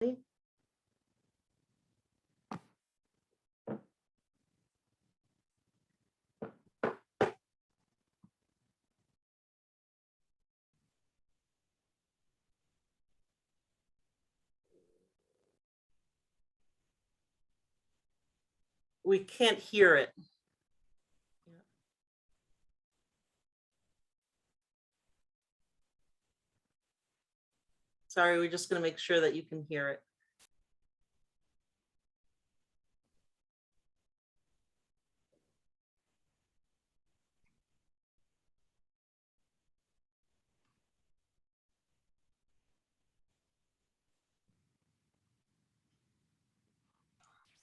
We can't hear it. Sorry, we're just going to make sure that you can hear it.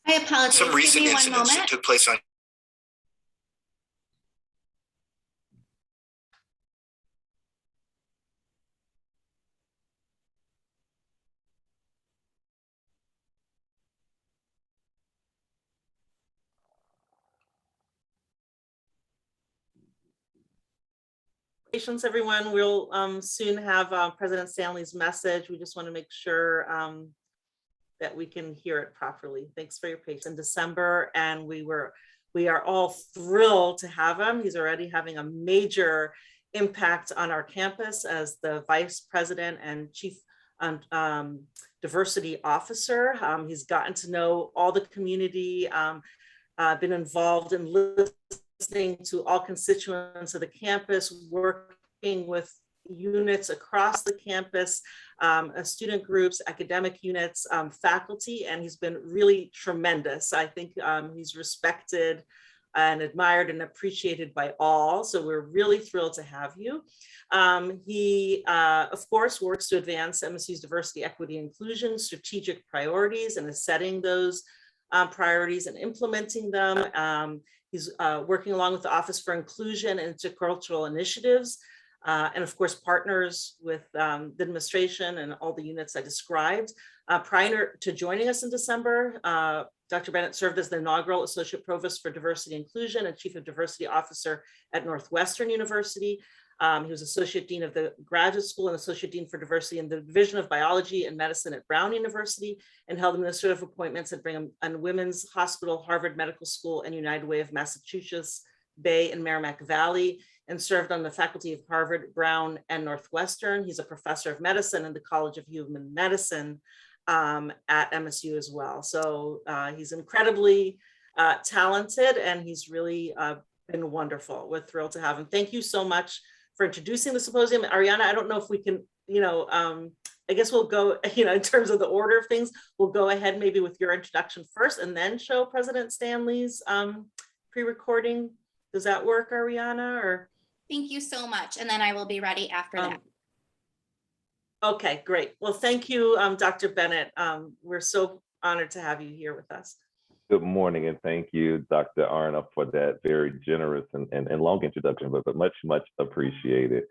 I apologize. Some recent Give me incidents that took place on Patience, everyone. We'll soon have President Stanley's message. We just want to make sure that we can hear it properly. Thanks for your patience. In December, and we are all thrilled to have him. He's already having a major impact on our campus as the Vice President and Chief Diversity Officer. He's gotten to know all the community, been involved in listening to all constituents of the campus, working with units across the campus, student groups, academic units, faculty, and he's been really tremendous. I think he's respected and admired and appreciated by all. So we're really thrilled to have you. He, of course, works to advance MSU's diversity, equity, inclusion, strategic priorities, and is setting those priorities and implementing them. He's working along with the Office for Inclusion and Intercultural Initiatives, and of course, partners with the administration and all the units I described. Prior to joining us in December, Dr. Bennett served as the inaugural Associate Provost for Diversity Inclusion and Chief of Diversity Officer at Northwestern University. He was Associate Dean of the Graduate School and Associate Dean for Diversity in the Division of Biology and Medicine at Brown University, and held administrative appointments at Brigham and Women's Hospital, Harvard Medical School, and United Way of Massachusetts Bay and Merrimack Valley, and served on the faculty of Harvard, Brown, and Northwestern. He's a professor of medicine in the College of Human Medicine at MSU as well. So he's incredibly talented, and he's really been wonderful. We're thrilled to have him. Thank you so much for introducing the symposium. Ariana, I don't know if we can, I guess we'll go, in terms of the order of things, we'll go ahead maybe with your introduction first and then show President Stanley's pre-recording. Does that work, Ariana? Or Thank you so much. And then I will be ready after that. Okay, great. Well, thank you, Dr. Bennett. We're so honored to have you here with us. Good morning, and thank you, Dr. Arna, for that very generous and long introduction, but much, much appreciated.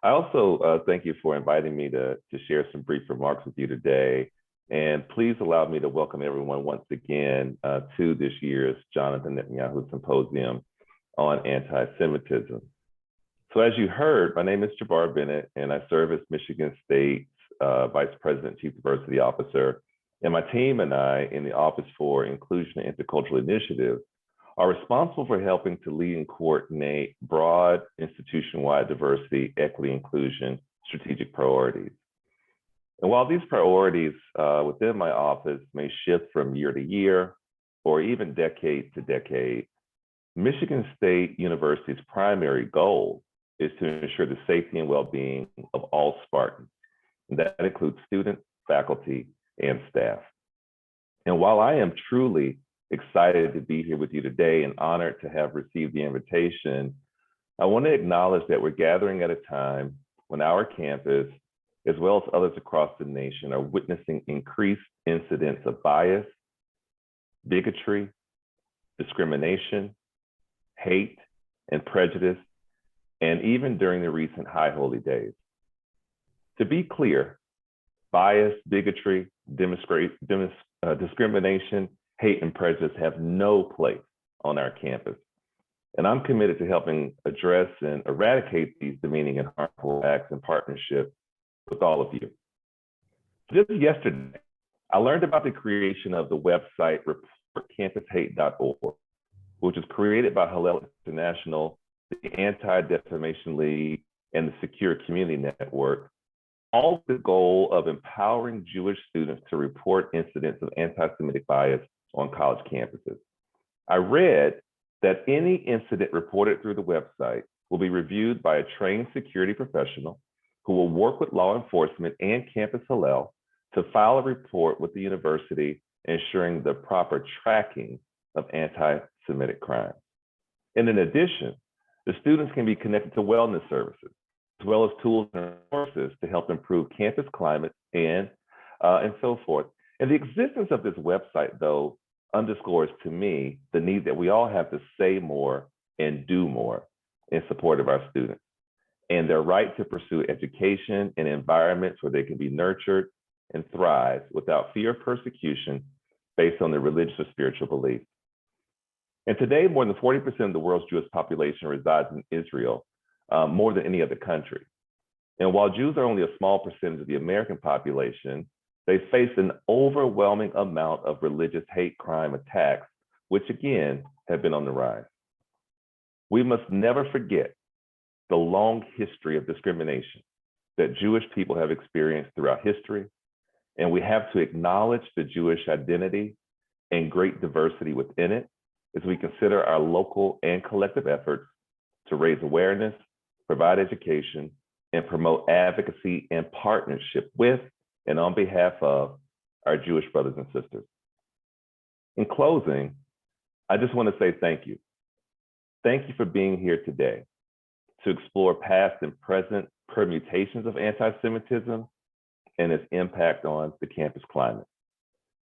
I also thank you for inviting me to share some brief remarks with you today. And please allow me to welcome everyone once again to this year's Jannotta Distinguished Symposium on Anti-Semitism. So as you heard, my name is Jabbar Bennett, and I serve as Michigan State's Vice President, Chief Diversity Officer. And my team and I in the Office for Inclusion and Intercultural Initiatives are responsible for helping to lead and coordinate broad institution-wide diversity, equity, inclusion, strategic priorities. And while these priorities within my office may shift from year to year, or even decade to decade, Michigan State University's primary goal is to ensure the safety and well-being of all Spartans. And that includes students, faculty, and staff. And while I am truly excited to be here with you today and honored to have received the invitation, I want to acknowledge that we're gathering at a time when our campus, as well as others across the nation, are witnessing increased incidents of bias, bigotry, discrimination, hate, and prejudice, and even during the recent High Holy Days. To be clear, bias, bigotry, discrimination, hate, and prejudice have no place on our campus. And I'm committed to helping address and eradicate these demeaning and harmful acts in partnership with all of you. Just yesterday, I learned about the creation of the website reportcampushate.org, which was created by Hillel International, the Anti-Defamation League, and the Secure Community Network, all with the goal of empowering Jewish students to report incidents of anti-Semitic bias on college campuses. I read that any incident reported through the website will be reviewed by a trained security professional who will work with law enforcement and Campus Hillel to file a report with the university, ensuring the proper tracking of anti-Semitic crimes. And in addition, the students can be connected to wellness services, as well as tools and resources to help improve campus climate and so forth. And the existence of this website, though, underscores to me the need that we all have to say more and do more in support of our students and their right to pursue education in environments where they can be nurtured and thrive without fear of persecution based on their religious or spiritual beliefs. And today, more than 40% of the world's Jewish population resides in Israel, more than any other country. And while Jews are only a small percentage of the American population, they face an overwhelming amount of religious hate crime attacks, which again have been on the rise. We must never forget the long history of discrimination that Jewish people have experienced throughout history, and we have to acknowledge the Jewish identity and great diversity within it as we consider our local and collective efforts to raise awareness, provide education, and promote advocacy and partnership with and on behalf of our Jewish brothers and sisters. In closing, I just want to say thank you. Thank you for being here today to explore past and present permutations of anti-Semitism and its impact on the campus climate.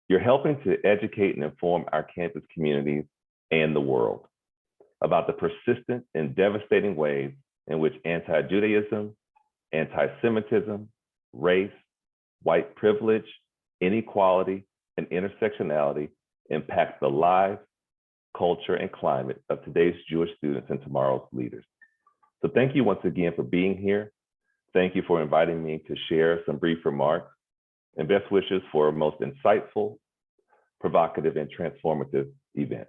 You're helping to educate and inform our campus communities and the world about the persistent and devastating ways in which anti-Judaism, anti-Semitism, race, white privilege, inequality, and intersectionality impact the lives, culture, and climate of today's Jewish students and tomorrow's leaders. So thank you once again for being here. Thank you for inviting me to share some brief remarks, and best wishes for a most insightful, provocative, and transformative event.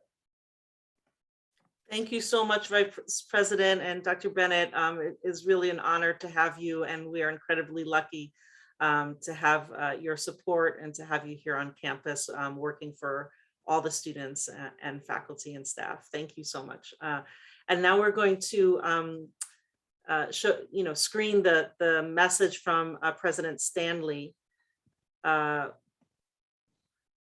Thank you so much, Vice President and Dr. Bennett. It is really an honor to have you, and we are incredibly lucky to have your support and to have you here on campus working for all the students and faculty and staff. Thank you so much. And now we're going to screen the message from President Stanley.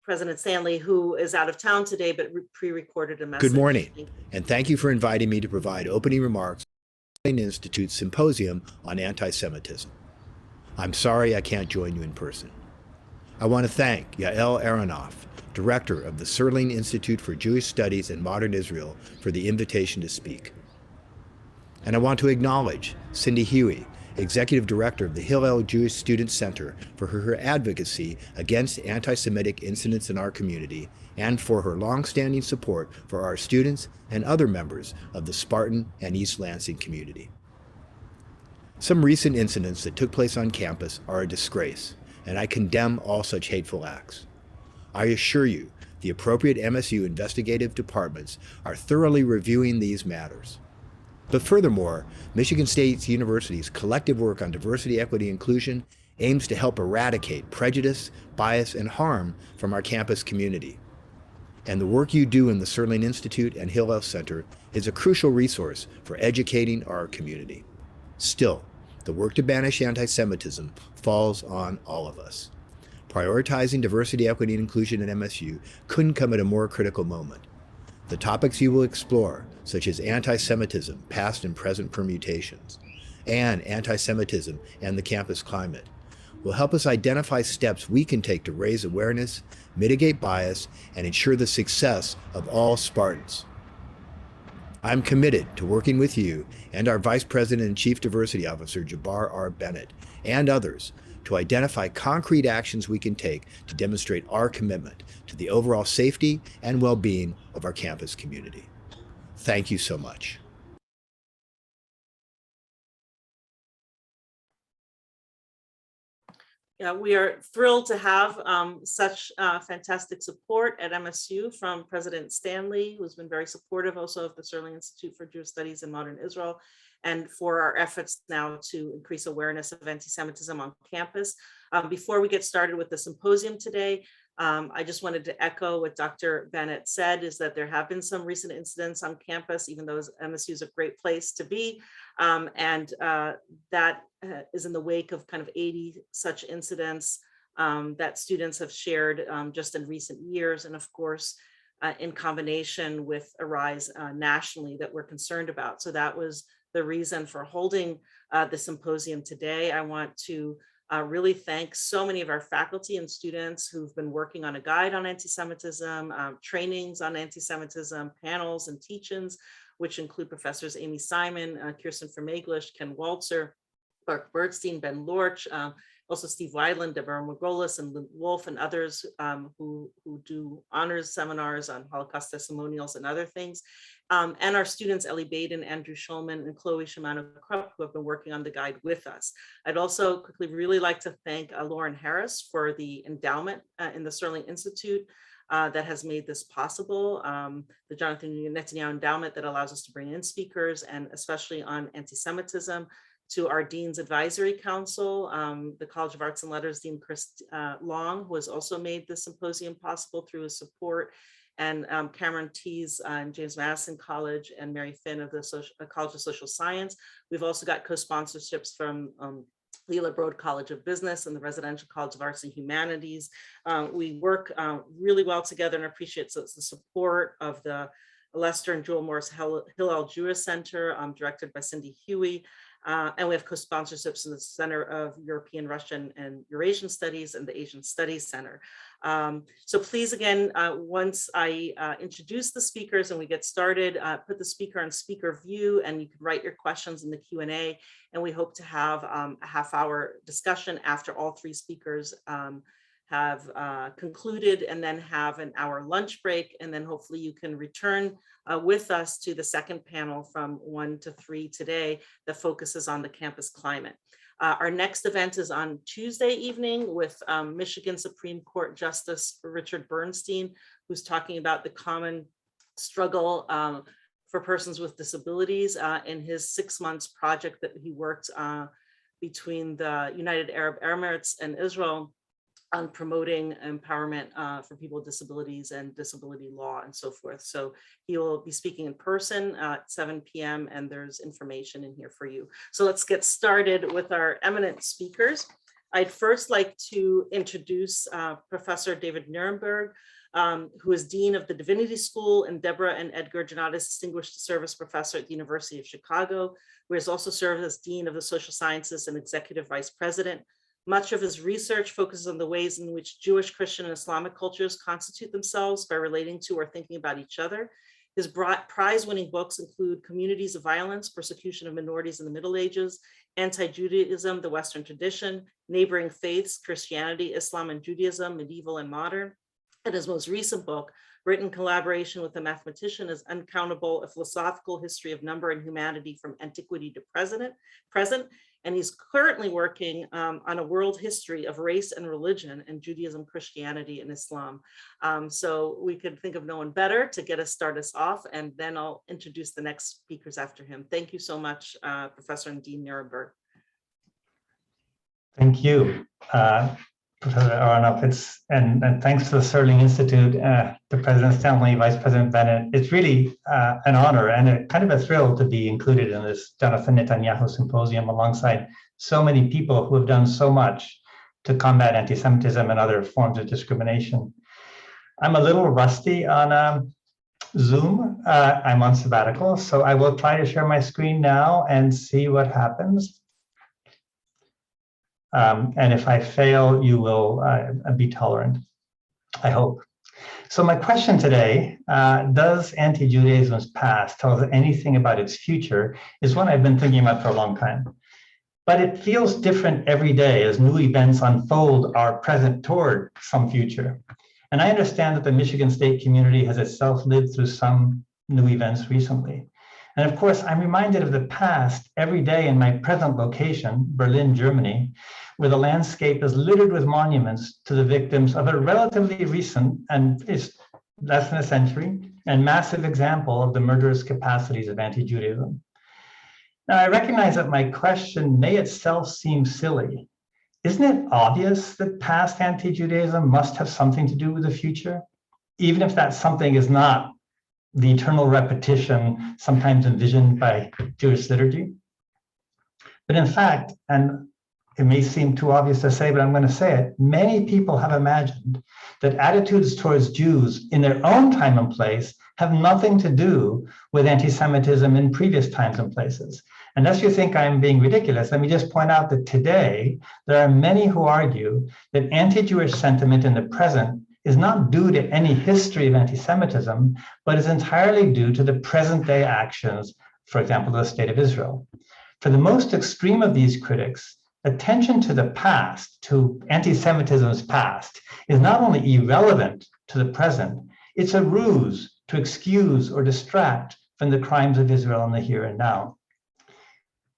President Stanley, who is out of town today, but pre-recorded a message. Good morning, and thank you for inviting me to provide opening remarks on the Institute's Symposium on Anti-Semitism. I'm sorry I can't join you in person. I want to thank Yael Aronoff, Director of the Serling Institute for Jewish Studies and Modern Israel, for the invitation to speak. And I want to acknowledge Cindy Huey, Executive Director of the Hillel Jewish Student Center, for her advocacy against anti-Semitic incidents in our community and for her longstanding support for our students and other members of the Spartan and East Lansing community. Some recent incidents that took place on campus are a disgrace, and I condemn all such hateful acts. I assure you, the appropriate MSU investigative departments are thoroughly reviewing these matters. But furthermore, Michigan State University's collective work on diversity, equity, inclusion aims to help eradicate prejudice, bias, and harm from our campus community. And the work you do in the Serling Institute and Hillel Center is a crucial resource for educating our community. Still, the work to banish anti-Semitism falls on all of us. Prioritizing diversity, equity, and inclusion at MSU couldn't come at a more critical moment. The topics you will explore, such as anti-Semitism, past and present permutations, and anti-Semitism and the campus climate, will help us identify steps we can take to raise awareness, mitigate bias, and ensure the success of all Spartans. I'm committed to working with you and our Vice President and Chief Diversity Officer, Jabbar R. Bennett, and others to identify concrete actions we can take to demonstrate our commitment to the overall safety and well-being of our campus community. Thank you so much. Yeah, we are thrilled to have such fantastic support at MSU from President Stanley, who's been very supportive also of the Sterling Institute for Jewish Studies in Modern Israel, and for our efforts now to increase awareness of anti-Semitism on campus. Before we get started with the symposium today, I just wanted to echo what Dr. Bennett said, is that there have been some recent incidents on campus, even though MSU is a great place to be. That is in the wake of kind of 80 such incidents that students have shared just in recent years. And of course, in combination with a rise nationally that we're concerned about. So that was the reason for holding the symposium today. I want to really thank so many of our faculty and students who've been working on a guide on anti-Semitism, trainings on anti-Semitism, panels and teach-ins, which include Professors Amy Simon, Kirsten Vermeglish, Ken Walzer, Mark Bertstein, Ben Lorch, also Steve Weidland, Deborah Margolis, and Lynn Wolf, and others who do honors seminars on Holocaust testimonials and other things. And our students, Ellie Baden, Andrew Schulman, and Chloe Shimano-Krupp, who have been working on the guide with us. I'd also quickly really like to thank Lauren Harris for the endowment in the Sterling Institute that has made this possible. The Jonathan Netanyahu Endowment that allows us to bring in speakers, and especially on anti-Semitism, to our Dean's Advisory Council, the College of Arts and Letters, Dean Chris Long, who has also made this symposium possible through his support, and Cameron Tees and James Madison College, and Mary Finn of the College of Social Science. We've also got co-sponsorships from Leela Broad College of Business and the Residential College of Arts and Humanities. We work really well together and appreciate the support of the Lester and Jewel Morris Hillel Jewish Center, directed by Cindy Huey. And we have co-sponsorships in the Center of European, Russian, and Eurasian Studies and the Asian Studies Center. So please, again, once I introduce the speakers and we get started, put the speaker on speaker view, and you can write your questions in the Q&A. And we hope to have a half-hour discussion after all three speakers have concluded, and then have an hour lunch break. And then hopefully you can return with us to the second panel from 1 to 3 today that focuses on the campus climate. Our next event is on Tuesday evening with Michigan Supreme Court Justice Richard Bernstein, who's talking about the common struggle for persons with disabilities in his 6 months project that he worked between the United Arab Emirates and Israel on promoting empowerment for people with disabilities and disability law and so forth. So he will be speaking in person at 7 p.m. and there's information in here for you. So let's get started with our eminent speakers. I'd first like to introduce Professor David Nirenberg, who is Dean of the Divinity School, and Deborah and Edgar Jannotta Distinguished Service Professor at the University of Chicago, who has also served as Dean of the Social Sciences and Executive Vice President. Much of his research focuses on the ways in which Jewish, Christian, and Islamic cultures constitute themselves by relating to or thinking about each other. His prize-winning books include Communities of Violence, Persecution of Minorities in the Middle Ages, Anti-Judaism, the Western Tradition, Neighboring Faiths, Christianity, Islam and Judaism, Medieval and Modern. And his most recent book, written in collaboration with a mathematician, is Uncountable, A Philosophical History of Number and Humanity from Antiquity to Present. And he's currently working on a world history of race and religion and Judaism, Christianity, and Islam. So we could think of no one better to get us started off, and then I'll introduce the next speakers after him. Thank you so much, Professor and Dean Nirenberg. Thank you, Professor Aronoff. And thanks to the Sterling Institute, to President Stanley, Vice President Bennett. It's really an honor and a kind of a thrill to be included in this Jonathan Netanyahu Symposium alongside so many people who have done so much to combat anti-Semitism and other forms of discrimination. I'm a little rusty on Zoom. I'm on sabbatical, so I will try to share my screen now and see what happens. And if I fail, you will be tolerant, I hope. So my question today, does anti-Judaism's past tell us anything about its future, is one I've been thinking about for a long time. But it feels different every day as new events unfold our present toward some future. And I understand that the Michigan State community has itself lived through some new events recently. And of course, I'm reminded of the past every day in my present location, Berlin, Germany, where the landscape is littered with monuments to the victims of a relatively recent, and it's less than a century, and massive example of the murderous capacities of anti-Judaism. Now, I recognize that my question may itself seem silly. Isn't it obvious that past anti-Judaism must have something to do with the future, even if that something is not the eternal repetition sometimes envisioned by Jewish liturgy? But in fact, and it may seem too obvious to say, but I'm going to say it, many people have imagined that attitudes towards Jews in their own time and place have nothing to do with anti-Semitism in previous times and places. Unless you think I'm being ridiculous, let me just point out that today, there are many who argue that anti-Jewish sentiment in the present is not due to any history of anti-Semitism, but is entirely due to the present day actions, for example, the state of Israel. For the most extreme of these critics, attention to the past, to anti-Semitism's past, is not only irrelevant to the present, it's a ruse to excuse or distract from the crimes of Israel in the here and now.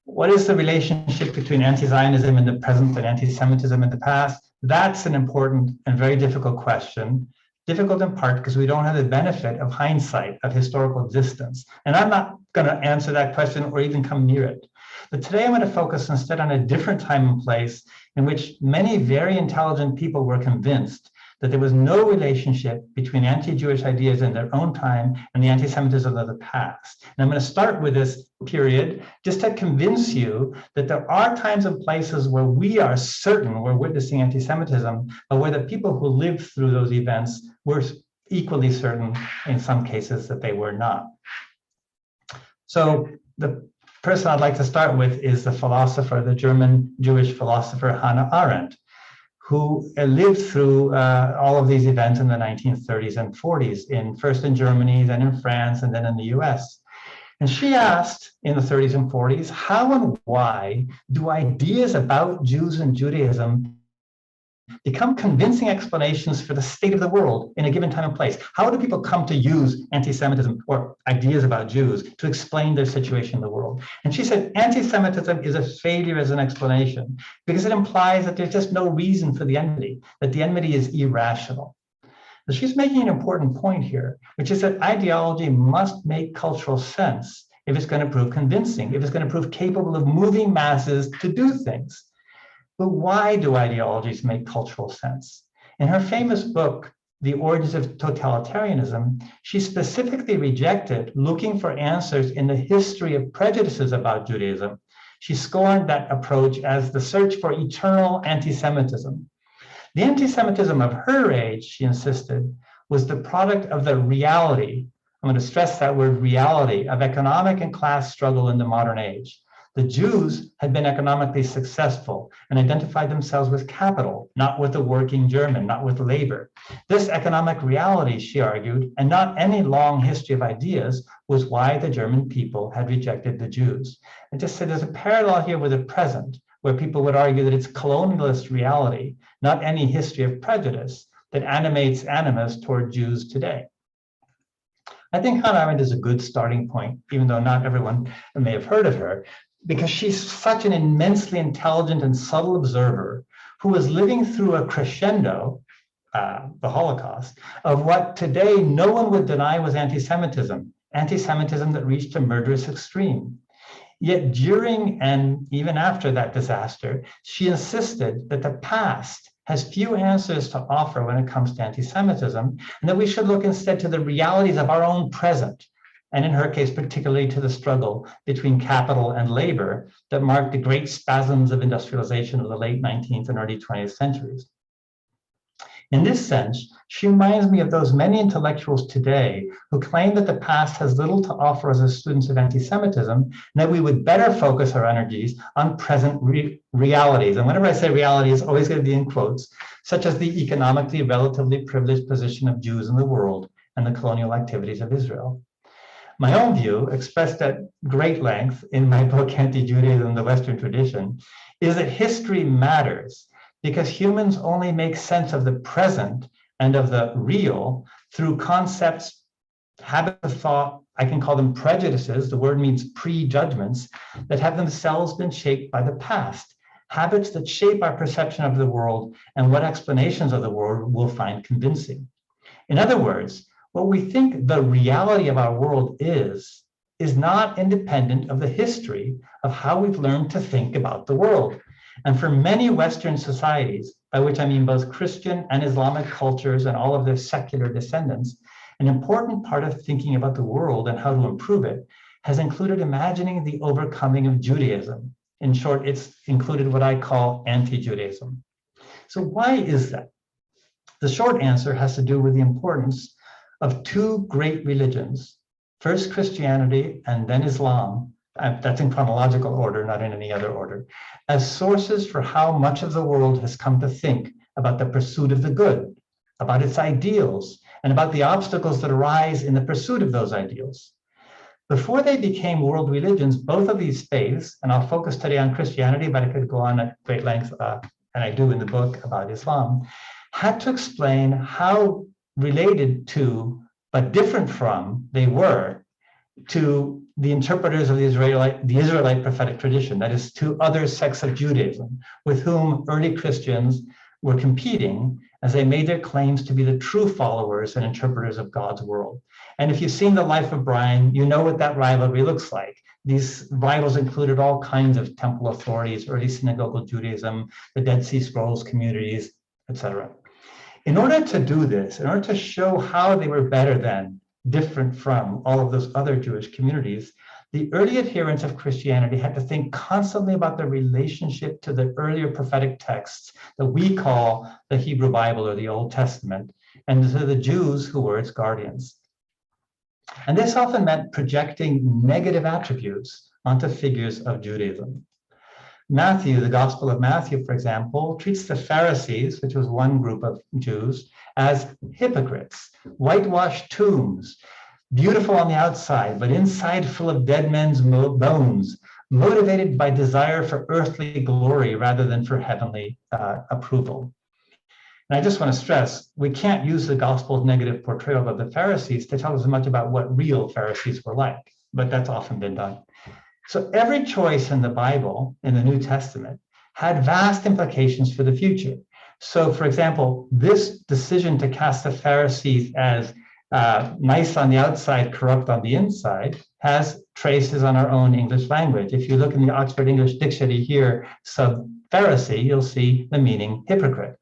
What is the relationship between anti-Zionism in the present and anti-Semitism in the past? That's an important and very difficult question. Difficult in part because we don't have the benefit of hindsight, of historical distance. And I'm not going to answer that question or even come near it. But today I'm going to focus instead on a different time and place in which many very intelligent people were convinced that there was no relationship between anti-Jewish ideas in their own time and the anti-Semitism of the past. And I'm going to start with this period just to convince you that there are times and places where we are certain we're witnessing anti-Semitism, but where the people who lived through those events were equally certain in some cases that they were not. So the person I'd like to start with is the philosopher, the German Jewish philosopher Hannah Arendt, who lived through all of these events in the 1930s and 40s, first in Germany, then in France, and then in the US. And she asked in the 30s and 40s, how and why do ideas about Jews and Judaism become convincing explanations for the state of the world in a given time and place? How do people come to use anti-Semitism or ideas about Jews to explain their situation in the world? And she said, anti-Semitism is a failure as an explanation because it implies that there's just no reason for the enmity, that the enmity is irrational. But she's making an important point here, which is that ideology must make cultural sense if it's going to prove convincing, if it's going to prove capable of moving masses to do things. But why do ideologies make cultural sense? In her famous book, The Origins of Totalitarianism, she specifically rejected looking for answers in the history of prejudices about Judaism. She scorned that approach as the search for eternal anti-Semitism. The anti-Semitism of her age, she insisted, was the product of the reality, I'm going to stress that word reality, of economic and class struggle in the modern age. The Jews had been economically successful and identified themselves with capital, not with the working German, not with labor. This economic reality, she argued, and not any long history of ideas, was why the German people had rejected the Jews. And just said there's a parallel here with the present, where people would argue that it's colonialist reality, not any history of prejudice, that animates animus toward Jews today. I think Hannah Arendt is a good starting point, even though not everyone may have heard of her, because she's such an immensely intelligent and subtle observer who was living through a crescendo, the Holocaust, of what today no one would deny was anti-Semitism that reached a murderous extreme. Yet during and even after that disaster, she insisted that the past has few answers to offer when it comes to anti-Semitism, and that we should look instead to the realities of our own present, and in her case, particularly to the struggle between capital and labor that marked the great spasms of industrialization of the late 19th and early 20th centuries. In this sense, she reminds me of those many intellectuals today who claim that the past has little to offer us as students of anti-Semitism, and that we would better focus our energies on present realities. And whenever I say reality, it's always going to be in quotes, such as the economically relatively privileged position of Jews in the world and the colonial activities of Israel. My own view, expressed at great length in my book, Anti-Judaism and the Western Tradition, is that history matters because humans only make sense of the present and of the real through concepts habits of thought, I can call them prejudices, the word means prejudgments, that have themselves been shaped by the past, habits that shape our perception of the world and what explanations of the world we'll find convincing. In other words, what we think the reality of our world is not independent of the history of how we've learned to think about the world. And for many Western societies, by which I mean both Christian and Islamic cultures and all of their secular descendants, an important part of thinking about the world and how to improve it has included imagining the overcoming of Judaism. In short, it's included what I call anti-Judaism. So why is that? The short answer has to do with the importance of two great religions, first Christianity and then Islam, that's in chronological order, not in any other order, as sources for how much of the world has come to think about the pursuit of the good, about its ideals, and about the obstacles that arise in the pursuit of those ideals. Before they became world religions, both of these faiths, and I'll focus today on Christianity, but I could go on at great length, and I do in the book about Islam, had to explain how related to, but different from, they were to the interpreters of the Israelite prophetic tradition, that is, to other sects of Judaism, with whom early Christians were competing as they made their claims to be the true followers and interpreters of God's world. And if you've seen the life of Brian, you know what that rivalry looks like. These rivals included all kinds of temple authorities, early synagogal Judaism, the Dead Sea Scrolls communities, etc. In order to do this, in order to show how they were better than, different from all of those other Jewish communities, the early adherents of Christianity had to think constantly about their relationship to the earlier prophetic texts that we call the Hebrew Bible or the Old Testament, and to the Jews who were its guardians. And this often meant projecting negative attributes onto figures of Judaism. Matthew, the Gospel of Matthew, for example, treats the Pharisees, which was one group of Jews, as hypocrites, whitewashed tombs, beautiful on the outside, but inside full of dead men's bones, motivated by desire for earthly glory rather than for heavenly approval. And I just want to stress, we can't use the gospel's negative portrayal of the Pharisees to tell us much about what real Pharisees were like, but that's often been done. So every choice in the Bible, in the New Testament, had vast implications for the future. So, for example, this decision to cast the Pharisees as nice on the outside, corrupt on the inside, has traces on our own English language. If you look in the Oxford English Dictionary here, sub-Pharisee, you'll see the meaning hypocrite.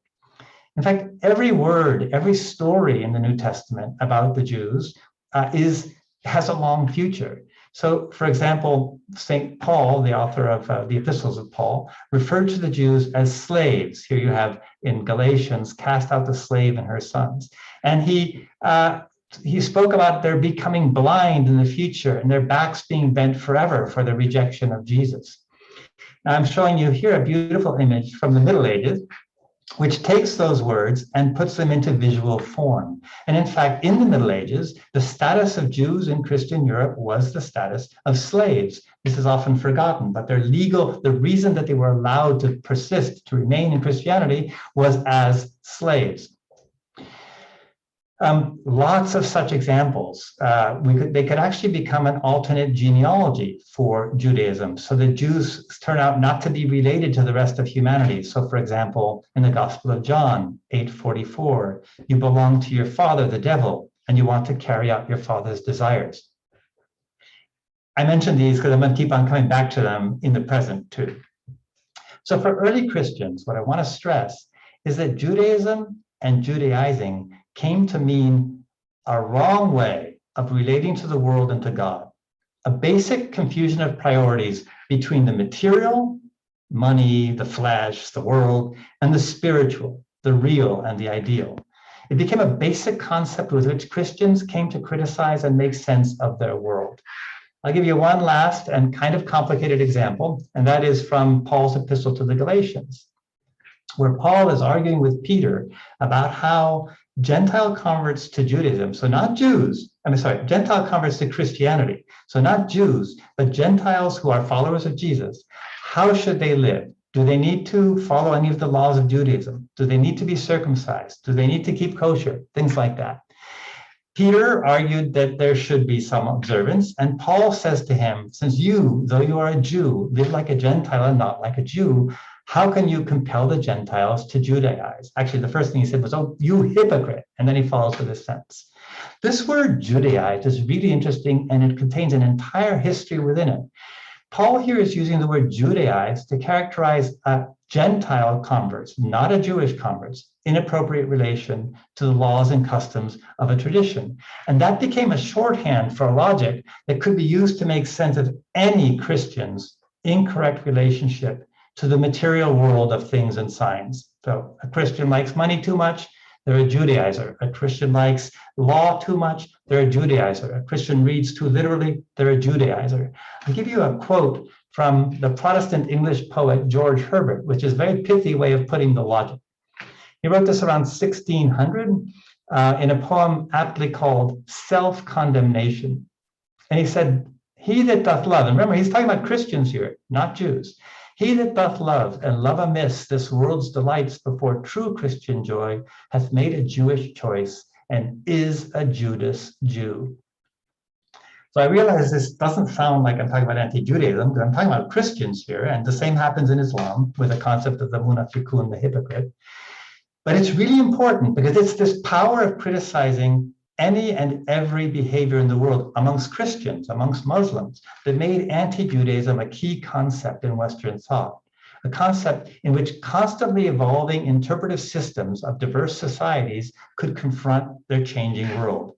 In fact, every word, every story in the New Testament about the Jews has a long future. So, for example, St. Paul, the author of the epistles of Paul, referred to the Jews as slaves. Here you have in Galatians, cast out the slave and her sons. And he spoke about their becoming blind in the future and their backs being bent forever for the rejection of Jesus. Now, I'm showing you here a beautiful image from the Middle Ages, which takes those words and puts them into visual form. And in fact, in the Middle Ages, the status of Jews in Christian Europe was the status of slaves. This is often forgotten, but the reason that they were allowed to persist, to remain in Christianity, was as slaves. Lots of such examples. They could actually become an alternate genealogy for Judaism. So the Jews turn out not to be related to the rest of humanity. So, for example, in the Gospel of John 8:44, you belong to your father, the devil, and you want to carry out your father's desires. I mentioned these because I'm going to keep on coming back to them in the present too. So for early Christians, what I want to stress is that Judaism and Judaizing came to mean a wrong way of relating to the world and to God, a basic confusion of priorities between the material, money, the flesh, the world, and the spiritual, the real and the ideal. It became a basic concept with which Christians came to criticize and make sense of their world. I'll give you one last and kind of complicated example, and that is from Paul's epistle to the Galatians, where Paul is arguing with Peter about how Gentile converts to Judaism, so not Jews, Gentile converts to Christianity, so not Jews, but Gentiles who are followers of Jesus, how should they live? Do they need to follow any of the laws of Judaism? Do they need to be circumcised? Do they need to keep kosher? Things like that. Peter argued that there should be some observance, and Paul says to him, since you, though you are a Jew, live like a Gentile and not like a Jew, how can you compel the Gentiles to Judaize? Actually, the first thing he said was, oh, you hypocrite. And then he follows with this sentence. This word Judaize is really interesting, and it contains an entire history within it. Paul here is using the word Judaize to characterize a Gentile converts, not a Jewish converts, inappropriate relation to the laws and customs of a tradition. And that became a shorthand for a logic that could be used to make sense of any Christian's incorrect relationship to the material world of things and signs. So a Christian likes money too much, they're a Judaizer. A Christian likes law too much, they're a Judaizer. A Christian reads too literally, they're a Judaizer. I'll give you a quote from the Protestant English poet George Herbert, which is a very pithy way of putting the logic. He wrote this around 1600 in a poem aptly called Self-Condemnation. And he said, he that doth love, and remember, he's talking about Christians here, not Jews. He that doth love and love amiss this world's delights before true Christian joy hath made a Jewish choice and is a Judas Jew. So I realize this doesn't sound like I'm talking about anti-Judaism, because I'm talking about Christians here, and the same happens in Islam with the concept of the munafiqun, the hypocrite. But it's really important because it's this power of criticizing any and every behavior in the world amongst Christians, amongst Muslims, that made anti-Judaism a key concept in Western thought, a concept in which constantly evolving interpretive systems of diverse societies could confront their changing world.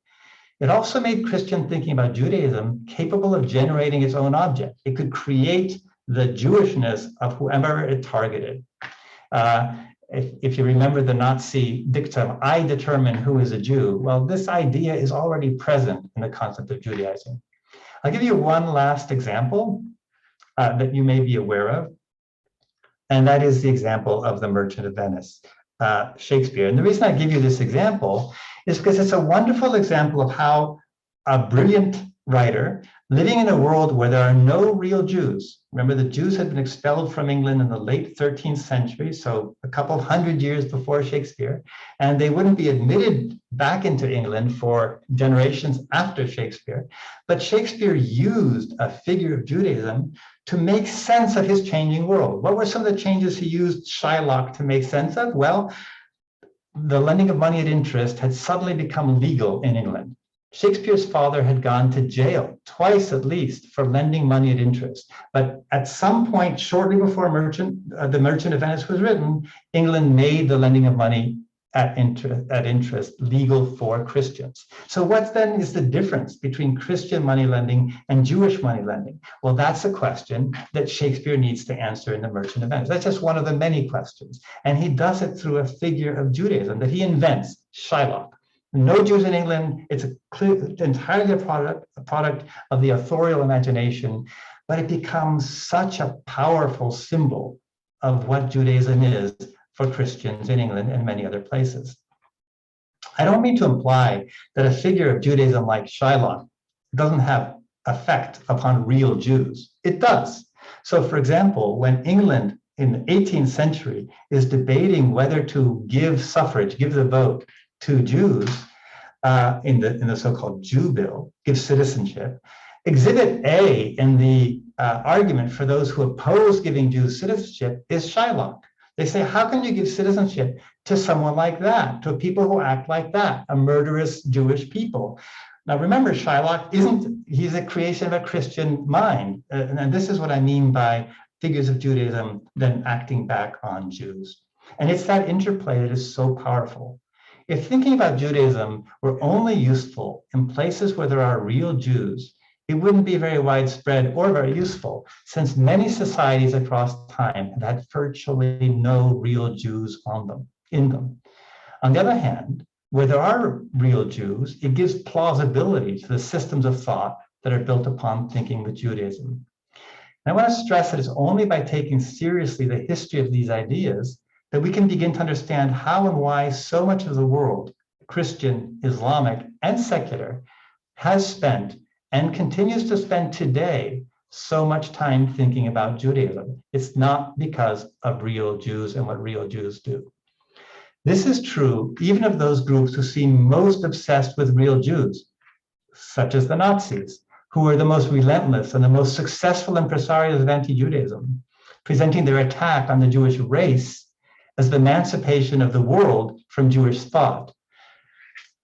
It also made Christian thinking about Judaism capable of generating its own object. It could create the Jewishness of whoever it targeted. If you remember the Nazi dictum, I determine who is a Jew, well, this idea is already present in the concept of Judaizing. I'll give you one last example that you may be aware of, and that is the example of the Merchant of Venice, Shakespeare. And the reason I give you this example is because it's a wonderful example of how a brilliant writer living in a world where there are no real Jews. Remember, the Jews had been expelled from England in the late 13th century, so a couple hundred years before Shakespeare, and they wouldn't be admitted back into England for generations after Shakespeare. But Shakespeare used a figure of Judaism to make sense of his changing world. What were some of the changes he used Shylock to make sense of? Well, the lending of money at interest had suddenly become legal in England. Shakespeare's father had gone to jail twice at least for lending money at interest. But at some point, shortly before the Merchant of Venice was written, England made the lending of money at interest legal for Christians. So what then is the difference between Christian money lending and Jewish money lending? Well, that's a question that Shakespeare needs to answer in the Merchant of Venice. That's just one of the many questions. And he does it through a figure of Judaism that he invents, Shylock. No Jews in England. It's entirely a product of the authorial imagination, but it becomes such a powerful symbol of what Judaism is for Christians in England and many other places. I don't mean to imply that a figure of Judaism like Shylock doesn't have effect upon real Jews. It does. So, for example, when England in the 18th century is debating whether to give suffrage, give the vote to Jews in the so-called Jew bill, give citizenship. Exhibit A in the argument for those who oppose giving Jews citizenship is Shylock. They say, how can you give citizenship to someone like that, to people who act like that, a murderous Jewish people? Now, remember, Shylock he's a creation of a Christian mind. And this is what I mean by figures of Judaism then acting back on Jews. And it's that interplay that is so powerful. If thinking about Judaism were only useful in places where there are real Jews, it wouldn't be very widespread or very useful, since many societies across time have had virtually no real Jews in them. On the other hand, where there are real Jews, it gives plausibility to the systems of thought that are built upon thinking with Judaism. And I want to stress that it's only by taking seriously the history of these ideas that we can begin to understand how and why so much of the world, Christian, Islamic, and secular, has spent and continues to spend today so much time thinking about Judaism. It's not because of real Jews and what real Jews do. This is true even of those groups who seem most obsessed with real Jews, such as the Nazis, who were the most relentless and the most successful impresarios of anti-Judaism, presenting their attack on the Jewish race as the emancipation of the world from Jewish thought.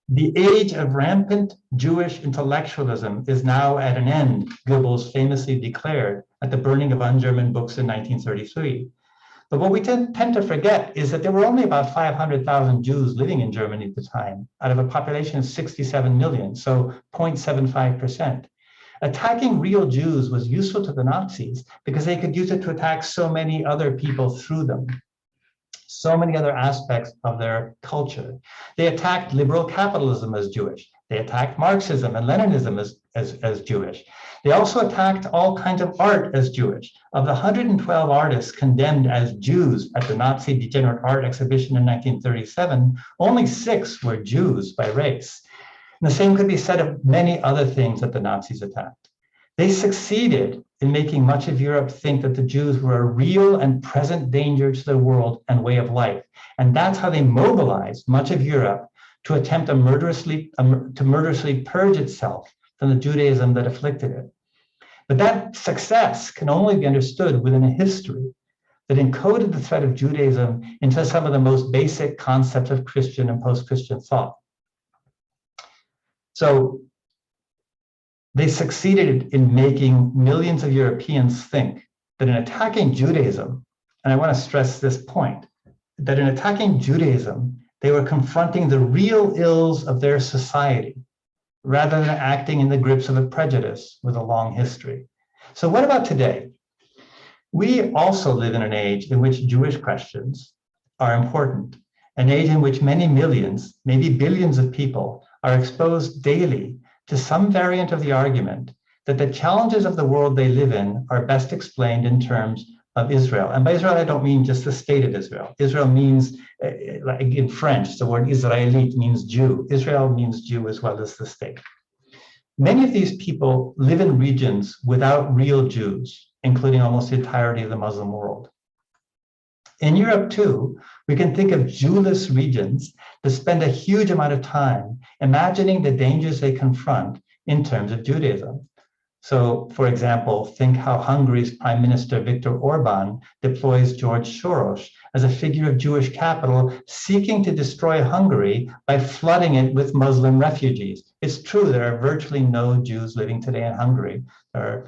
The age of rampant Jewish intellectualism is now at an end, Goebbels famously declared at the burning of un-German books in 1933. But what we tend to forget is that there were only about 500,000 Jews living in Germany at the time, out of a population of 67 million, so 0.75%. Attacking real Jews was useful to the Nazis because they could use it to attack so many other people through them, so many other aspects of their culture. They attacked liberal capitalism as Jewish. They attacked Marxism and Leninism as Jewish. They also attacked all kinds of art as Jewish. Of the 112 artists condemned as Jews at the Nazi Degenerate Art Exhibition in 1937, only 6 were Jews by race. And the same could be said of many other things that the Nazis attacked. They succeeded in making much of Europe think that the Jews were a real and present danger to the world and way of life. And that's how they mobilized much of Europe to attempt to murderously purge itself from the Judaism that afflicted it. But that success can only be understood within a history that encoded the threat of Judaism into some of the most basic concepts of Christian and post-Christian thought. So they succeeded in making millions of Europeans think that in attacking Judaism, and I want to stress this point, that in attacking Judaism, they were confronting the real ills of their society, rather than acting in the grips of a prejudice with a long history. So what about today? We also live in an age in which Jewish questions are important, an age in which many millions, maybe billions of people are exposed daily to some variant of the argument that the challenges of the world they live in are best explained in terms of Israel. And by Israel, I don't mean just the state of Israel. Israel means, like in French, the word Israelite means Jew. Israel means Jew as well as the state. Many of these people live in regions without real Jews, including almost the entirety of the Muslim world. In Europe, too, we can think of Jewless regions that spend a huge amount of time imagining the dangers they confront in terms of Judaism. So, for example, think how Hungary's Prime Minister Viktor Orban deploys George Soros as a figure of Jewish capital seeking to destroy Hungary by flooding it with Muslim refugees. It's true, there are virtually no Jews living today in Hungary, but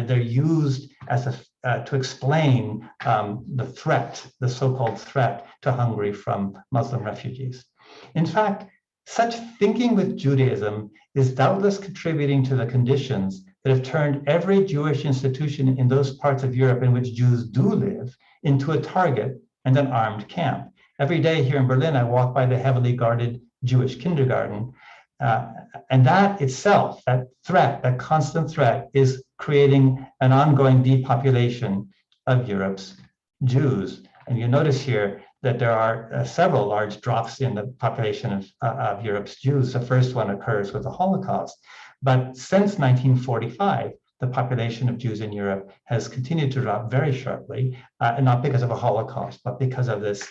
they're used as to explain the threat, the so-called threat to Hungary from Muslim refugees. In fact, such thinking with Judaism is doubtless contributing to the conditions that have turned every Jewish institution in those parts of Europe in which Jews do live into a target and an armed camp. Every day here in Berlin, I walk by the heavily guarded Jewish kindergarten, and that itself, that threat, that constant threat, is creating an ongoing depopulation of Europe's Jews. And you notice here that there are several large drops in the population of Europe's Jews. The first one occurs with the Holocaust. But since 1945, the population of Jews in Europe has continued to drop very sharply, and not because of a Holocaust, but because of this,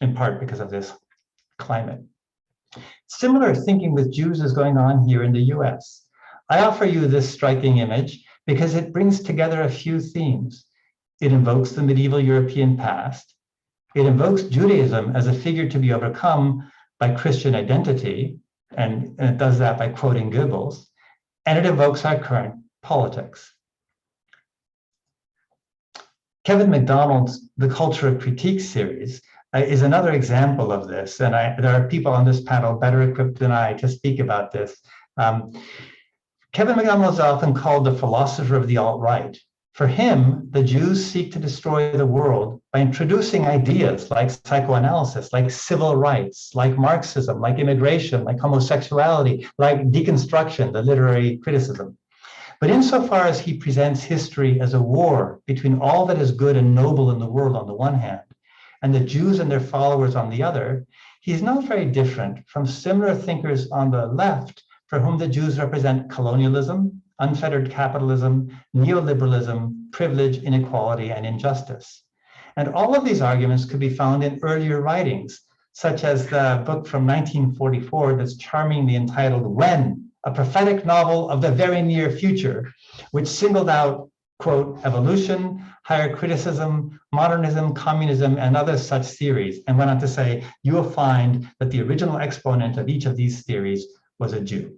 in part because of this climate. Similar thinking with Jews is going on here in the US. I offer you this striking image because it brings together a few themes. It invokes the medieval European past. It invokes Judaism as a figure to be overcome by Christian identity, and it does that by quoting Goebbels, and it evokes our current politics. Kevin MacDonald's The Culture of Critique series is another example of this, and there are people on this panel better equipped than I to speak about this. Kevin MacDonald is often called the philosopher of the alt-right. For him, the Jews seek to destroy the world by introducing ideas like psychoanalysis, like civil rights, like Marxism, like immigration, like homosexuality, like deconstruction, the literary criticism. But insofar as he presents history as a war between all that is good and noble in the world on the one hand, and the Jews and their followers on the other, he's not very different from similar thinkers on the left for whom the Jews represent colonialism, unfettered capitalism, neoliberalism, privilege, inequality, and injustice. And all of these arguments could be found in earlier writings, such as the book from 1944 that's charmingly entitled When, a prophetic novel of the very near future, which singled out, quote, evolution, higher criticism, modernism, communism, and other such theories, and went on to say, you will find that the original exponent of each of these theories was a Jew.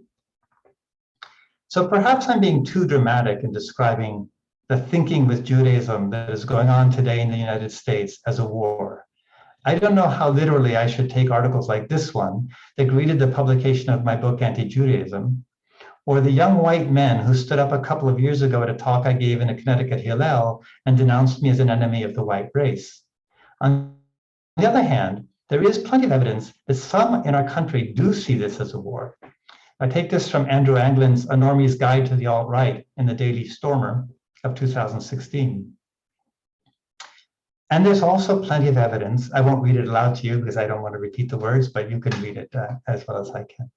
So perhaps I'm being too dramatic in describing the thinking with Judaism that is going on today in the United States as a war. I don't know how literally I should take articles like this one that greeted the publication of my book, Anti-Judaism, or the young white men who stood up a couple of years ago at a talk I gave in a Connecticut Hillel and denounced me as an enemy of the white race. On the other hand, there is plenty of evidence that some in our country do see this as a war. I take this from Andrew Anglin's A Normie's Guide to the Alt-Right in the Daily Stormer of 2016. And there's also plenty of evidence. I won't read it aloud to you because I don't want to repeat the words, but you can read it as well as I can.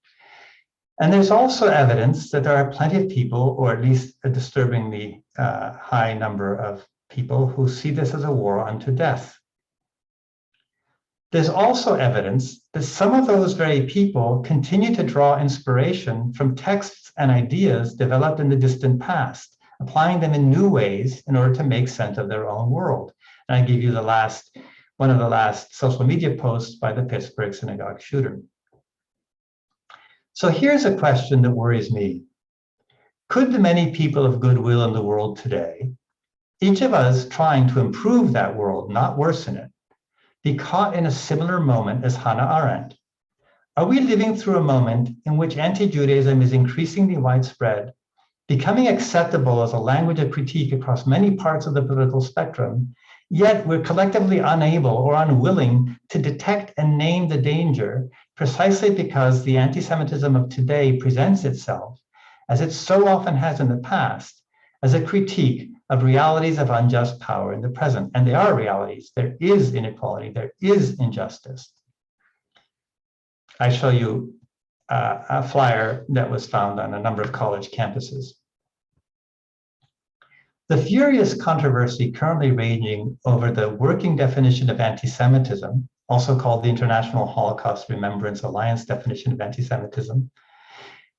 And there's also evidence that there are plenty of people, or at least a disturbingly high number of people, who see this as a war unto death. There's also evidence that some of those very people continue to draw inspiration from texts and ideas developed in the distant past, applying them in new ways in order to make sense of their own world. And I give you one of the last social media posts by the Pittsburgh synagogue shooter. So here's a question that worries me. Could the many people of goodwill in the world today, each of us trying to improve that world, not worsen it, be caught in a similar moment as Hannah Arendt? Are we living through a moment in which anti-Judaism is increasingly widespread, becoming acceptable as a language of critique across many parts of the political spectrum, yet we're collectively unable or unwilling to detect and name the danger precisely because the anti-Semitism of today presents itself, as it so often has in the past, as a critique of realities of unjust power in the present. And they are realities. There is inequality. There is injustice. I show you a flyer that was found on a number of college campuses. The furious controversy currently raging over the working definition of anti-Semitism, also called the International Holocaust Remembrance Alliance definition of anti-Semitism,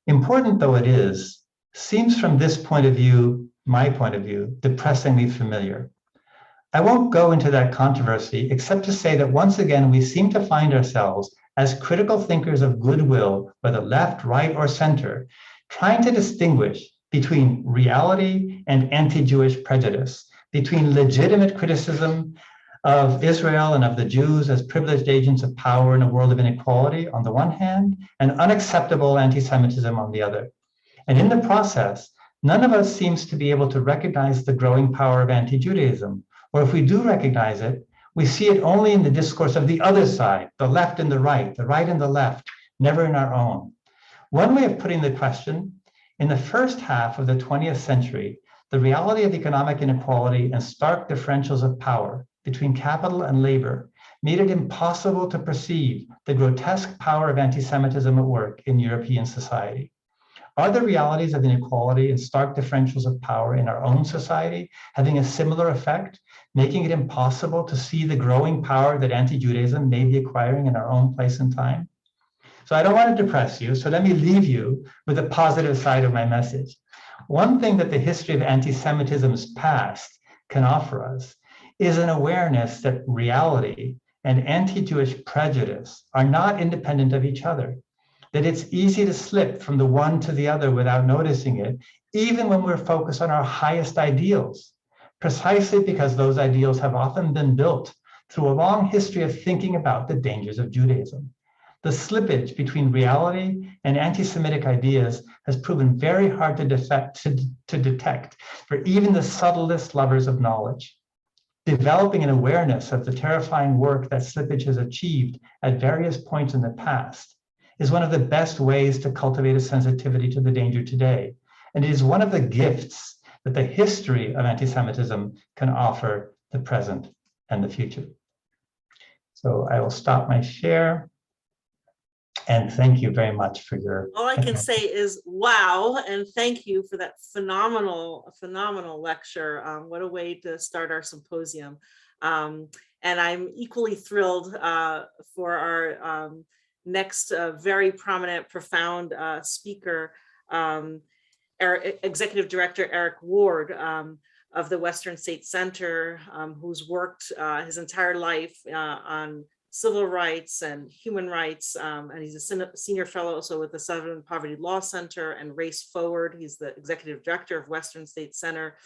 important though it is, seems from this point of view, my point of view, depressingly familiar. I won't go into that controversy except to say that once again, we seem to find ourselves as critical thinkers of goodwill, whether left, right, or center, trying to distinguish between reality and anti-Jewish prejudice, between legitimate criticism of Israel and of the Jews as privileged agents of power in a world of inequality on the one hand, and unacceptable anti-Semitism on the other. And in the process, none of us seems to be able to recognize the growing power of anti-Judaism, or if we do recognize it, we see it only in the discourse of the other side, the left and the right and the left, never in our own. One way of putting the question, in the first half of the 20th century, the reality of economic inequality and stark differentials of power between capital and labor made it impossible to perceive the grotesque power of anti-Semitism at work in European society. Are the realities of inequality and stark differentials of power in our own society having a similar effect, making it impossible to see the growing power that anti-Judaism may be acquiring in our own place and time? So I don't want to depress you, so let me leave you with the positive side of my message. One thing that the history of anti-Semitism's past can offer us is an awareness that reality and anti-Jewish prejudice are not independent of each other, that it's easy to slip from the one to the other without noticing it, even when we're focused on our highest ideals, precisely because those ideals have often been built through a long history of thinking about the dangers of Judaism. The slippage between reality and anti-Semitic ideas has proven very hard to detect for even the subtlest lovers of knowledge. Developing an awareness of the terrifying work that slippage has achieved at various points in the past is one of the best ways to cultivate a sensitivity to the danger today. And it is one of the gifts that the history of anti-Semitism can offer the present and the future. So I will stop my share. And thank you very much for your All I can say is wow, and thank you for that phenomenal lecture. What a way to start our symposium. And I'm equally thrilled for our next very prominent, profound speaker, Executive Director Eric Ward of the Western State Center, who's worked his entire life on civil rights and human rights. And he's a senior fellow also with the Southern Poverty Law Center and Race Forward. He's the Executive Director of Western State Center.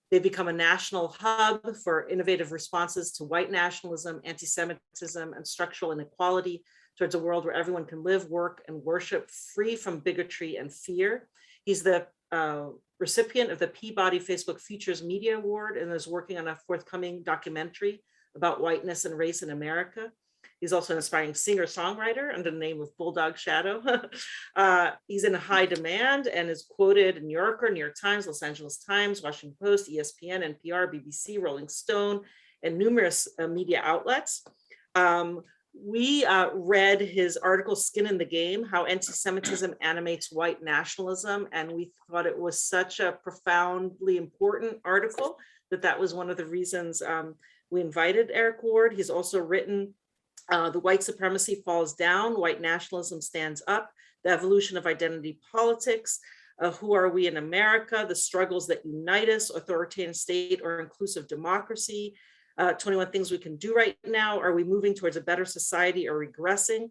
They've become a national hub for innovative responses to white nationalism, anti-Semitism, and structural inequality towards a world where everyone can live, work, and worship free from bigotry and fear. He's the recipient of the Peabody Facebook Futures Media Award and is working on a forthcoming documentary about whiteness and race in America. He's also an aspiring singer-songwriter under the name of Bulldog Shadow. He's in high demand and is quoted in New Yorker, New York Times, Los Angeles Times, Washington Post, ESPN, NPR, BBC, Rolling Stone, and numerous media outlets. We read his article, Skin in the Game, How Anti-Semitism Animates White Nationalism, and we thought it was such a profoundly important article that was one of the reasons we invited Eric Ward. He's also written The White Supremacy Falls Down, White Nationalism Stands Up, The Evolution of Identity Politics, Who Are We in America, The Struggles That Unite Us, Authoritarian State or Inclusive Democracy, 21 Things We Can Do Right Now, Are We Moving Towards a Better Society or Regressing?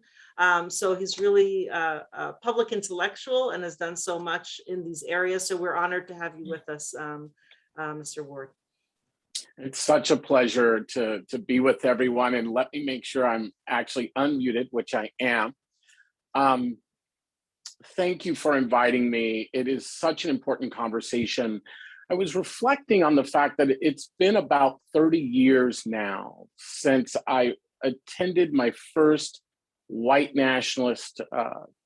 So he's really a public intellectual and has done so much in these areas. So we're honored to have you with us, Mr. Ward. It's such a pleasure to be with everyone, and let me make sure I'm actually unmuted, which I am. Thank you for inviting me. It is such an important conversation. I was reflecting on the fact that it's been about 30 years now since I attended my first white nationalist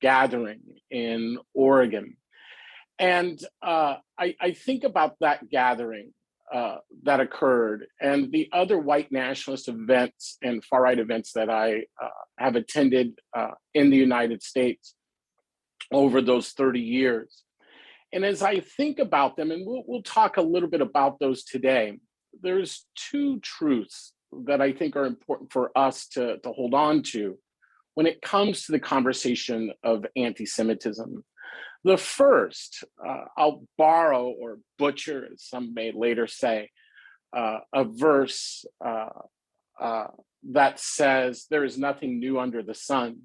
gathering in Oregon. And I think about that gathering that occurred and the other white nationalist events and far-right events that I have attended in the United States over those 30 years. And as I think about them, and we'll talk a little bit about those today, there's two truths that I think are important for us to hold on to when it comes to the conversation of anti-Semitism. The first, I'll borrow or butcher, as some may later say, a verse that says, there is nothing new under the sun.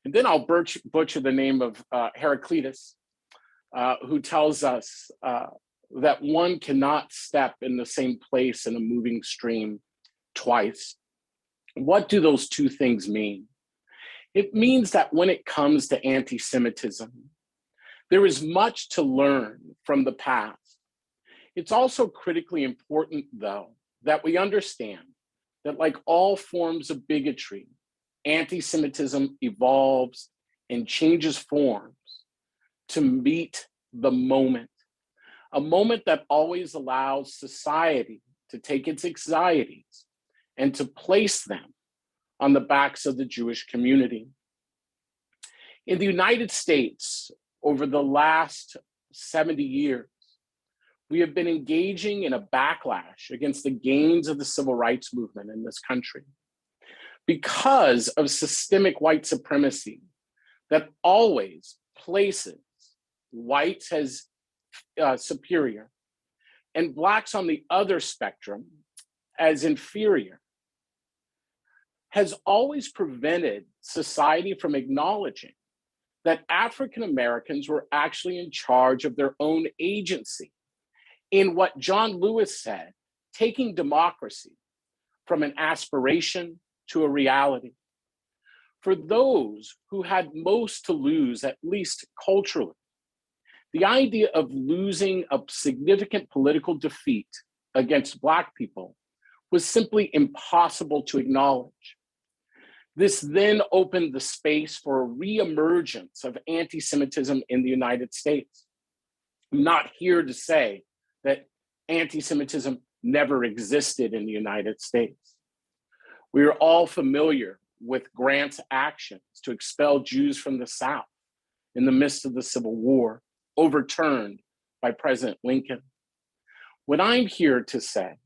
And then I'll butcher the name of Heraclitus, who tells us that one cannot step in the same place in a moving stream twice. What do those two things mean? It means that when it comes to anti-Semitism, there is much to learn from the past. It's also critically important, though, that we understand that, like all forms of bigotry, anti-Semitism evolves and changes forms to meet the moment, a moment that always allows society to take its anxieties and to place them on the backs of the Jewish community. In the United States, over the last 70 years, we have been engaging in a backlash against the gains of the civil rights movement in this country because of systemic white supremacy that always places whites as superior and blacks on the other spectrum as inferior, has always prevented society from acknowledging that African Americans were actually in charge of their own agency in what John Lewis said, taking democracy from an aspiration to a reality. For those who had most to lose, at least culturally, the idea of losing a significant political defeat against Black people was simply impossible to acknowledge. This then opened the space for a reemergence of anti-Semitism in the United States. I'm not here to say that anti-Semitism never existed in the United States. We are all familiar with Grant's actions to expel Jews from the South in the midst of the Civil War, overturned by President Lincoln. What I'm here to say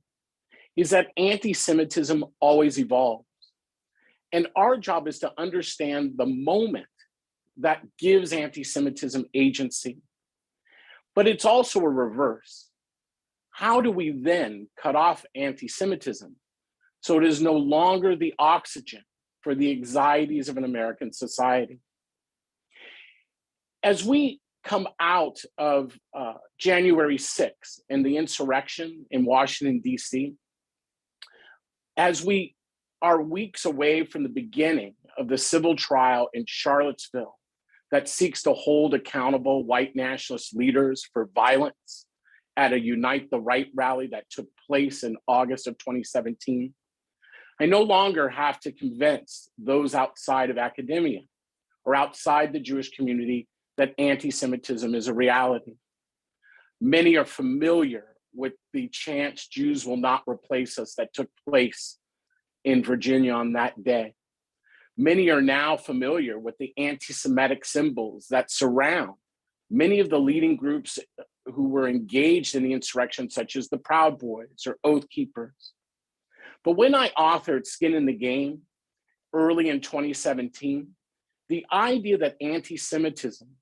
is that anti-Semitism always evolves. And our job is to understand the moment that gives anti-Semitism agency. But it's also a reverse. How do we then cut off anti-Semitism so it is no longer the oxygen for the anxieties of an American society? As we come out of January 6th and the insurrection in Washington, D.C., as we are weeks away from the beginning of the civil trial in Charlottesville that seeks to hold accountable white nationalist leaders for violence at a Unite the Right rally that took place in August of 2017, I no longer have to convince those outside of academia or outside the Jewish community that anti-Semitism is a reality. Many are familiar with the chants, "Jews will not replace us," that took place in Virginia on that day. Many are now familiar with the anti-Semitic symbols that surround many of the leading groups who were engaged in the insurrection, such as the Proud Boys or Oath Keepers. But when I authored Skin in the Game early in 2017, the idea that anti-Semitism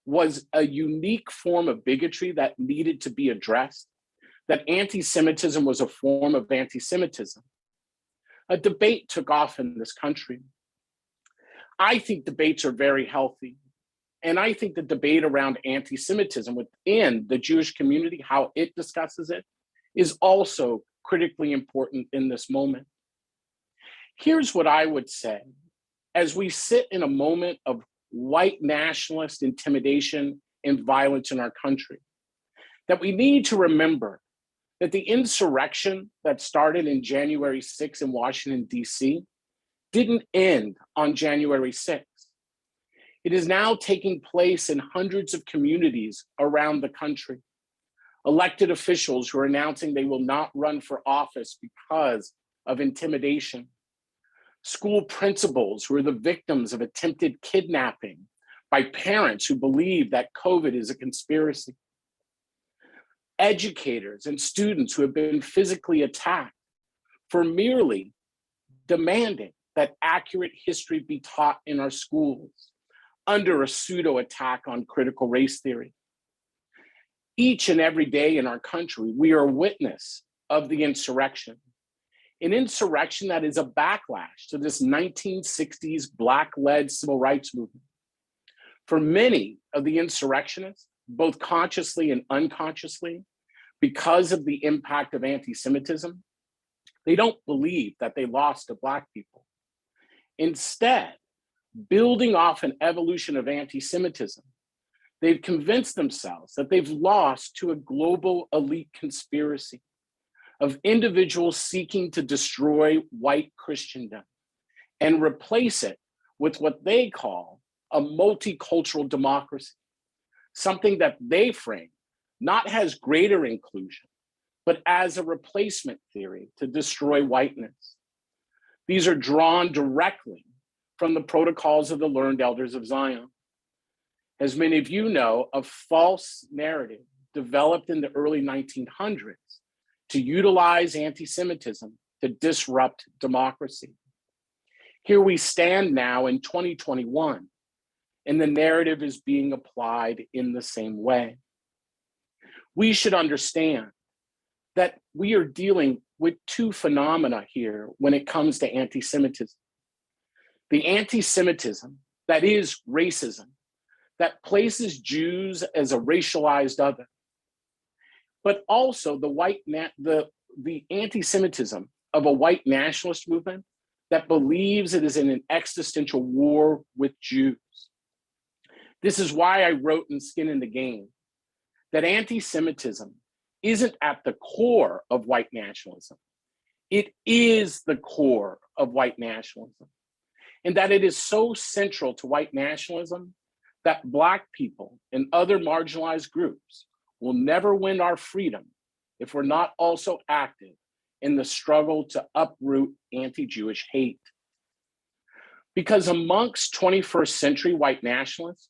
was a unique form of bigotry that needed to be addressed, that anti-Semitism was a form of anti-Semitism, a debate took off in this country. I think debates are very healthy. And I think the debate around anti-Semitism within the Jewish community, how it discusses it, is also critically important in this moment. Here's what I would say. As we sit in a moment of white nationalist intimidation and violence in our country, that we need to remember that the insurrection that started in January 6th in Washington, D.C., didn't end on January 6th. It is now taking place in hundreds of communities around the country. Elected officials who are announcing they will not run for office because of intimidation. School principals who are the victims of attempted kidnapping by parents who believe that COVID is a conspiracy. Educators and students who have been physically attacked for merely demanding that accurate history be taught in our schools under a pseudo attack on critical race theory. Each and every day in our country, we are a witness of the insurrection. An insurrection that is a backlash to this 1960s Black-led civil rights movement. For many of the insurrectionists, both consciously and unconsciously, because of the impact of anti-Semitism, they don't believe that they lost to Black people. Instead, building off an evolution of anti-Semitism, they've convinced themselves that they've lost to a global elite conspiracy of individuals seeking to destroy white Christendom and replace it with what they call a multicultural democracy, something that they frame not as greater inclusion, but as a replacement theory to destroy whiteness. These are drawn directly from the protocols of the learned elders of Zion. As many of you know, a false narrative developed in the early 1900s to utilize anti-Semitism to disrupt democracy. Here we stand now in 2021, and the narrative is being applied in the same way. We should understand that we are dealing with two phenomena here when it comes to anti-Semitism. The anti-Semitism that is racism, that places Jews as a racialized other, but also the anti-Semitism of a white nationalist movement that believes it is in an existential war with Jews. This is why I wrote in Skin in the Game that anti-Semitism isn't at the core of white nationalism. It is the core of white nationalism, and that it is so central to white nationalism that Black people and other marginalized groups will never win our freedom if we're not also active in the struggle to uproot anti-Jewish hate. Because amongst 21st century white nationalists,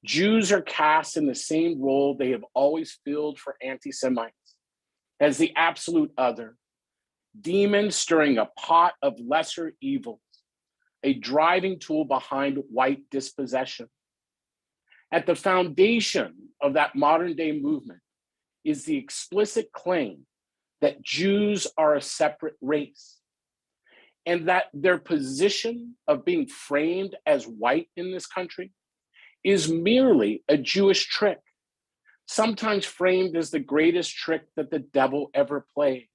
Jews are cast in the same role they have always filled for anti-Semites, as the absolute other, demons stirring a pot of lesser evils, a driving tool behind white dispossession. At the foundation of that modern day movement is the explicit claim that Jews are a separate race, and that their position of being framed as white in this country is merely a Jewish trick, sometimes framed as the greatest trick that the devil ever played.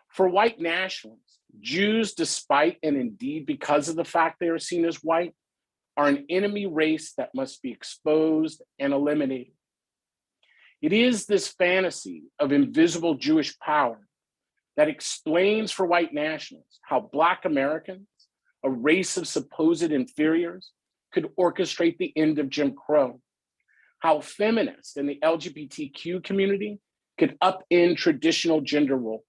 For white nationalists, Jews, despite and indeed because of the fact they are seen as white, are an enemy race that must be exposed and eliminated. It is this fantasy of invisible Jewish power that explains for white nationalists how Black Americans, a race of supposed inferiors, could orchestrate the end of Jim Crow, how feminists in the LGBTQ community could upend traditional gender roles,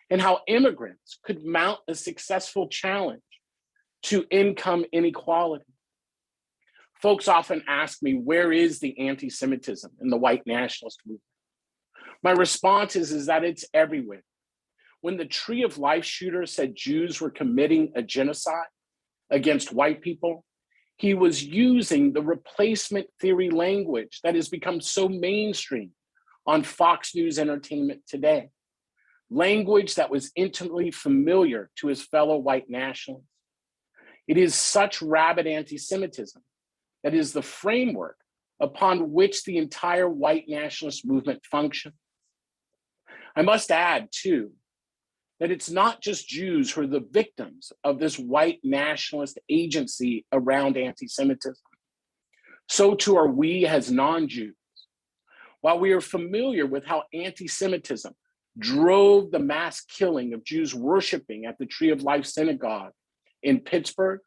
and how immigrants could mount a successful challenge to income inequality. Folks often ask me, where is the anti-Semitism in the white nationalist movement? My response is that it's everywhere. When the Tree of Life shooter said Jews were committing a genocide against white people, he was using the replacement theory language that has become so mainstream on Fox News Entertainment today, language that was intimately familiar to his fellow white nationalists. It is such rabid anti-Semitism that is the framework upon which the entire white nationalist movement functions. I must add, too, that it's not just Jews who are the victims of this white nationalist agency around anti-Semitism. So too are we as non-Jews. While we are familiar with how anti-Semitism drove the mass killing of Jews worshiping at the Tree of Life Synagogue in Pittsburgh,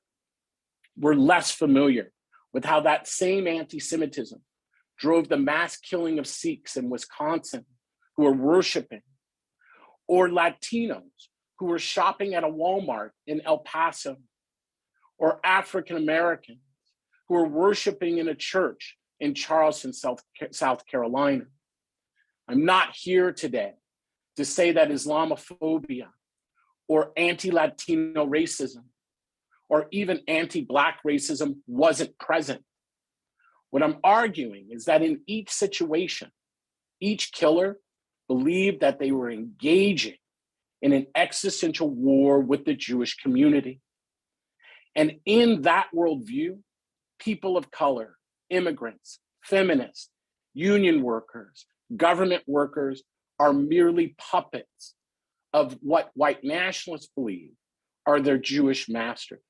we're less familiar with how that same anti-Semitism drove the mass killing of Sikhs in Wisconsin who are worshiping, or Latinos who were shopping at a Walmart in El Paso, or African Americans who were worshiping in a church in Charleston, South Carolina. I'm not here today to say that Islamophobia or anti-Latino racism or even anti-Black racism wasn't present. What I'm arguing is that in each situation, each killer believed that they were engaging in an existential war with the Jewish community. And in that worldview, people of color, immigrants, feminists, union workers, government workers are merely puppets of what white nationalists believe are their Jewish masters.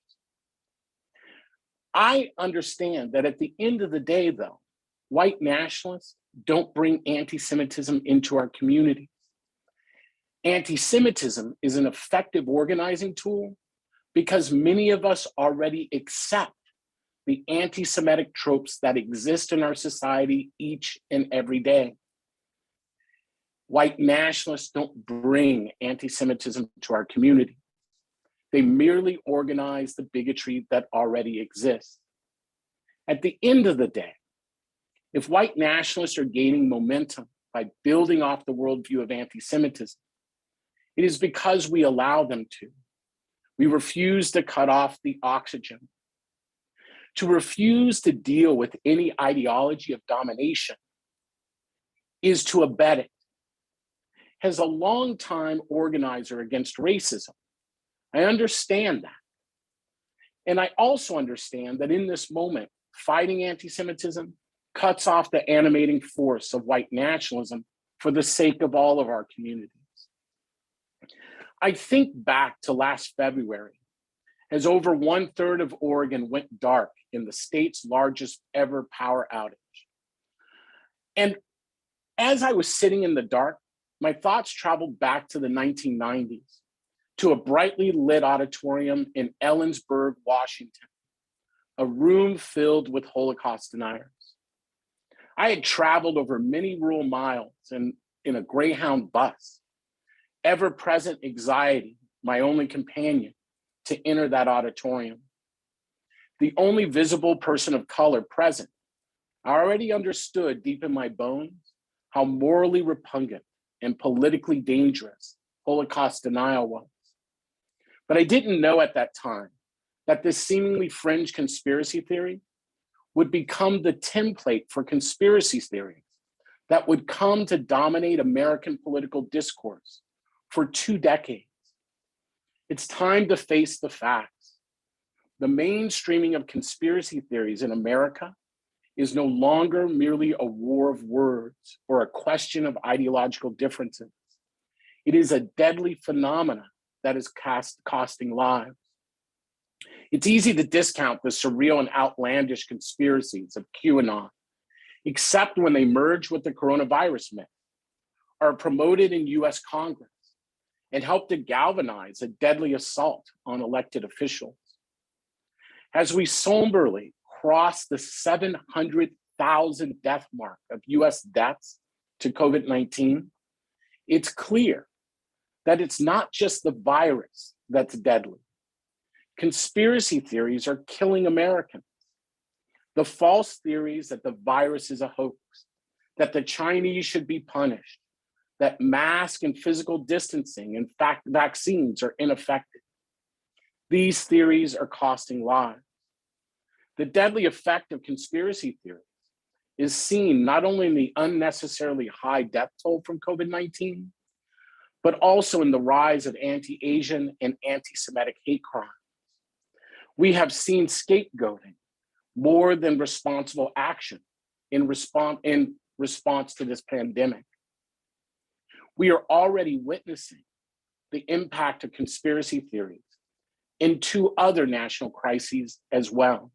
I understand that at the end of the day, though, white nationalists don't bring anti-Semitism into our communities. Anti-Semitism is an effective organizing tool because many of us already accept the anti-Semitic tropes that exist in our society each and every day. White nationalists don't bring anti-Semitism to our community. They merely organize the bigotry that already exists. At the end of the day, if white nationalists are gaining momentum by building off the worldview of anti-Semitism, it is because we allow them to. We refuse to cut off the oxygen. To refuse to deal with any ideology of domination is to abet it. As a longtime organizer against racism, I understand that. And I also understand that in this moment, fighting anti-Semitism cuts off the animating force of white nationalism for the sake of all of our communities. I think back to last February, as over 1/3 of Oregon went dark in the state's largest ever power outage. And as I was sitting in the dark, my thoughts traveled back to the 1990s, to a brightly lit auditorium in Ellensburg, Washington, a room filled with Holocaust deniers. I had traveled over many rural miles in a Greyhound bus, ever-present anxiety, my only companion, to enter that auditorium. The only visible person of color present, I already understood deep in my bones how morally repugnant and politically dangerous Holocaust denial was. But I didn't know at that time that this seemingly fringe conspiracy theory would become the template for conspiracy theories that would come to dominate American political discourse for 2 decades. It's time to face the facts. The mainstreaming of conspiracy theories in America is no longer merely a war of words or a question of ideological differences. It is a deadly phenomenon that is costing lives. It's easy to discount the surreal and outlandish conspiracies of QAnon, except when they merge with the coronavirus myth, are promoted in US Congress, and help to galvanize a deadly assault on elected officials. As we somberly cross the 700,000 death mark of US deaths to COVID-19, it's clear that it's not just the virus that's deadly. Conspiracy theories are killing Americans. The false theories that the virus is a hoax, that the Chinese should be punished, that mask and physical distancing and vaccines are ineffective. These theories are costing lives. The deadly effect of conspiracy theories is seen not only in the unnecessarily high death toll from COVID-19, but also in the rise of anti-Asian and anti-Semitic hate crimes. We have seen scapegoating more than responsible action in response to this pandemic. We are already witnessing the impact of conspiracy theories in 2 other national crises as well.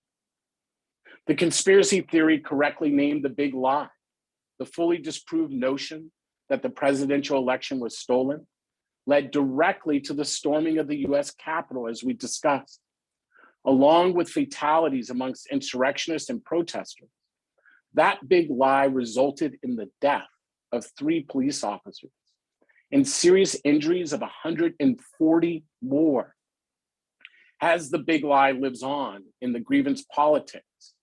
The conspiracy theory correctly named the big lie, the fully disproved notion that the presidential election was stolen, led directly to the storming of the US Capitol, as we discussed, along with fatalities amongst insurrectionists and protesters. That big lie resulted in the death of 3 police officers and serious injuries of 140 more. As the big lie lives on in the grievance politics,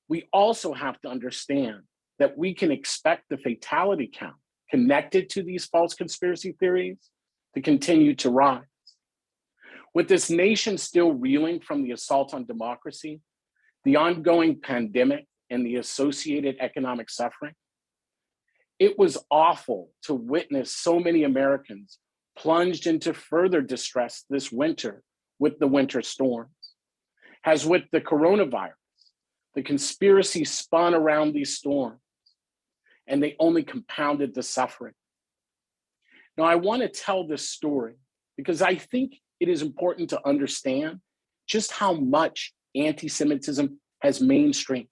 we also have to understand that we can expect the fatality count connected to these false conspiracy theories to continue to rise. With this nation still reeling from the assault on democracy, the ongoing pandemic, and the associated economic suffering, it was awful to witness so many Americans plunged into further distress this winter with the winter storms. As with the coronavirus, the conspiracy spun around these storms, and they only compounded the suffering. Now, I want to tell this story because I think it is important to understand just how much anti-Semitism has mainstreamed.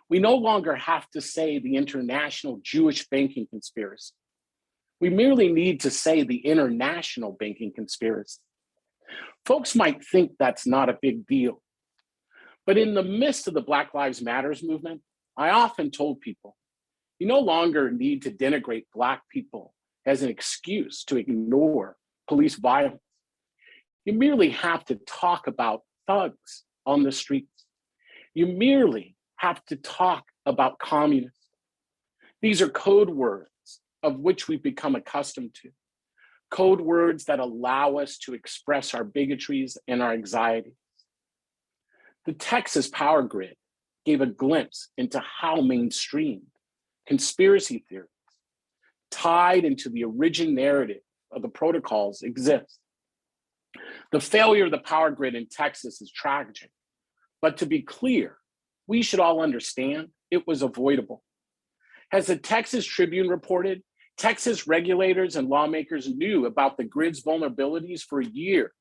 We no longer have to say the international Jewish banking conspiracy. We merely need to say the international banking conspiracy. Folks might think that's not a big deal. But in the midst of the Black Lives Matter movement, I often told people, you no longer need to denigrate Black people as an excuse to ignore police violence. You merely have to talk about thugs on the streets. You merely have to talk about communists. These are code words of which we've become accustomed to. Code words that allow us to express our bigotries and our anxieties. The Texas power grid gave a glimpse into how mainstreamed conspiracy theories tied into the origin narrative of the protocols exist. The failure of the power grid in Texas is tragic, but to be clear, we should all understand it was avoidable. As the Texas Tribune reported, Texas regulators and lawmakers knew about the grid's vulnerabilities for years,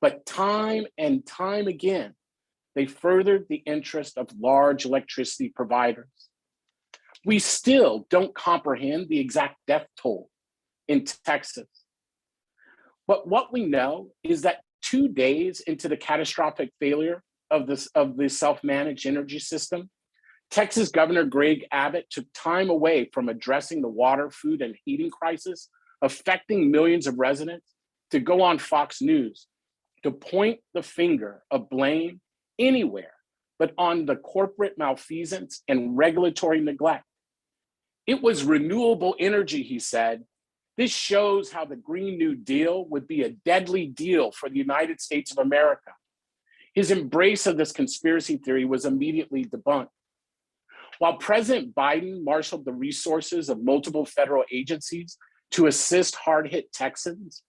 but time and time again, they furthered the interest of large electricity providers. We still don't comprehend the exact death toll in Texas. But what we know is that 2 days into the catastrophic failure of the self-managed energy system, Texas Governor Greg Abbott took time away from addressing the water, food, and heating crisis affecting millions of residents to go on Fox News to point the finger of blame anywhere but on the corporate malfeasance and regulatory neglect. It was renewable energy, he said, This shows how the Green New Deal would be a deadly deal for the United States of America. His embrace of this conspiracy theory was immediately debunked. While President Biden marshaled the resources of multiple federal agencies to assist hard-hit Texans,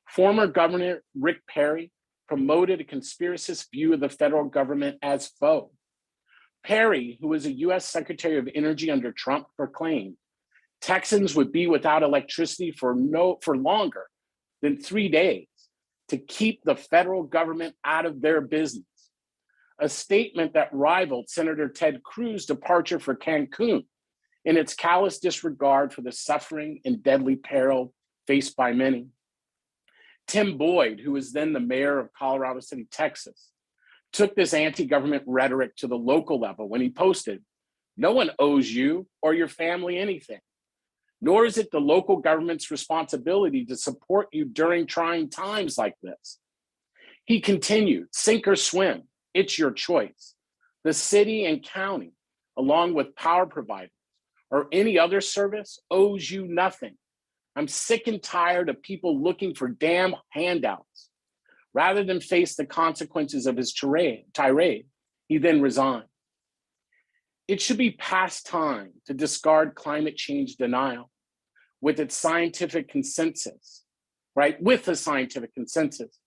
former Governor Rick Perry promoted a conspiracist view of the federal government as foe. Perry, who was a US Secretary of Energy under Trump, proclaimed Texans would be without electricity for longer than 3 days to keep the federal government out of their business, a statement that rivaled Senator Ted Cruz's departure for Cancun in its callous disregard for the suffering and deadly peril faced by many. Tim Boyd, who was then the mayor of Colorado City, Texas, took this anti-government rhetoric to the local level when he posted, "No one owes you or your family anything, nor is it the local government's responsibility to support you during trying times like this." He continued, "Sink or swim, it's your choice. The city and county, along with power providers or any other service, owes you nothing. I'm sick and tired of people looking for damn handouts." Rather than face the consequences of his tirade, he then resigned. It should be past time to discard climate change denial with its scientific consensus, right? With a scientific consensus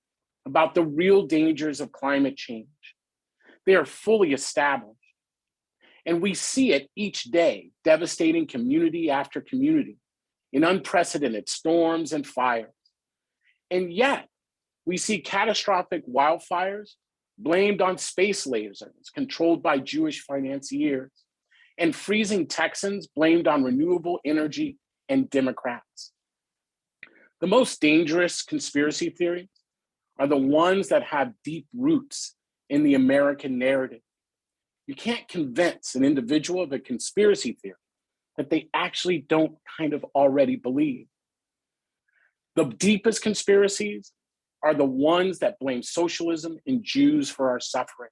about the real dangers of climate change. They are fully established. And we see it each day, devastating community after community in unprecedented storms and fires. And yet, we see catastrophic wildfires blamed on space lasers controlled by Jewish financiers, and freezing Texans blamed on renewable energy and Democrats. The most dangerous conspiracy theories are the ones that have deep roots in the American narrative. You can't convince an individual of a conspiracy theory that they actually don't kind of already believe. The deepest conspiracies are the ones that blame socialism and Jews for our suffering.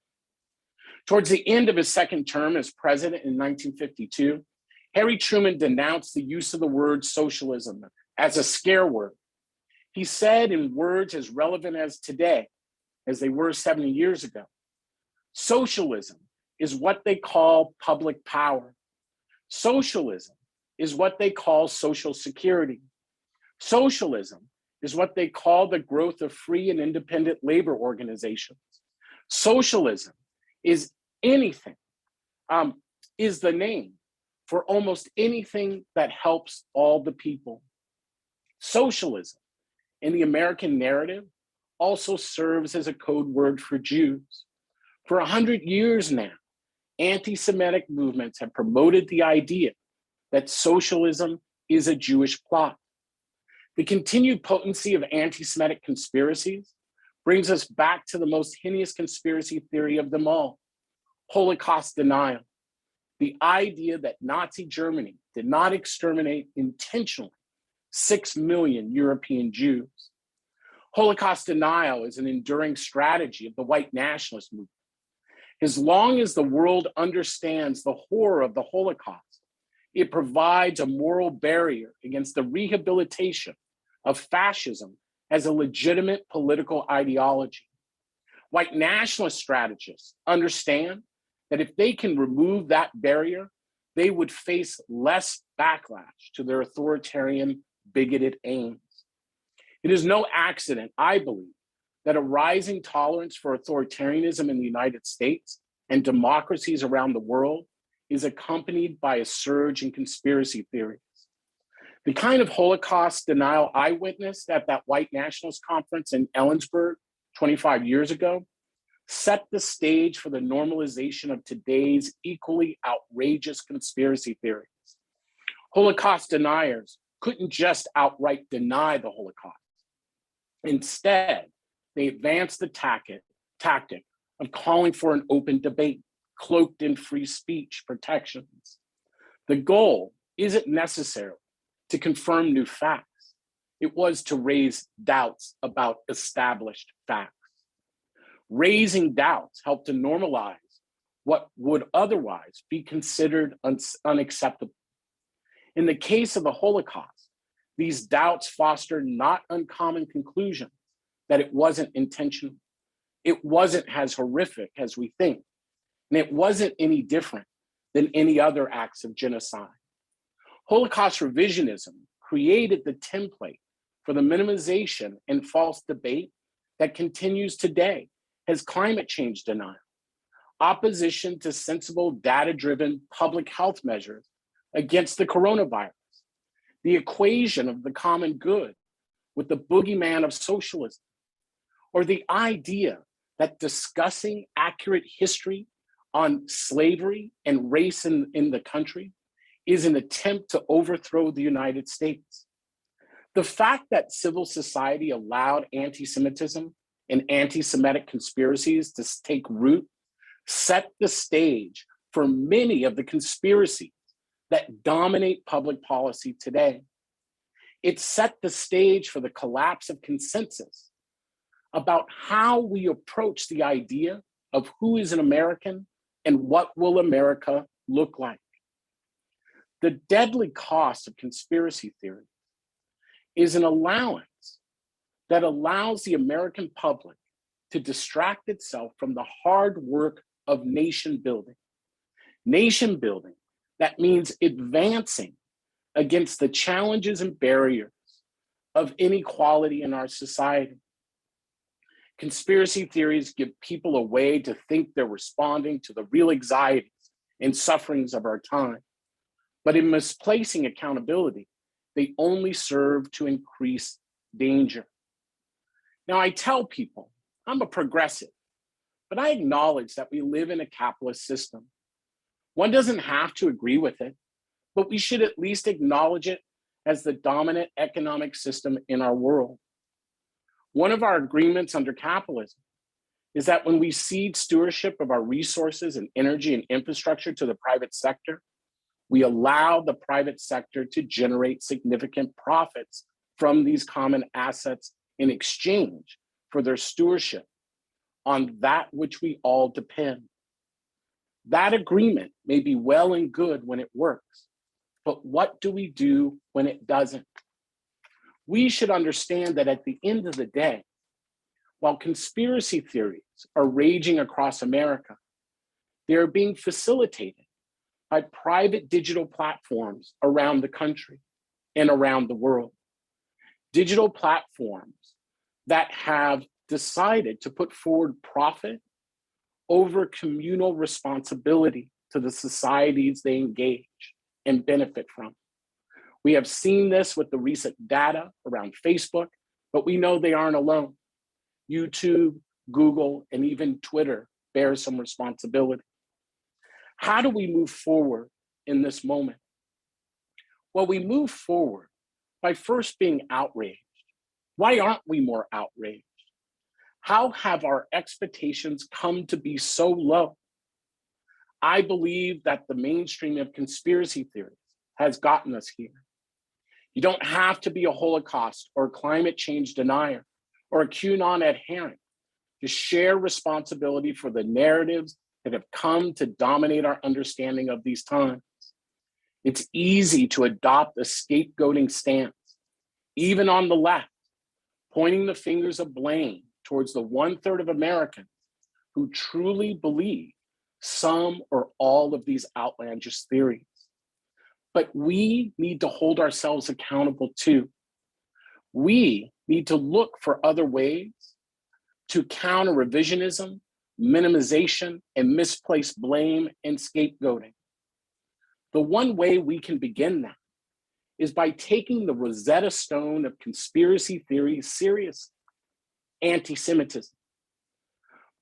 Towards the end of his second term as president in 1952, Harry Truman denounced the use of the word socialism as a scare word. He said in words as relevant as today, as they were 70 years ago, socialism is what they call public power. Socialism is what they call social security. Socialism is what they call the growth of free and independent labor organizations. Socialism is anything, is the name for almost anything that helps all the people. Socialism in the American narrative also serves as a code word for Jews. For 100 years now, anti-Semitic movements have promoted the idea that socialism is a Jewish plot. The continued potency of anti-Semitic conspiracies brings us back to the most heinous conspiracy theory of them all, Holocaust denial. The idea that Nazi Germany did not exterminate intentionally 6 million European Jews. Holocaust denial is an enduring strategy of the white nationalist movement. As long as the world understands the horror of the Holocaust, it provides a moral barrier against the rehabilitation of fascism as a legitimate political ideology. White nationalist strategists understand that if they can remove that barrier, they would face less backlash to their authoritarian, bigoted aims. It is no accident, I believe, that a rising tolerance for authoritarianism in the United States and democracies around the world is accompanied by a surge in conspiracy theories. The kind of Holocaust denial I witnessed at that white nationalist conference in Ellensburg 25 years ago set the stage for the normalization of today's equally outrageous conspiracy theories. Holocaust deniers couldn't just outright deny the Holocaust. Instead, they advanced the tactic of calling for an open debate, cloaked in free speech protections. The goal isn't necessarily to confirm new facts. It was to raise doubts about established facts. Raising doubts helped to normalize what would otherwise be considered unacceptable. In the case of the Holocaust, These doubts foster not uncommon conclusions that it wasn't intentional. It wasn't as horrific as we think, and it wasn't any different than any other acts of genocide. Holocaust revisionism created the template for the minimization and false debate that continues today as climate change denial, opposition to sensible data-driven public health measures against the coronavirus, the equation of the common good with the boogeyman of socialism, or the idea that discussing accurate history on slavery and race in the country is an attempt to overthrow the United States. The fact that civil society allowed anti-Semitism and anti-Semitic conspiracies to take root set the stage for many of the conspiracies that dominate public policy today. It set the stage for the collapse of consensus about how we approach the idea of who is an American and what will America look like. The deadly cost of conspiracy theory is an allowance that allows the American public to distract itself from the hard work of nation building. Nation building, that means advancing against the challenges and barriers of inequality in our society. Conspiracy theories give people a way to think they're responding to the real anxieties and sufferings of our time. But in misplacing accountability, they only serve to increase danger. Now, I tell people, I'm a progressive, but I acknowledge that we live in a capitalist system. One doesn't have to agree with it, but we should at least acknowledge it as the dominant economic system in our world. One of our agreements under capitalism is that when we cede stewardship of our resources and energy and infrastructure to the private sector, we allow the private sector to generate significant profits from these common assets in exchange for their stewardship on that which we all depend. That agreement may be well and good when it works, but what do we do when it doesn't? We should understand that at the end of the day, while conspiracy theories are raging across America, they are being facilitated by private digital platforms around the country and around the world. Digital platforms that have decided to put forward profit over communal responsibility to the societies they engage and benefit from. We have seen this with the recent data around Facebook, but we know they aren't alone. YouTube, Google, and even Twitter bear some responsibility. How do we move forward in this moment? Well, we move forward by first being outraged. Why aren't we more outraged? How have our expectations come to be so low? I believe that the mainstream of conspiracy theories has gotten us here. You don't have to be a Holocaust or climate change denier or a QAnon adherent to share responsibility for the narratives that have come to dominate our understanding of these times. It's easy to adopt a scapegoating stance, even on the left, pointing the fingers of blame towards the 1/3 of Americans who truly believe some or all of these outlandish theories. But we need to hold ourselves accountable too. We need to look for other ways to counter revisionism, minimization, and misplaced blame and scapegoating. The one way we can begin that is by taking the Rosetta Stone of conspiracy theories seriously, anti-Semitism.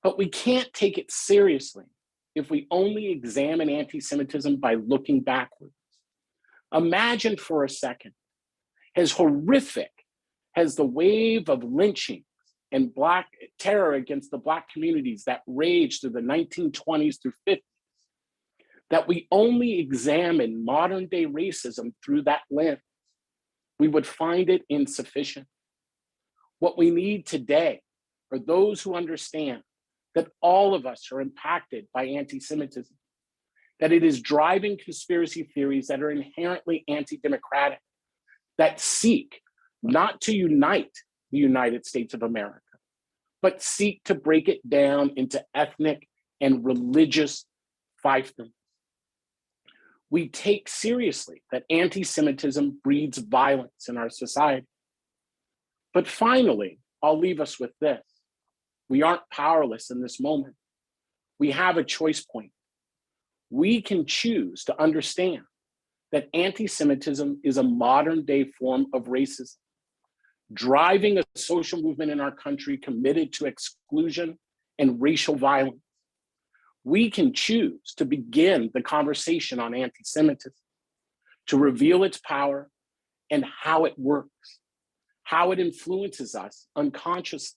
But we can't take it seriously if we only examine anti-Semitism by looking backwards. Imagine for a second, as horrific as the wave of lynchings and Black terror against the Black communities that raged through the 1920s through 50s, that we only examine modern day racism through that lens, we would find it insufficient. What we need today are those who understand that all of us are impacted by anti-Semitism, that it is driving conspiracy theories that are inherently anti-democratic, that seek not to unite the United States of America, but seek to break it down into ethnic and religious fiefdoms. We take seriously that anti-Semitism breeds violence in our society. But finally, I'll leave us with this. We aren't powerless in this moment. We have a choice point. We can choose to understand that anti-Semitism is a modern day form of racism, driving a social movement in our country committed to exclusion and racial violence. We can choose to begin the conversation on anti-Semitism, to reveal its power and how it works, how it influences us unconsciously,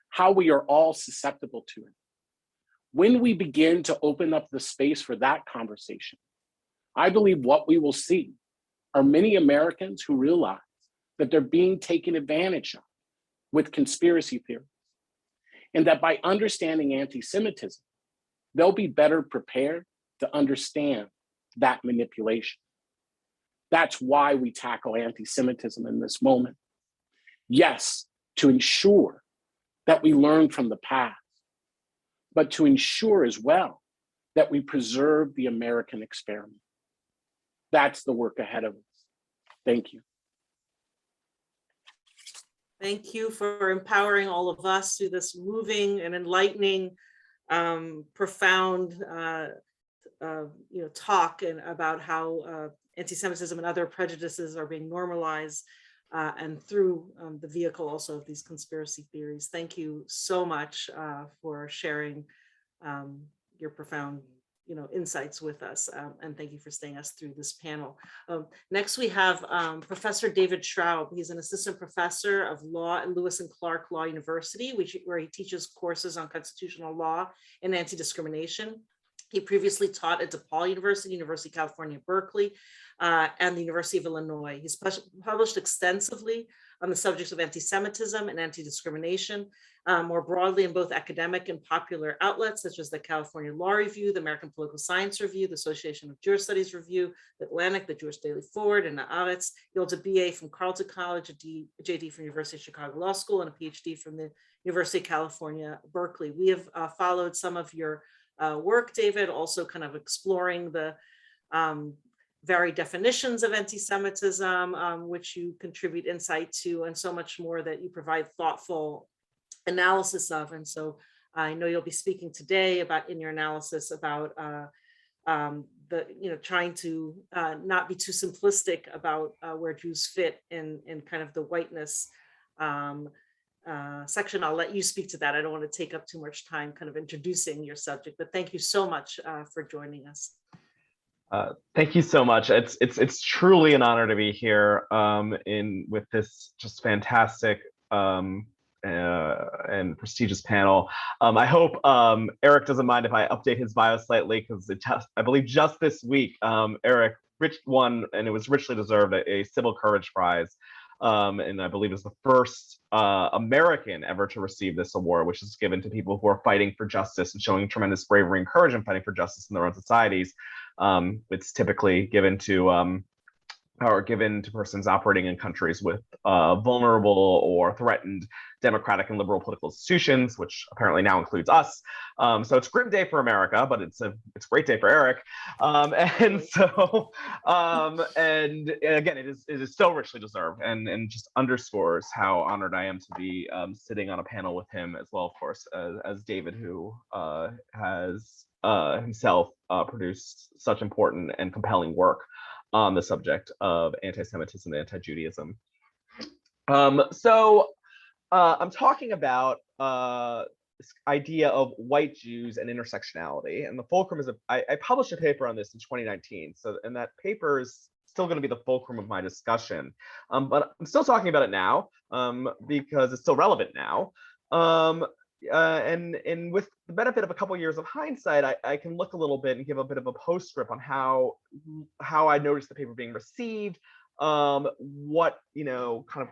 how we are all susceptible to it. When we begin to open up the space for that conversation, I believe what we will see are many Americans who realize that they're being taken advantage of with conspiracy theories, and that by understanding anti-Semitism, they'll be better prepared to understand that manipulation. That's why we tackle anti-Semitism in this moment. Yes, to ensure that we learn from the past, but to ensure as well that we preserve the American experiment. That's the work ahead of us. Thank you. Thank you for empowering all of us through this moving and enlightening, profound talk and about how anti-Semitism and other prejudices are being normalized, and through the vehicle also of these conspiracy theories. Thank you so much for sharing your profound insights with us, and thank you for staying us through this panel. Next we have Professor David Schraub. He's an assistant professor of law at Lewis and Clark Law University, where he teaches courses on constitutional law and anti-discrimination. He previously taught at DePaul University, University of California, Berkeley, and the University of Illinois. He's published extensively on the subjects of anti-Semitism and anti-discrimination, more broadly in both academic and popular outlets, such as the California Law Review, the American Political Science Review, the Association of Jewish Studies Review, the Atlantic, the Jewish Daily Forward, and the Haaretz. He holds a BA from Carleton College, a JD from University of Chicago Law School, and a PhD from the University of California, Berkeley. We have followed some of your work, David, also kind of exploring the varied definitions of anti-Semitism, which you contribute insight to, and so much more that you provide thoughtful analysis of. And so I know you'll be speaking today about, in your analysis, about trying to not be too simplistic about where Jews fit in kind of the whiteness section. I'll let you speak to that. I don't want to take up too much time kind of introducing your subject, but thank you so much for joining us. Thank you so much. It's truly an honor to be here with this just fantastic and prestigious panel. I hope Eric doesn't mind if I update his bio slightly, because I believe just this week Eric won, and it was richly deserved, a Civil Courage Prize. And I believe is the first American ever to receive this award, which is given to people who are fighting for justice and showing tremendous bravery and courage in fighting for justice in their own societies. It's typically given to persons operating in countries with vulnerable or threatened democratic and liberal political institutions, which apparently now includes us. So it's a grim day for America, but it's a great day for Eric. And again, it is so richly deserved, and just underscores how honored I am to be sitting on a panel with him as well, of course, as David, who has himself produced such important and compelling work on the subject of anti-Semitism and anti-Judaism. I'm talking about this idea of white Jews and intersectionality, and the fulcrum is I published a paper on this in 2019, and that paper is still going to be the fulcrum of my discussion, but I'm still talking about it now because it's still relevant now. And with the benefit of a couple years of hindsight, I can look a little bit and give a bit of a postscript on how I noticed the paper being received, what kind of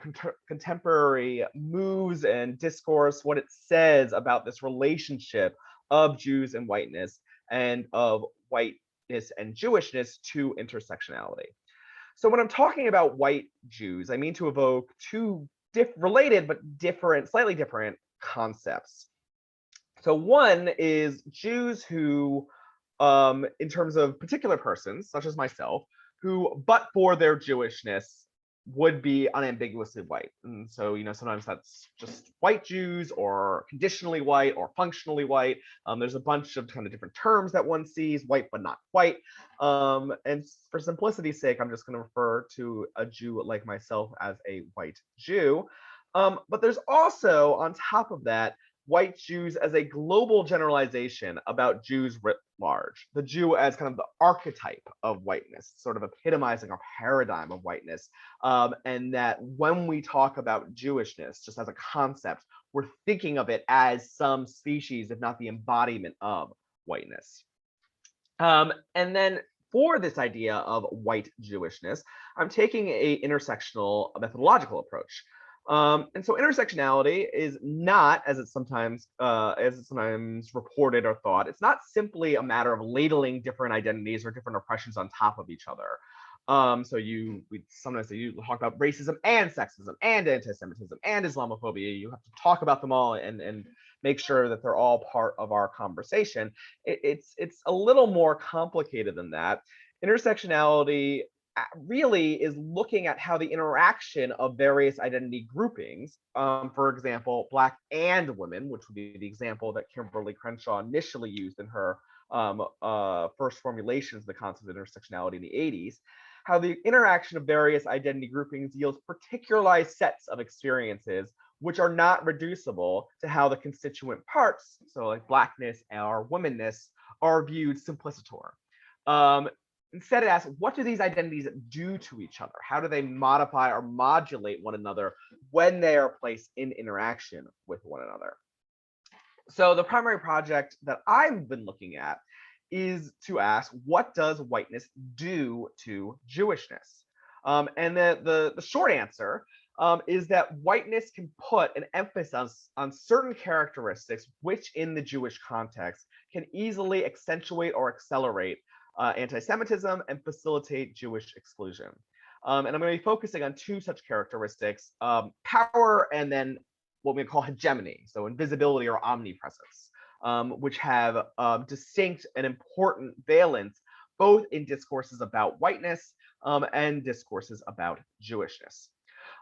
contemporary moves and discourse, what it says about this relationship of Jews and whiteness, and of whiteness and Jewishness to intersectionality. So when I'm talking about white Jews, I mean to evoke two related but different, slightly different concepts. So one is Jews who, in terms of particular persons, such as myself, who, but for their Jewishness, would be unambiguously white. And so, sometimes that's just white Jews or conditionally white or functionally white. There's a bunch of kind of different terms that one sees, white but not white. And for simplicity's sake, I'm just going to refer to a Jew like myself as a white Jew. But there's also, on top of that, white Jews as a global generalization about Jews writ large. The Jew as kind of the archetype of whiteness, sort of epitomizing our paradigm of whiteness. And that when we talk about Jewishness, just as a concept, we're thinking of it as some species, if not the embodiment of whiteness. And then for this idea of white Jewishness, I'm taking an intersectional methodological approach. And so intersectionality is not, as it's sometimes reported or thought, it's not simply a matter of ladling different identities or different oppressions on top of each other. So we sometimes talk about racism and sexism and anti-Semitism and Islamophobia. You have to talk about them all and make sure that they're all part of our conversation. It's a little more complicated than that. Intersectionality really is looking at how the interaction of various identity groupings, for example, Black and women, which would be the example that Kimberly Crenshaw initially used in her first formulations of the concept of intersectionality in the 80s, how the interaction of various identity groupings yields particularized sets of experiences which are not reducible to how the constituent parts, so like Blackness or womanness, are viewed simpliciter. Instead, it asks, what do these identities do to each other? How do they modify or modulate one another when they are placed in interaction with one another? So the primary project that I've been looking at is to ask, what does whiteness do to Jewishness? And the short answer is that whiteness can put an emphasis on certain characteristics which in the Jewish context can easily accentuate or accelerate anti-Semitism and facilitate Jewish exclusion. And I'm going to be focusing on two such characteristics, power and then what we call hegemony, so invisibility or omnipresence, which have distinct and important valence both in discourses about whiteness and discourses about Jewishness.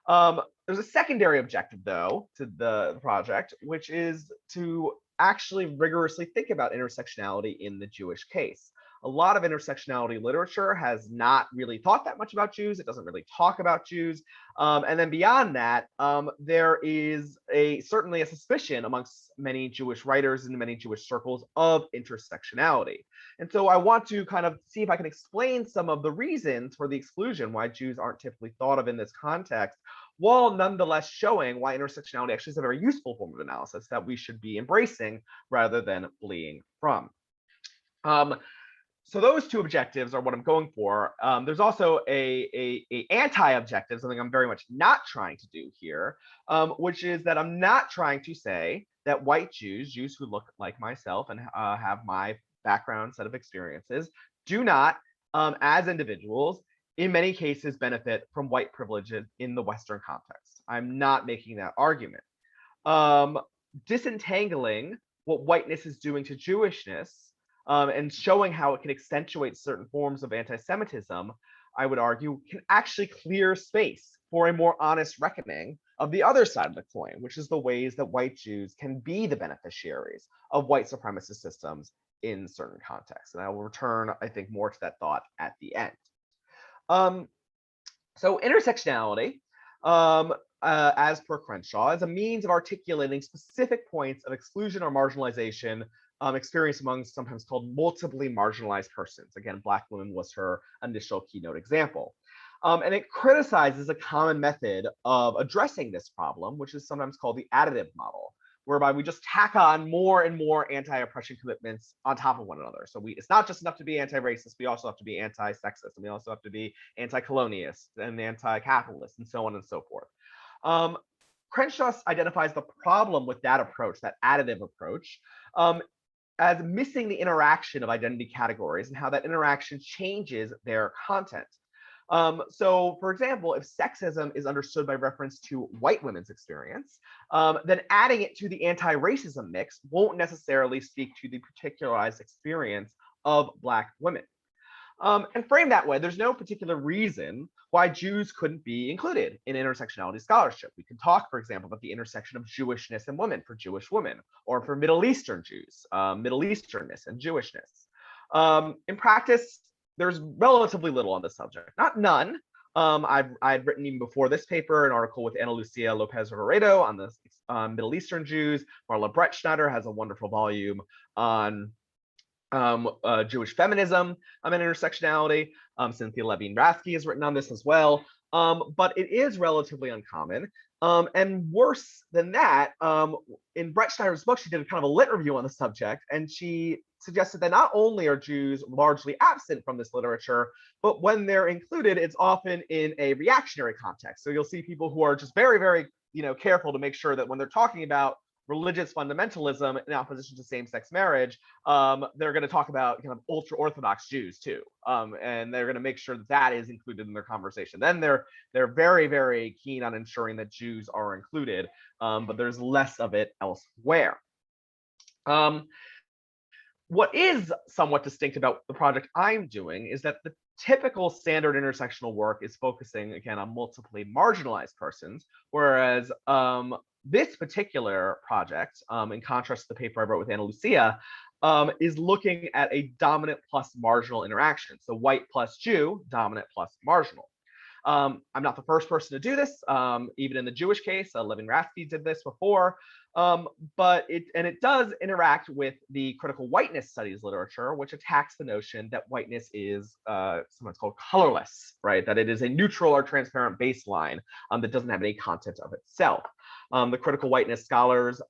There's a secondary objective, though, to the project, which is to actually rigorously think about intersectionality in the Jewish case. A lot of intersectionality literature has not really thought that much about Jews. It doesn't really talk about Jews. And then beyond that, there is certainly a suspicion amongst many Jewish writers and many Jewish circles of intersectionality. And so I want to kind of see if I can explain some of the reasons for the exclusion, why Jews aren't typically thought of in this context, while nonetheless showing why intersectionality actually is a very useful form of analysis that we should be embracing rather than fleeing from. So those two objectives are what I'm going for. There's also a anti-objective, something I'm very much not trying to do here, which is that I'm not trying to say that white Jews who look like myself and have my background set of experiences, do not, as individuals, in many cases benefit from white privileges in the Western context. I'm not making that argument. Disentangling what whiteness is doing to Jewishness and showing how it can accentuate certain forms of anti-Semitism, I would argue, can actually clear space for a more honest reckoning of the other side of the coin, which is the ways that white Jews can be the beneficiaries of white supremacist systems in certain contexts. And I will return, I think, more to that thought at the end. So intersectionality, as per Crenshaw, is a means of articulating specific points of exclusion or marginalization experienced among sometimes called multiply marginalized persons. Again, Black women was her initial keynote example. And it criticizes a common method of addressing this problem, which is sometimes called the additive model, whereby we just tack on more and more anti-oppression commitments on top of one another. So it's not just enough to be anti-racist, we also have to be anti-sexist, and we also have to be anti-colonialist and anti-capitalist, and so on and so forth. Crenshaw identifies the problem with that approach, that additive approach, as missing the interaction of identity categories and how that interaction changes their content. So, for example, if sexism is understood by reference to white women's experience, then adding it to the anti-racism mix won't necessarily speak to the particularized experience of Black women. And framed that way, there's no particular reason why Jews couldn't be included in intersectionality scholarship. We can talk, for example, about the intersection of Jewishness and women for Jewish women, or for Middle Eastern Jews, Middle Easternness and Jewishness. In practice, there's relatively little on this subject, not none. I'd written even before this paper an article with Ana Lucia Lopez Reveredo on the Middle Eastern Jews. Marla Brettschneider has a wonderful volume on Jewish feminism and intersectionality. Cynthia Levine-Rasky has written on this as well. But it is relatively uncommon. And worse than that, in Brett Schneider's book, she did a kind of a lit review on the subject, and she suggested that not only are Jews largely absent from this literature, but when they're included, it's often in a reactionary context. So you'll see people who are just very, very, careful to make sure that when they're talking about religious fundamentalism in opposition to same-sex marriage, they're going to talk about kind of ultra-Orthodox Jews too, and they're going to make sure that that is included in their conversation. Then they're very, very keen on ensuring that Jews are included, but there's less of it elsewhere. What is somewhat distinct about the project I'm doing is that the typical standard intersectional work is focusing, again, on multiply marginalized persons, whereas this particular project, in contrast to the paper I wrote with Ana Lucia, is looking at a dominant plus marginal interaction. So white plus Jew, dominant plus marginal. I'm not the first person to do this. Even in the Jewish case, Levin Rasky did this before. But it does interact with the critical whiteness studies literature, which attacks the notion that whiteness is sometimes called colorless, right? That it is a neutral or transparent baseline that doesn't have any content of itself. The critical whiteness scholars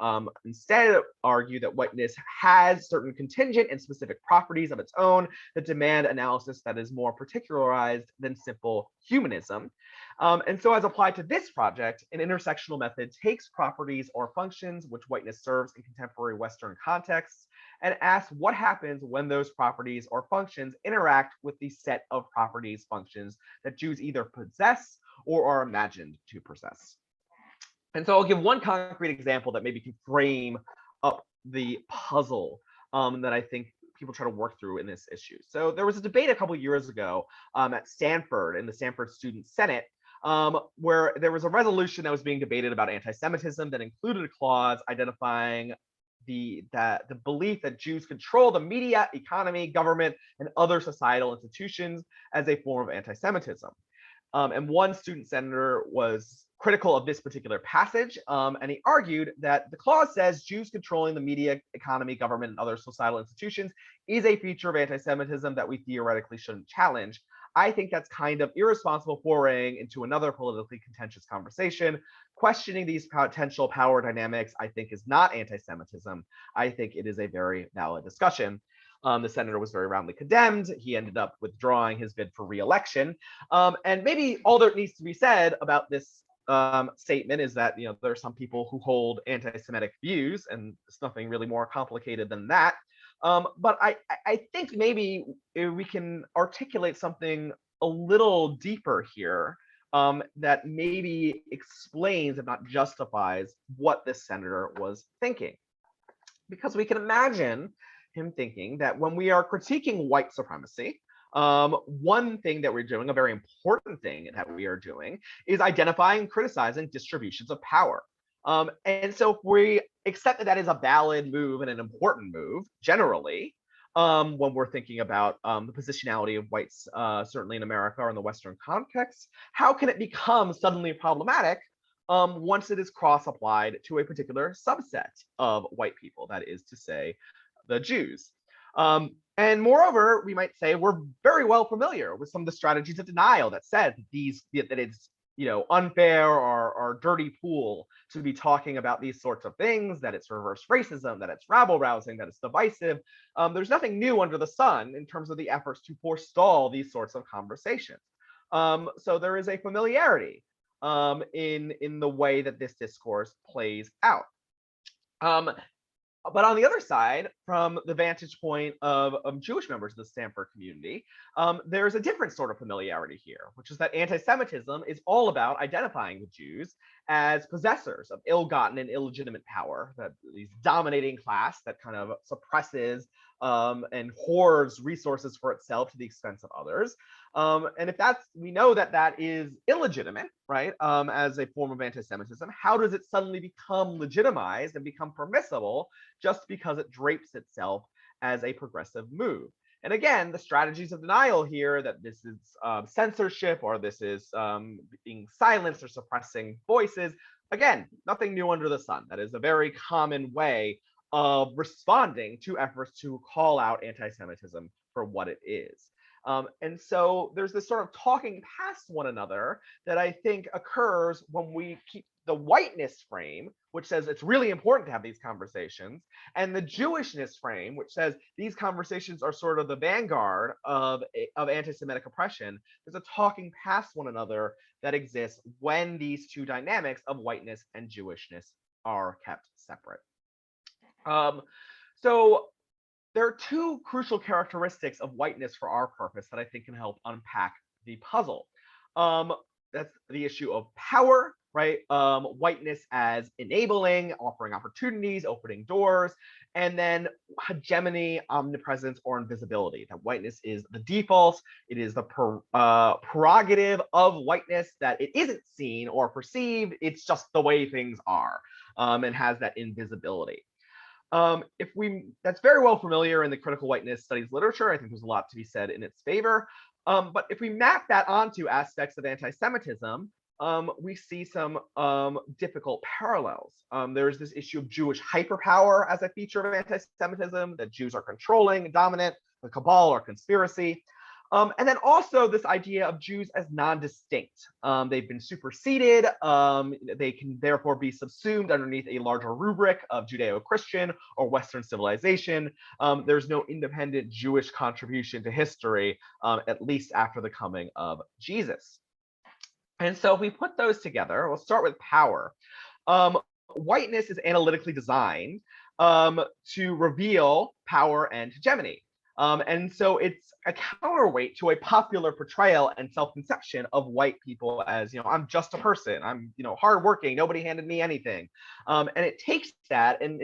instead argue that whiteness has certain contingent and specific properties of its own that demand analysis that is more particularized than simple humanism. And so as applied to this project, an intersectional method takes properties or functions which whiteness serves in contemporary Western contexts and asks what happens when those properties or functions interact with the set of properties, functions that Jews either possess or are imagined to possess. And so I'll give one concrete example that maybe can frame up the puzzle that I think people try to work through in this issue. So there was a debate a couple of years ago at Stanford in the Stanford Student Senate where there was a resolution that was being debated about anti-Semitism that included a clause identifying the belief that Jews control the media, economy, government, and other societal institutions as a form of anti-Semitism. And one student senator was critical of this particular passage, and he argued that the clause says Jews controlling the media, economy, government, and other societal institutions is a feature of anti-Semitism that we theoretically shouldn't challenge. I think that's kind of irresponsible foraying into another politically contentious conversation. Questioning these potential power dynamics, I think, is not anti-Semitism. I think it is a very valid discussion. The senator was very roundly condemned. He ended up withdrawing his bid for re-election. And maybe all that needs to be said about this statement is that there are some people who hold anti-Semitic views, and it's nothing really more complicated than that. But I think maybe we can articulate something a little deeper here that maybe explains, if not justifies, what this senator was thinking. Because we can imagine him thinking that when we are critiquing white supremacy, one thing that we're doing, a very important thing that we are doing, is identifying and criticizing distributions of power. And so if we accept that that is a valid move and an important move, generally, when we're thinking about the positionality of whites, certainly in America or in the Western context, how can it become suddenly problematic once it is cross-applied to a particular subset of white people, that is to say, the Jews? And moreover, we might say we're very well familiar with some of the strategies of denial that said that it's unfair or dirty pool to be talking about these sorts of things, that it's reverse racism, that it's rabble rousing, that it's divisive. There's nothing new under the sun in terms of the efforts to forestall these sorts of conversations. So there is a familiarity in the way that this discourse plays out. But on the other side, from the vantage point of Jewish members of the Stanford community, there's a different sort of familiarity here, which is that anti-Semitism is all about identifying the Jews as possessors of ill-gotten and illegitimate power, that these dominating class that kind of suppresses and hoards resources for itself to the expense of others. And if we know that that is illegitimate, right, as a form of anti-Semitism, how does it suddenly become legitimized and become permissible just because it drapes itself as a progressive move? And again, the strategies of denial here, that this is censorship, or this is being silenced or suppressing voices, again, nothing new under the sun. That is a very common way of responding to efforts to call out anti-Semitism for what it is. And so there's this sort of talking past one another that I think occurs when we keep the whiteness frame, which says it's really important to have these conversations, and the Jewishness frame, which says these conversations are sort of the vanguard of anti-Semitic oppression. There's a talking past one another that exists when these two dynamics of whiteness and Jewishness are kept separate. So there are two crucial characteristics of whiteness for our purpose that I think can help unpack the puzzle. That's the issue of power, right? Whiteness as enabling, offering opportunities, opening doors, and then hegemony, omnipresence, or invisibility. That whiteness is the default. It is the prerogative of whiteness that it isn't seen or perceived. It's just the way things are, and has that invisibility. That's very well familiar in the critical whiteness studies literature. I think there's a lot to be said in its favor. But if we map that onto aspects of anti-Semitism, we see some difficult parallels. There's this issue of Jewish hyperpower as a feature of anti-Semitism, that Jews are controlling, dominant, the cabal or conspiracy. And then also this idea of Jews as non-distinct. They've been superseded. They can therefore be subsumed underneath a larger rubric of Judeo-Christian or Western civilization. There's no independent Jewish contribution to history, at least after the coming of Jesus. And so if we put those together, we'll start with power. Whiteness is analytically designed to reveal power and hegemony. And so it's a counterweight to a popular portrayal and self-conception of white people as, I'm just a person, I'm, hardworking, nobody handed me anything. And it takes that and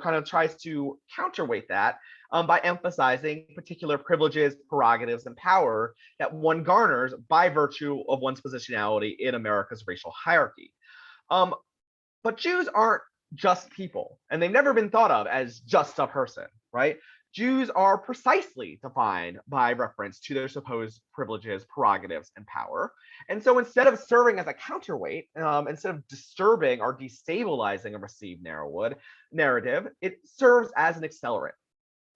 kind of tries to counterweight that by emphasizing particular privileges, prerogatives, and power that one garners by virtue of one's positionality in America's racial hierarchy. But Jews aren't just people, and they've never been thought of as just a person, right? Jews are precisely defined by reference to their supposed privileges, prerogatives, and power. And so instead of serving as a counterweight, instead of disturbing or destabilizing a received narrative, it serves as an accelerant.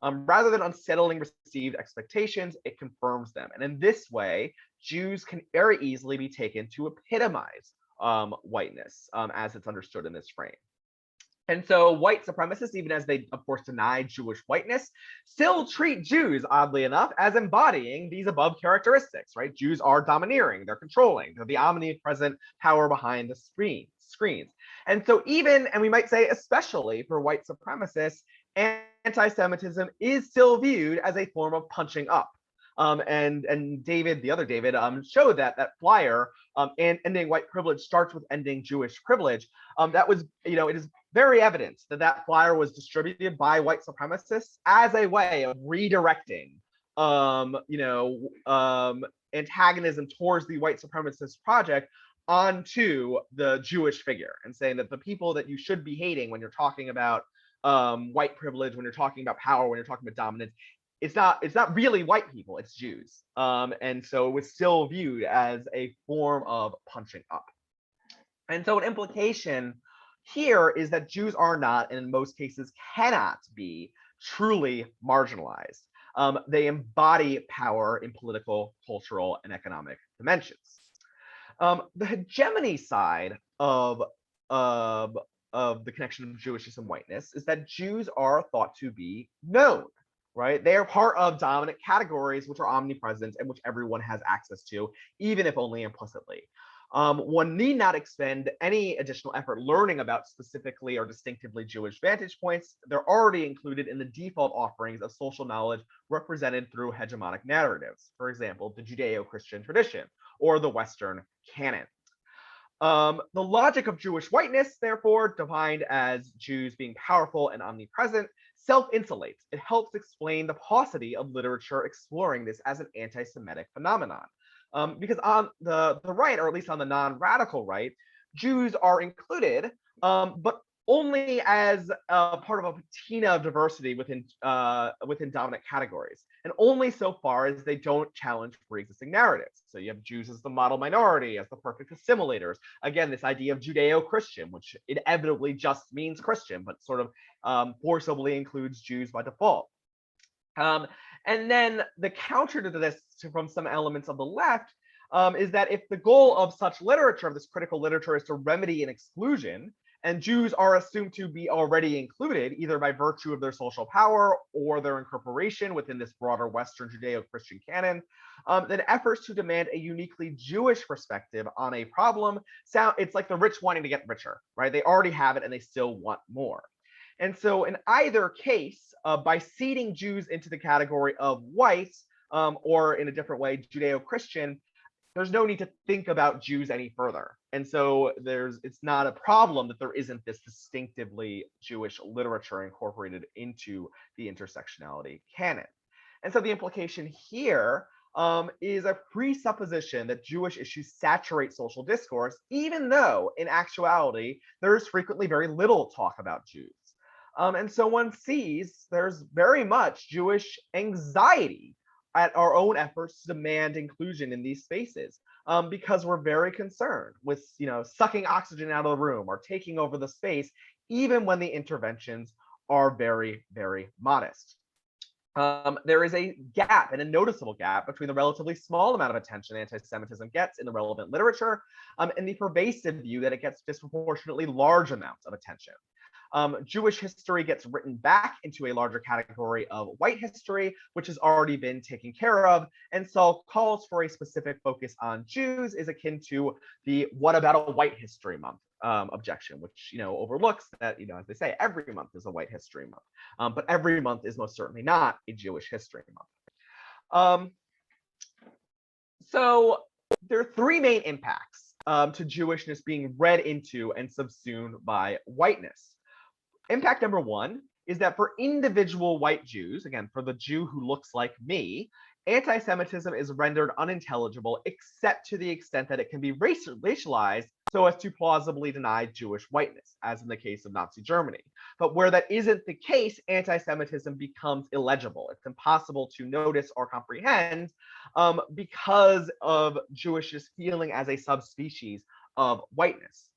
Rather than unsettling received expectations, it confirms them. And in this way, Jews can very easily be taken to epitomize whiteness as it's understood in this frame. And so white supremacists, even as they, of course, deny Jewish whiteness, still treat Jews, oddly enough, as embodying these above characteristics, right? Jews are domineering, they're controlling, they're the omnipresent power behind the screens. And so even, and we might say especially for white supremacists, anti-Semitism is still viewed as a form of punching up. And David, the other David, showed that flyer, and ending white privilege starts with ending Jewish privilege. That was, it is very evident that flyer was distributed by white supremacists as a way of redirecting, antagonism towards the white supremacist project onto the Jewish figure, and saying that the people that you should be hating when you're talking about white privilege, when you're talking about power, when you're talking about dominance, it's not really white people, it's Jews. And so it was still viewed as a form of punching up. And so an implication here is that Jews are not, and in most cases cannot be, truly marginalized. They embody power in political, cultural, and economic dimensions. The hegemony side of the connection of Jewishness and whiteness is that Jews are thought to be known, right? They are part of dominant categories which are omnipresent and which everyone has access to, even if only implicitly. One need not expend any additional effort learning about specifically or distinctively Jewish vantage points. They're already included in the default offerings of social knowledge represented through hegemonic narratives. For example, the Judeo-Christian tradition or the Western canon. The logic of Jewish whiteness, therefore, defined as Jews being powerful and omnipresent, self-insulates. It helps explain the paucity of literature exploring this as an anti-Semitic phenomenon. Because on the right, or at least on the non-radical right, Jews are included, but only as part of a patina of diversity within dominant categories, and only so far as they don't challenge pre-existing narratives. So you have Jews as the model minority, as the perfect assimilators. Again, this idea of Judeo-Christian, which inevitably just means Christian, but sort of forcibly includes Jews by default. And then the counter to this, from some elements of the left, is that if the goal of such literature, of this critical literature, is to remedy an exclusion, and Jews are assumed to be already included, either by virtue of their social power or their incorporation within this broader Western Judeo-Christian canon, then efforts to demand a uniquely Jewish perspective on a problem it's like the rich wanting to get richer, right? They already have it and they still want more. And so in either case, by seeding Jews into the category of white, or in a different way, Judeo-Christian, there's no need to think about Jews any further. And so it's not a problem that there isn't this distinctively Jewish literature incorporated into the intersectionality canon. And so the implication here is a presupposition that Jewish issues saturate social discourse, even though in actuality, there's frequently very little talk about Jews. And so one sees there's very much Jewish anxiety at our own efforts to demand inclusion in these spaces, because we're very concerned with, sucking oxygen out of the room or taking over the space, even when the interventions are very, very modest. There is a gap, and a noticeable gap, between the relatively small amount of attention anti-Semitism gets in the relevant literature, and the pervasive view that it gets disproportionately large amounts of attention. Jewish history gets written back into a larger category of white history, which has already been taken care of, and so calls for a specific focus on Jews is akin to the "what about a white history month" objection, which overlooks that as they say, every month is a white history month, but every month is most certainly not a Jewish history month. So there are three main impacts to Jewishness being read into and subsumed by whiteness. Impact number one is that for individual white Jews, again, for the Jew who looks like me, anti-Semitism is rendered unintelligible except to the extent that it can be racialized so as to plausibly deny Jewish whiteness, as in the case of Nazi Germany. But where that isn't the case, anti-Semitism becomes illegible. It's impossible to notice or comprehend because of Jewishness feeling as a subspecies of whiteness.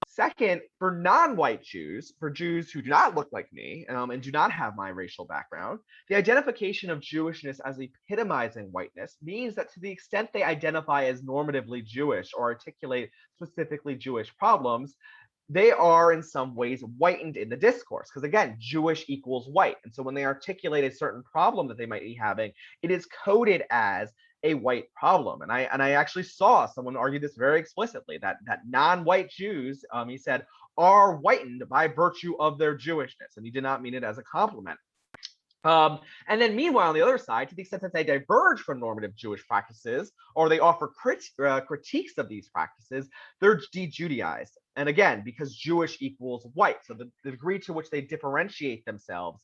Second, for non-white Jews, for Jews who do not look like me and do not have my racial background, the identification of Jewishness as epitomizing whiteness means that to the extent they identify as normatively Jewish or articulate specifically Jewish problems, they are in some ways whitened in the discourse, because again, Jewish equals white. And so when they articulate a certain problem that they might be having, it is coded as a white problem. And I actually saw someone argue this very explicitly, that non-white Jews, he said, are whitened by virtue of their Jewishness. And he did not mean it as a compliment. And then meanwhile, on the other side, to the extent that they diverge from normative Jewish practices, or they offer critiques of these practices, they're de-Judaized. And again, because Jewish equals white, so the degree to which they differentiate themselves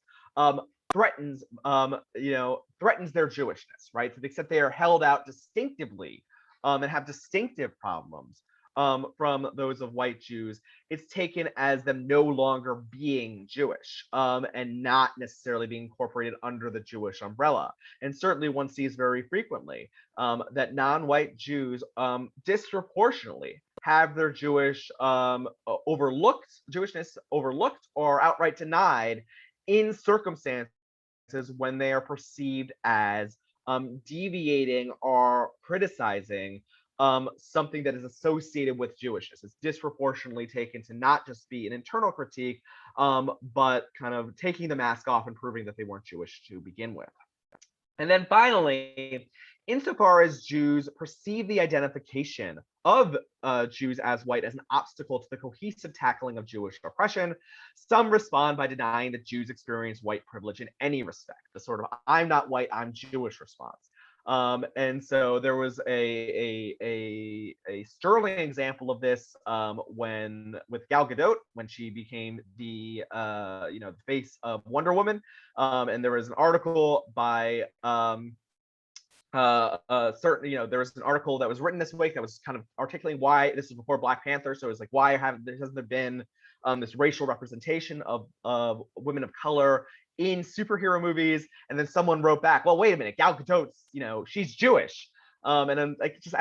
threatens their Jewishness, right? To the extent they are held out distinctively and have distinctive problems from those of white Jews, it's taken as them no longer being Jewish and not necessarily being incorporated under the Jewish umbrella. And certainly one sees very frequently that non-white Jews disproportionately have their Jewishness overlooked or outright denied in circumstances when they are perceived as deviating or criticizing something that is associated with Jewishness. It's disproportionately taken to not just be an internal critique, but kind of taking the mask off and proving that they weren't Jewish to begin with. And then finally, insofar as Jews perceive the identification of Jews as white as an obstacle to the cohesive tackling of Jewish oppression, some respond by denying that Jews experience white privilege in any respect, the sort of "I'm not white, I'm Jewish" response. And so there was a sterling example of this when with Gal Gadot, when she became the the face of Wonder Woman, and there was an article by there was an article that was written this week that was kind of articulating why this is before Black Panther. So it was like, why hasn't there been this racial representation of women of color in superhero movies? And then someone wrote back, well, wait a minute, Gal Gadot's, she's Jewish. And then like just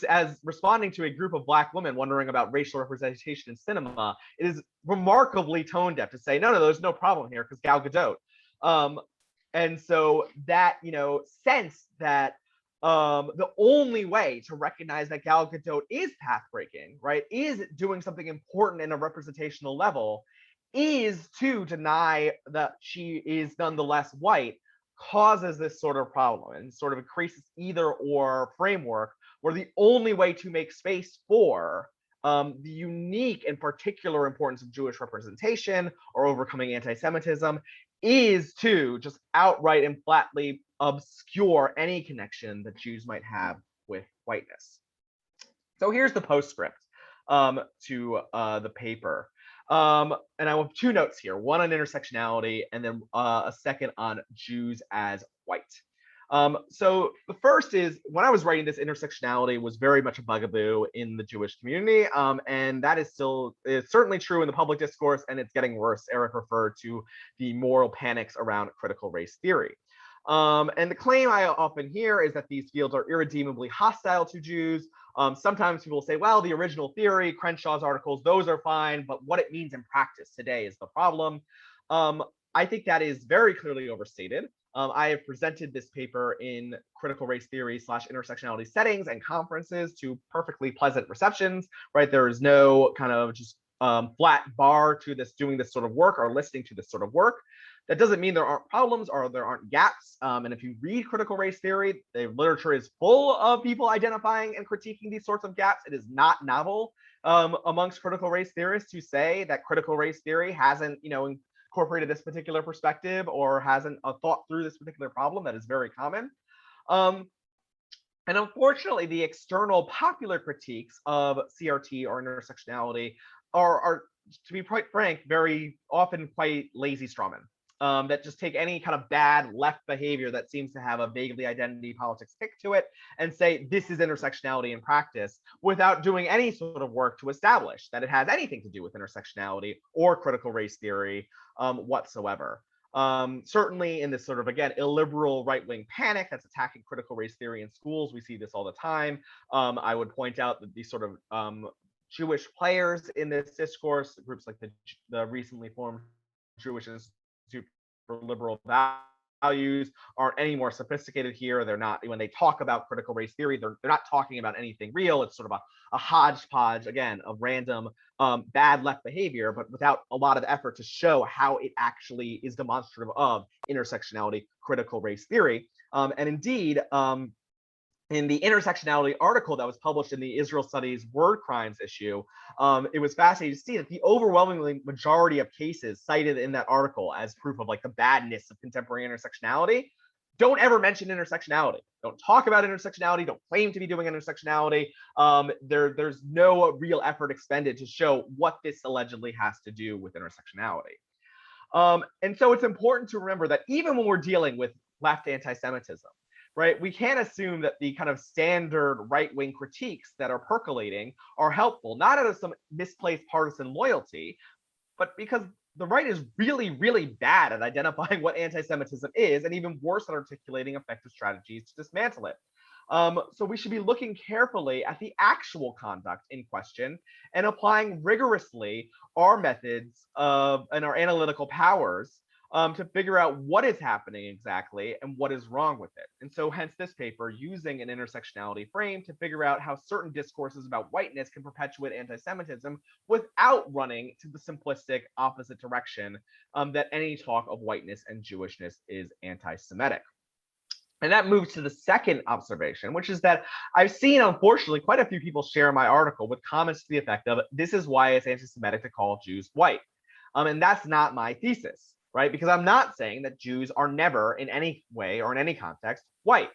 as responding to a group of Black women wondering about racial representation in cinema, it is remarkably tone deaf to say, no, there's no problem here because Gal Gadot. And so that, sense that the only way to recognize that Gal Gadot is path-breaking, right, is doing something important in a representational level, is to deny that she is nonetheless white, causes this sort of problem and sort of increases either or framework where the only way to make space for the unique and particular importance of Jewish representation or overcoming anti-Semitism is to just outright and flatly obscure any connection that Jews might have with whiteness. So here's the postscript to the paper. And I have two notes here, one on intersectionality and then a second on Jews as white. So the first is, when I was writing this, intersectionality was very much a bugaboo in the Jewish community, and that is certainly true in the public discourse, and it's getting worse. Eric referred to the moral panics around critical race theory. And the claim I often hear is that these fields are irredeemably hostile to Jews. Sometimes people say, well, the original theory, Crenshaw's articles, those are fine, but what it means in practice today is the problem. I think that is very clearly overstated. I have presented this paper in critical race theory / intersectionality settings and conferences to perfectly pleasant receptions, right? There is no kind of just flat bar to doing this sort of work or listening to this sort of work. That doesn't mean there aren't problems or there aren't gaps. And if you read critical race theory, the literature is full of people identifying and critiquing these sorts of gaps. It is not novel amongst critical race theorists to say that critical race theory hasn't, incorporated this particular perspective or hasn't thought through this particular problem. That is very common. And unfortunately, the external popular critiques of CRT or intersectionality are, to be quite frank, very often quite lazy strawmen that just take any kind of bad left behavior that seems to have a vaguely identity politics kick to it and say this is intersectionality in practice without doing any sort of work to establish that it has anything to do with intersectionality or critical race theory whatsoever. Certainly in this sort of, again, illiberal right-wing panic that's attacking critical race theory in schools, we see this all the time. I would point out that these sort of Jewish players in this discourse, groups like the recently formed Jewish Institute for Liberal Values, aren't any more sophisticated here. They're not, when they talk about critical race theory, they're not talking about anything real. It's sort of a hodgepodge, again, of random bad left behavior, but without a lot of effort to show how it actually is demonstrative of intersectionality, critical race theory. And indeed, in the intersectionality article that was published in the Israel Studies Word Crimes issue, it was fascinating to see that the overwhelming majority of cases cited in that article as proof of like the badness of contemporary intersectionality don't ever mention intersectionality, don't talk about intersectionality, don't claim to be doing intersectionality. There's no real effort expended to show what this allegedly has to do with intersectionality. And so it's important to remember that even when we're dealing with left anti-Semitism, right, we can't assume that the kind of standard right-wing critiques that are percolating are helpful, not out of some misplaced partisan loyalty, but because the right is really, really bad at identifying what anti-Semitism is, and even worse at articulating effective strategies to dismantle it. So we should be looking carefully at the actual conduct in question and applying rigorously our methods and our analytical powers to figure out what is happening exactly and what is wrong with it. And so hence this paper using an intersectionality frame to figure out how certain discourses about whiteness can perpetuate anti-Semitism without running to the simplistic opposite direction that any talk of whiteness and Jewishness is anti-Semitic. And that moves to the second observation, which is that I've seen, unfortunately, quite a few people share my article with comments to the effect of, this is why it's anti-Semitic to call Jews white. And that's not my thesis, right? Because I'm not saying that Jews are never in any way or in any context white.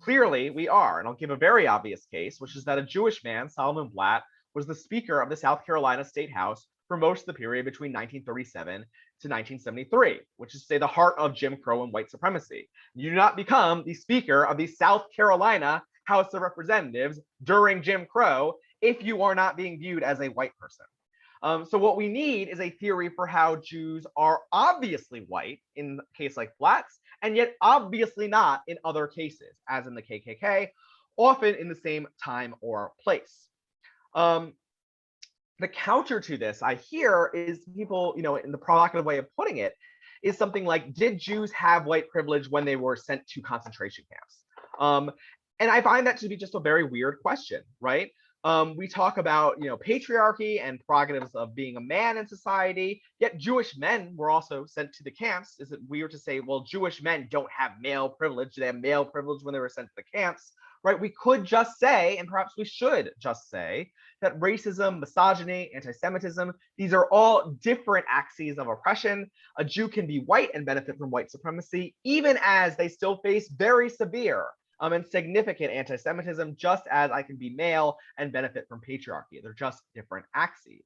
Clearly we are, and I'll give a very obvious case, which is that a Jewish man, Solomon Blatt, was the Speaker of the South Carolina State House for most of the period between 1937 to 1973, which is, say, the heart of Jim Crow and white supremacy. You do not become the Speaker of the South Carolina House of Representatives during Jim Crow if you are not being viewed as a white person. So what we need is a theory for how Jews are obviously white in a case like Blatt's, and yet obviously not in other cases, as in the KKK, often in the same time or place. The counter to this, I hear, is people, in the provocative way of putting it, is something like, did Jews have white privilege when they were sent to concentration camps? And I find that to be just a very weird question, right? We talk about, patriarchy and prerogatives of being a man in society, yet Jewish men were also sent to the camps. Is it weird to say, well, Jewish men don't have male privilege? Do they have male privilege when they were sent to the camps? Right? We could just say, and perhaps we should just say, that racism, misogyny, anti-Semitism, these are all different axes of oppression. A Jew can be white and benefit from white supremacy, even as they still face very severe and significant anti-Semitism, just as I can be male and benefit from patriarchy. They're just different axes.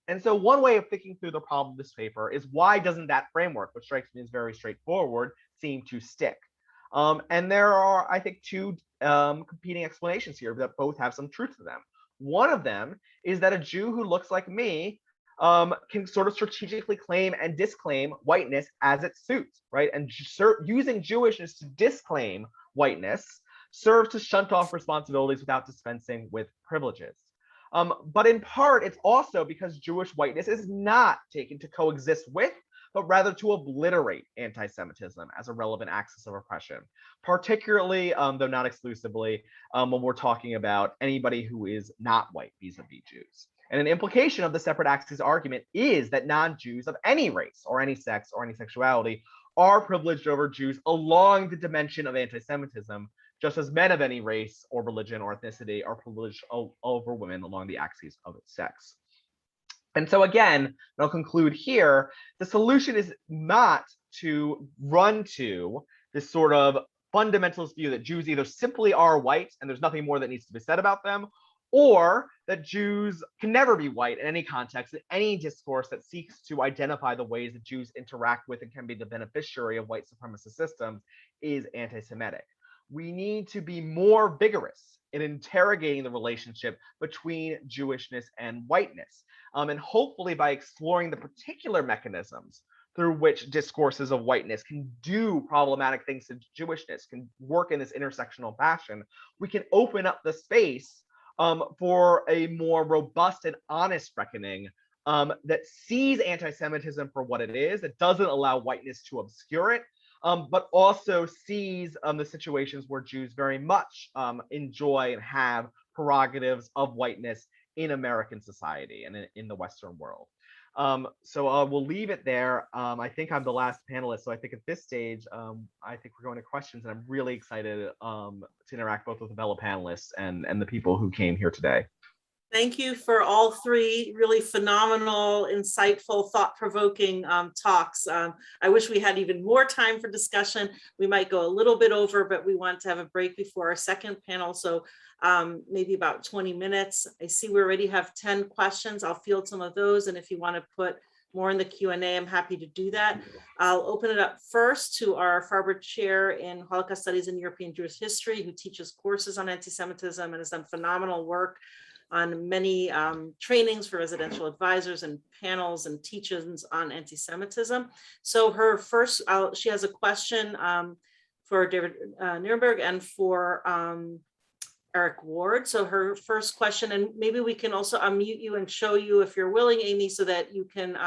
And so one way of thinking through the problem of this paper is, why doesn't that framework, which strikes me as very straightforward, seem to stick? And there are, I think, two competing explanations here that both have some truth to them. One of them is that a Jew who looks like me can sort of strategically claim and disclaim whiteness as it suits, right? And using Jewishness to disclaim whiteness serves to shunt off responsibilities without dispensing with privileges. But in part, it's also because Jewish whiteness is not taken to coexist with, but rather to obliterate anti-Semitism as a relevant axis of oppression, particularly, though not exclusively, when we're talking about anybody who is not white vis-a-vis Jews. And an implication of the separate axis argument is that non-Jews of any race or any sex or any sexuality are privileged over Jews along the dimension of anti-Semitism, just as men of any race or religion or ethnicity are privileged over women along the axis of sex. And so again, and I'll conclude here, the solution is not to run to this sort of fundamentalist view that Jews either simply are white and there's nothing more that needs to be said about them, or that Jews can never be white in any context, in any discourse that seeks to identify the ways that Jews interact with and can be the beneficiary of white supremacist systems is anti-Semitic. We need to be more vigorous in interrogating the relationship between Jewishness and whiteness. And hopefully by exploring the particular mechanisms through which discourses of whiteness can do problematic things to Jewishness, can work in this intersectional fashion, we can open up the space for a more robust and honest reckoning that sees anti-Semitism for what it is, that doesn't allow whiteness to obscure it, but also sees the situations where Jews very much enjoy and have prerogatives of whiteness in American society and in the Western world. So we'll leave it there. I think I'm the last panelist, so I think at this stage, I think we're going to questions, and I'm really excited to interact both with the fellow panelists and the people who came here today. Thank you for all three really phenomenal, insightful, thought-provoking talks. I wish we had even more time for discussion. We might go a little bit over, but we want to have a break before our second panel, so maybe about 20 minutes. I see we already have 10 questions. I'll field some of those, and if you want to put more in the Q&A, I'm happy to do that. I'll open it up first to our Farber Chair in Holocaust Studies and European Jewish History, who teaches courses on anti-Semitism and has done phenomenal work on many trainings for residential advisors and panels and teach-ins on anti-Semitism. So her first, she has a question for David Nirenberg and for Eric Ward. So her first question, and maybe we can also unmute you and show you if you're willing, Amy, so that you can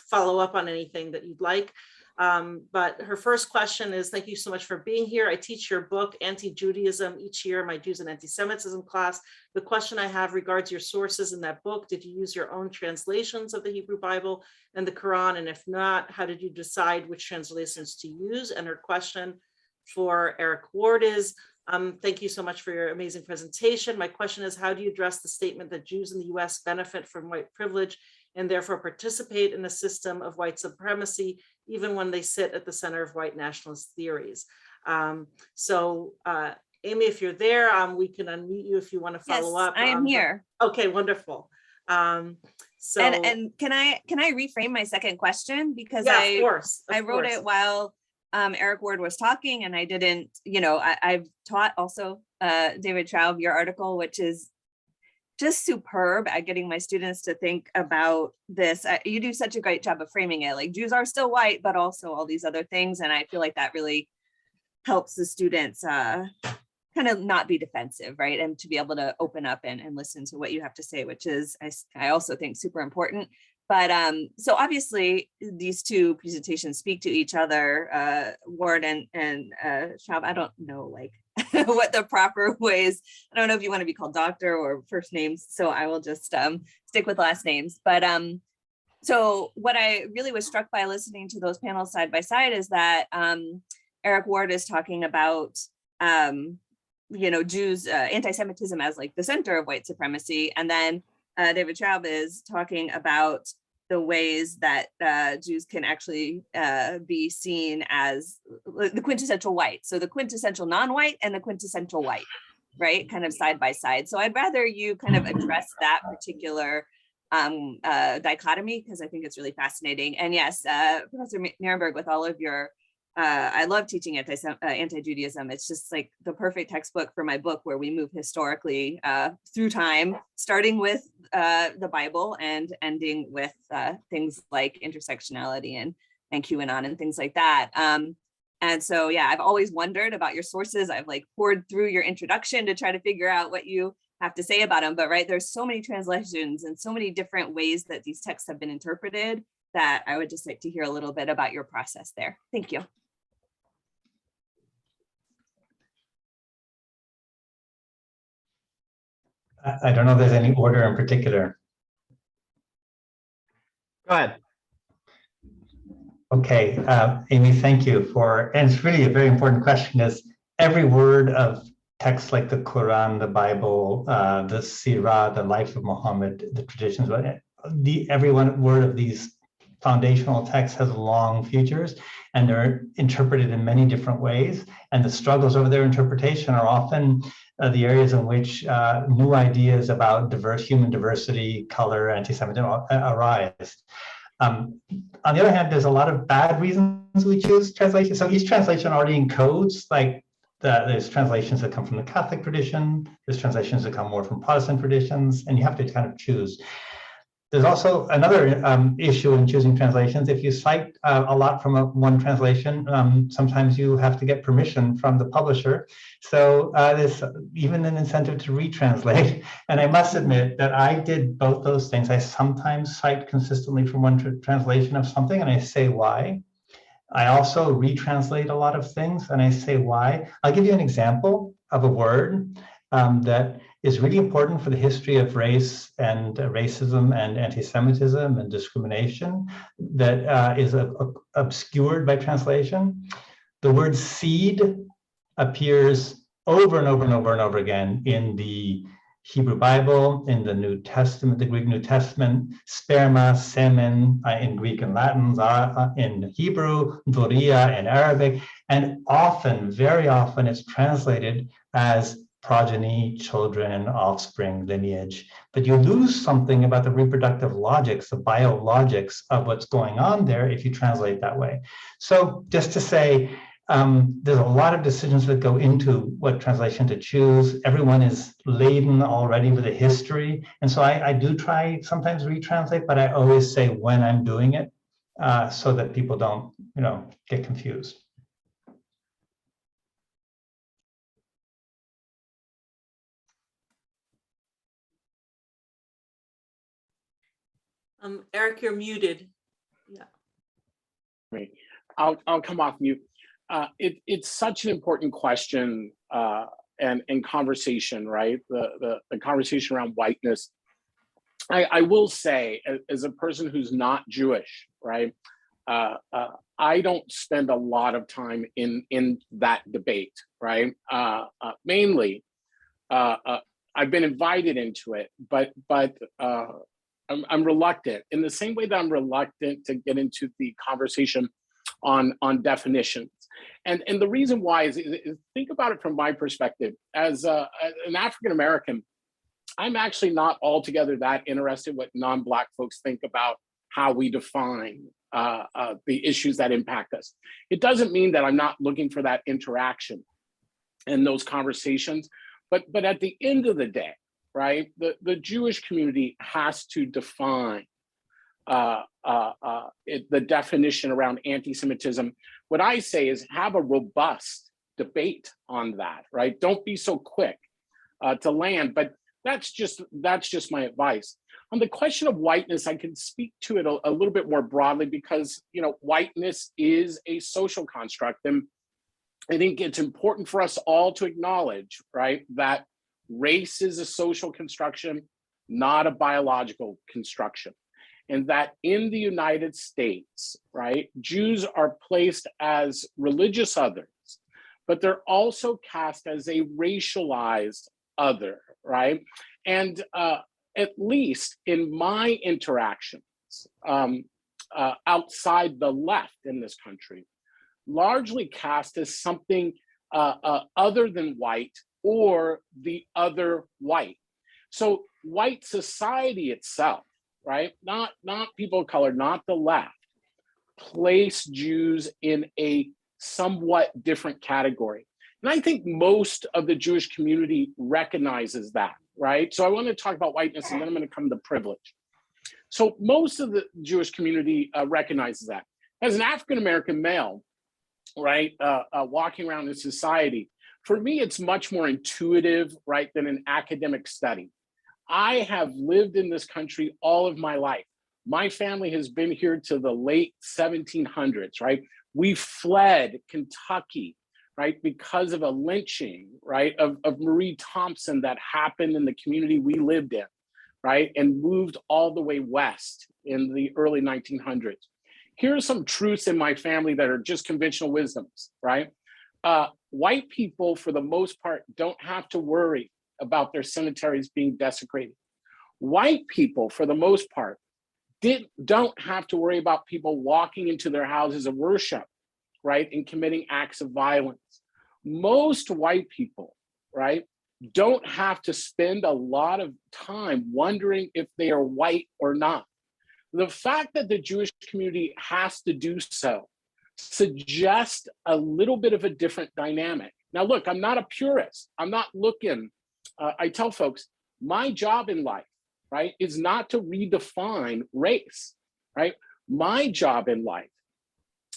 follow up on anything that you'd like. But her first question is, thank you so much for being here. I teach your book, Anti-Judaism, each year in my Jews and Anti-Semitism class. The question I have regards your sources in that book. Did you use your own translations of the Hebrew Bible and the Quran? And if not, how did you decide which translations to use? And her question for Eric Ward is, thank you so much for your amazing presentation. My question is, how do you address the statement that Jews in the US benefit from white privilege and therefore participate in a system of white supremacy, even when they sit at the center of white nationalist theories? Amy, if you're there, we can unmute you if you want to follow up. I am here. Okay, wonderful. And can I reframe my second question, because yeah, I of course. I wrote it while Eric Ward was talking, and I didn't, I've taught also David Schraub, your article, which is just superb at getting my students to think about this. You do such a great job of framing it, like Jews are still white, but also all these other things. And I feel like that really helps the students kind of not be defensive, right? And to be able to open up and listen to what you have to say, which is, I also think, super important. But so obviously these two presentations speak to each other, Ward and Schraub. I don't know like what the proper ways, I don't know if you want to be called doctor or first names, so I will just stick with last names. But so what I really was struck by listening to those panels side by side is that Eric Ward is talking about Jews, anti-Semitism as like the center of white supremacy. And then David Schraub is talking about the ways that Jews can actually be seen as the quintessential white. So the quintessential non-white and the quintessential white, right? Kind of side by side. So I'd rather you kind of address that particular dichotomy, because I think it's really fascinating. And yes, Professor Nirenberg, with all of your I love teaching anti-Judaism. It's just like the perfect textbook for my book, where we move historically through time, starting with the Bible and ending with things like intersectionality and QAnon and things like that. And so, yeah, I've always wondered about your sources. I've like poured through your introduction to try to figure out what you have to say about them. But right, there's so many translations and so many different ways that these texts have been interpreted that I would just like to hear a little bit about your process there. Thank you. I don't know if there's any order in particular. Go ahead. Okay, Amy, thank you and it's really a very important question, is every word of texts like the Quran, the Bible, the Sirah, the life of Muhammad, the traditions, every word of these foundational texts has long futures, and they're interpreted in many different ways. And the struggles over their interpretation are often the areas in which new ideas about human diversity, color, anti-Semitism arise. On the other hand, there's a lot of bad reasons we choose translation. So each translation already encodes, like there's translations that come from the Catholic tradition, there's translations that come more from Protestant traditions, and you have to kind of choose. There's also another issue in choosing translations. If you cite a lot from one translation, sometimes you have to get permission from the publisher. So there's even an incentive to retranslate. And I must admit that I did both those things. I sometimes cite consistently from one translation of something, and I say why. I also retranslate a lot of things, and I say why. I'll give you an example of a word that is really important for the history of race and racism and anti-Semitism and discrimination that is obscured by translation. The word seed appears over and over and over and over again in the Hebrew Bible, in the New Testament, the Greek New Testament, sperma, semen in Greek and Latin, in Hebrew, doria in Arabic, and often, very often, it's translated as progeny, children, offspring, lineage, but you lose something about the reproductive logics, the biologics of what's going on there if you translate that way. So just to say, there's a lot of decisions that go into what translation to choose. Everyone is laden already with a history. And so I do try sometimes retranslate, but I always say when I'm doing it so that people don't, get confused. Eric, you're muted. Yeah. Great. I'll come off mute. It's such an important question and conversation, right? The conversation around whiteness. I will say, as a person who's not Jewish, right? I don't spend a lot of time in that debate, right? Mainly, I've been invited into it, but I'm reluctant. In the same way that I'm reluctant to get into the conversation on definitions, and the reason why is think about it from my perspective as an African American. I'm actually not altogether that interested what non-Black folks think about how we define the issues that impact us. It doesn't mean that I'm not looking for that interaction and those conversations, but at the end of the day, right, the Jewish community has to define the definition around anti-Semitism. What I say is have a robust debate on that, right? Don't be so quick to land, but that's just my advice. On the question of whiteness, I can speak to it a little bit more broadly because, you know, whiteness is a social construct. And I think it's important for us all to acknowledge, right, that race is a social construction, not a biological construction. And that in the United States, right, Jews are placed as religious others, but they're also cast as a racialized other, right? And at least in my interactions outside the left in this country, largely cast as something other than white or the other white. So white society itself, right? Not people of color, not the left, place Jews in a somewhat different category. And I think most of the Jewish community recognizes that, right? So I want to talk about whiteness and then I'm going to come to privilege. So most of the Jewish community recognizes that. As an African-American male, right, walking around in society, for me, it's much more intuitive, right, than an academic study. I have lived in this country all of my life. My family has been here to the late 1700s, right? We fled Kentucky, right, because of a lynching, right, of Marie Thompson that happened in the community we lived in, right, and moved all the way west in the early 1900s. Here are some truths in my family that are just conventional wisdoms, right? White people, for the most part, don't have to worry about their cemeteries being desecrated. White people, for the most part, don't have to worry about people walking into their houses of worship, right, and committing acts of violence. Most white people, right, don't have to spend a lot of time wondering if they are white or not. The fact that the Jewish community has to do so suggests a little bit of a different dynamic. Now, look, I'm not a purist. I'm not looking, I tell folks, my job in life, right, is not to redefine race, right? My job in life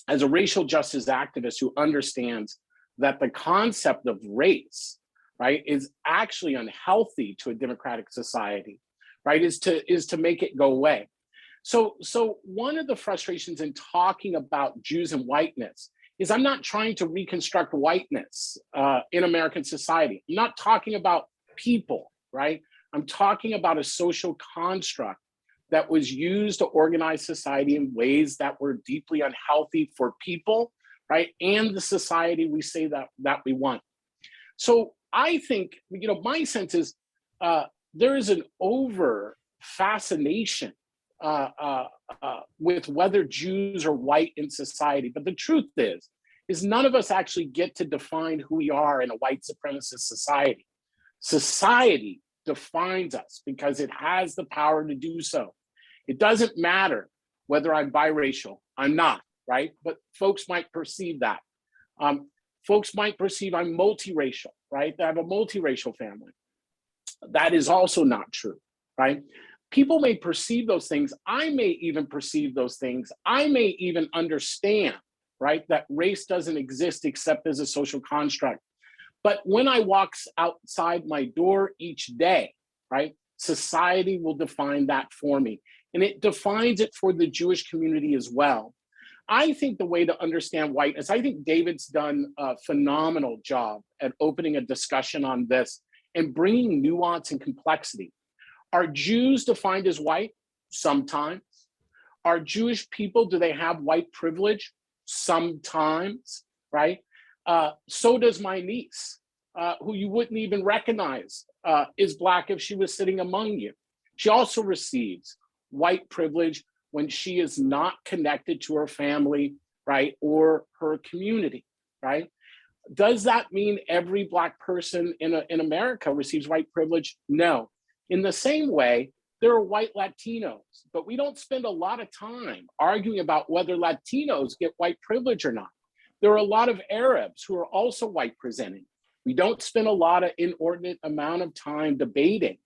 as a racial justice activist who understands that the concept of race, right, is actually unhealthy to a democratic society, right, is to make it go away. So one of the frustrations in talking about Jews and whiteness is I'm not trying to reconstruct whiteness in American society. I'm not talking about people, right? I'm talking about a social construct that was used to organize society in ways that were deeply unhealthy for people, right? And the society we say that we want. So I think, you know, my sense is there is an over fascination with whether Jews are white in society. But the truth is none of us actually get to define who we are in a white supremacist society. Society defines us because it has the power to do so. It doesn't matter whether I'm biracial, I'm not, right? But folks might perceive that. Folks might perceive I'm multiracial, right? I have a multiracial family. That is also not true, right? People may perceive those things. I may even perceive those things. I may even understand, right, that race doesn't exist except as a social construct. But when I walk outside my door each day, right, society will define that for me. And it defines it for the Jewish community as well. I think the way to understand whiteness, I think David's done a phenomenal job at opening a discussion on this and bringing nuance and complexity. Are Jews defined as white? Sometimes. Are Jewish people, do they have white privilege? Sometimes, right? So does my niece, who you wouldn't even recognize is Black if she was sitting among you. She also receives white privilege when she is not connected to her family, right, or her community, right? Does that mean every Black person in America receives white privilege? No. In the same way, there are white Latinos, but we don't spend a lot of time arguing about whether Latinos get white privilege or not. There are a lot of Arabs who are also white presenting. We don't spend a lot of inordinate amount of time debating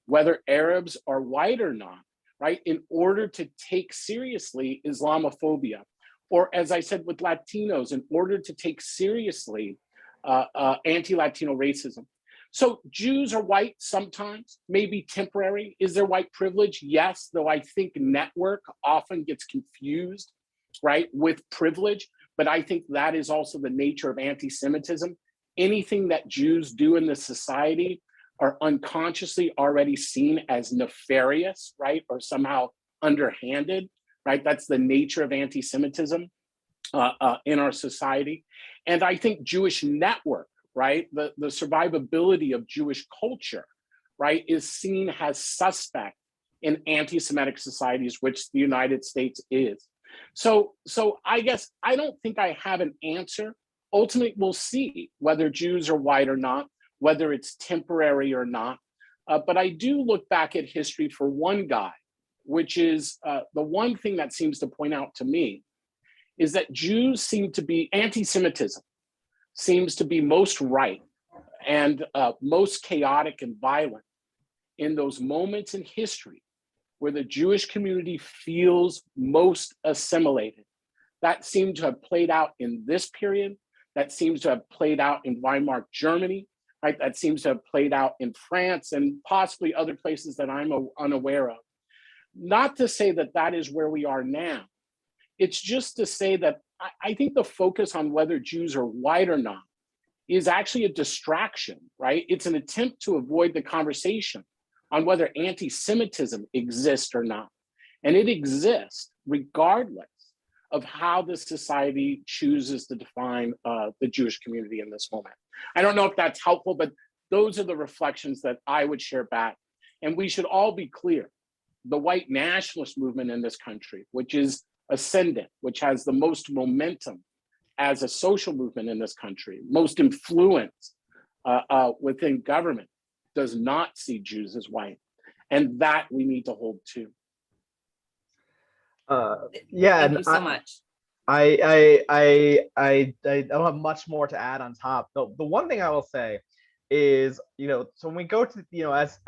whether Arabs are white or not, right? In order to take seriously Islamophobia, or as I said with Latinos, in order to take seriously anti-Latino racism. So Jews are white sometimes, maybe temporary. Is there white privilege? Yes, though I think network often gets confused, right, with privilege. But I think that is also the nature of anti-Semitism. Anything that Jews do in the society are unconsciously already seen as nefarious, right, or somehow underhanded, right? That's the nature of anti-Semitism in our society. And I think Jewish network, right, the survivability of Jewish culture, right, is seen as suspect in anti-Semitic societies, which the United States is. So I guess I don't think I have an answer. Ultimately, we'll see whether Jews are white or not, whether it's temporary or not. But I do look back at history for one guy, which is the one thing that seems to point out to me is that Jews seem to be, anti-Semitism seems to be most right and most chaotic and violent in those moments in history where the Jewish community feels most assimilated. That seemed to have played out in this period. That seems to have played out in Weimar Germany, right? That seems to have played out in France and possibly other places that I'm unaware of. Not to say that that is where we are now. It's just to say that I think the focus on whether Jews are white or not is actually a distraction, right? It's an attempt to avoid the conversation on whether anti-Semitism exists or not. And it exists regardless of how the society chooses to define the Jewish community in this moment. I don't know if that's helpful, but those are the reflections that I would share back. And we should all be clear, the white nationalist movement in this country, which is ascendant, which has the most momentum as a social movement in this country, most influence within government, does not see Jews as white. And that we need to hold to. Yeah, Thank you so much. I don't have much more to add on top. The one thing I will say is, so when we go to, as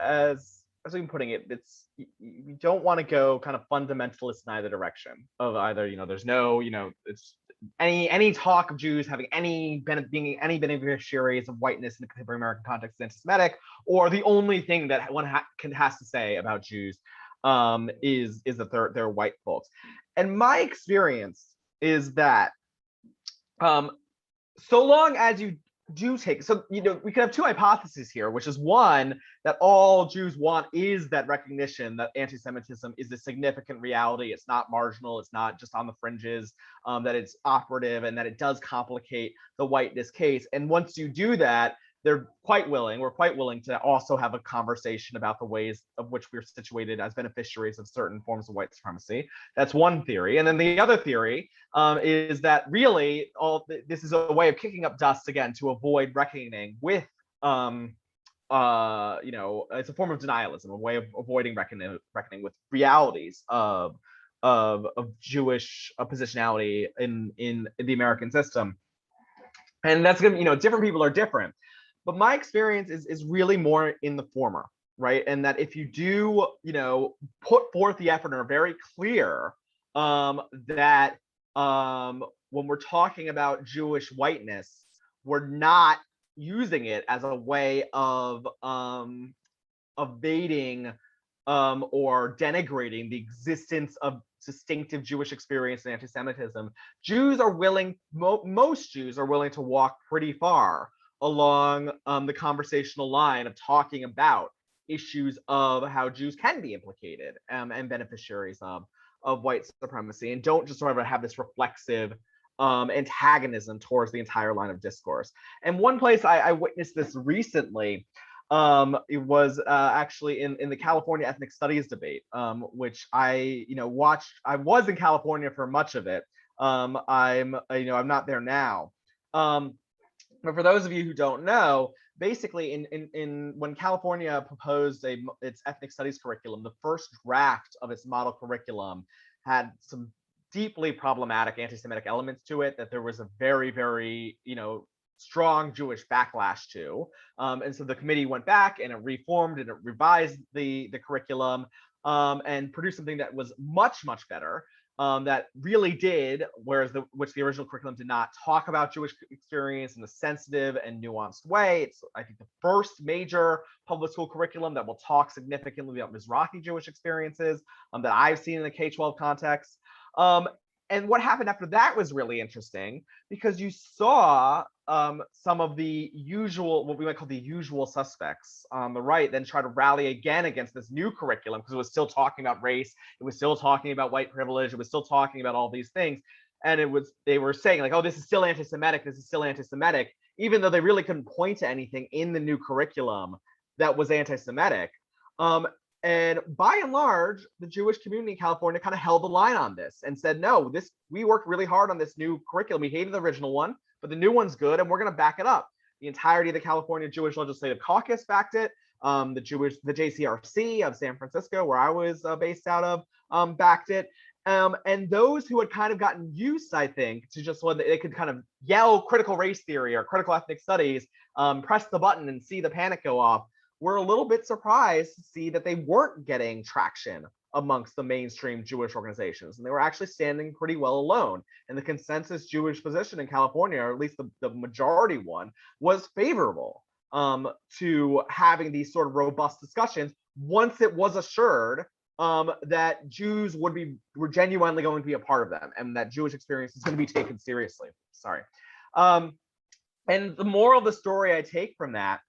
I'm putting it, it's, you don't want to go kind of fundamentalist in either direction of either, there's no, it's any talk of Jews having being any beneficiaries of whiteness in the contemporary American context is anti-Semitic, or the only thing that one has to say about Jews is that they're white folks. And my experience is that so long as you do take, so we could have two hypotheses here, which is one, that all Jews want is that recognition that anti-Semitism is a significant reality. It's not marginal, it's not just on the fringes, that it's operative, and that it does complicate the whiteness case. And once you do that, we're quite willing to also have a conversation about the ways of which we're situated as beneficiaries of certain forms of white supremacy. That's one theory. And then the other theory is that really this is a way of kicking up dust again to avoid reckoning with, it's a form of denialism, a way of avoiding reckoning with realities of Jewish positionality in the American system. And that's going to, different people are different. But my experience is really more in the former, right? And that if you do, put forth the effort and are very clear that when we're talking about Jewish whiteness, we're not using it as a way of evading or denigrating the existence of distinctive Jewish experience in anti-Semitism. Jews are willing, most Jews are willing to walk pretty far along the conversational line of talking about issues of how Jews can be implicated and beneficiaries of white supremacy and don't just sort of have this reflexive antagonism towards the entire line of discourse. And one place I witnessed this recently, it was actually in the California ethnic studies debate, which I watched. I was in California for much of it. I'm not there now. But for those of you who don't know, basically in when California proposed its ethnic studies curriculum, the first draft of its model curriculum had some deeply problematic anti-Semitic elements to it that there was a very, very, strong Jewish backlash to. And so the committee went back and it reformed and it revised the curriculum and produced something that was much, much better. That really did, which the original curriculum did not talk about Jewish experience in a sensitive and nuanced way. It's, I think, the first major public school curriculum that will talk significantly about Mizrahi Jewish experiences that I've seen in the K-12 context. And what happened after that was really interesting because you saw some of the usual, what we might call the usual suspects on the right, then try to rally again against this new curriculum because it was still talking about race, it was still talking about white privilege, it was still talking about all these things. And they were saying like, oh, this is still anti-Semitic, this is still anti-Semitic, even though they really couldn't point to anything in the new curriculum that was anti-Semitic. And by and large, the Jewish community in California kind of held the line on this and said, no, we worked really hard on this new curriculum. We hated the original one, but the new one's good, and we're going to back it up. The entirety of the California Jewish Legislative Caucus backed it. The JCRC of San Francisco, where I was based out of, backed it. And those who had kind of gotten used, I think, to just when they could kind of yell critical race theory or critical ethnic studies, press the button and see the panic go off, were a little bit surprised to see that they weren't getting traction amongst the mainstream Jewish organizations. And they were actually standing pretty well alone. And the consensus Jewish position in California, or at least the majority one, was favorable to having these sort of robust discussions once it was assured that Jews were genuinely going to be a part of them and that Jewish experience is going to be taken seriously. Sorry. And the moral of the story I take from that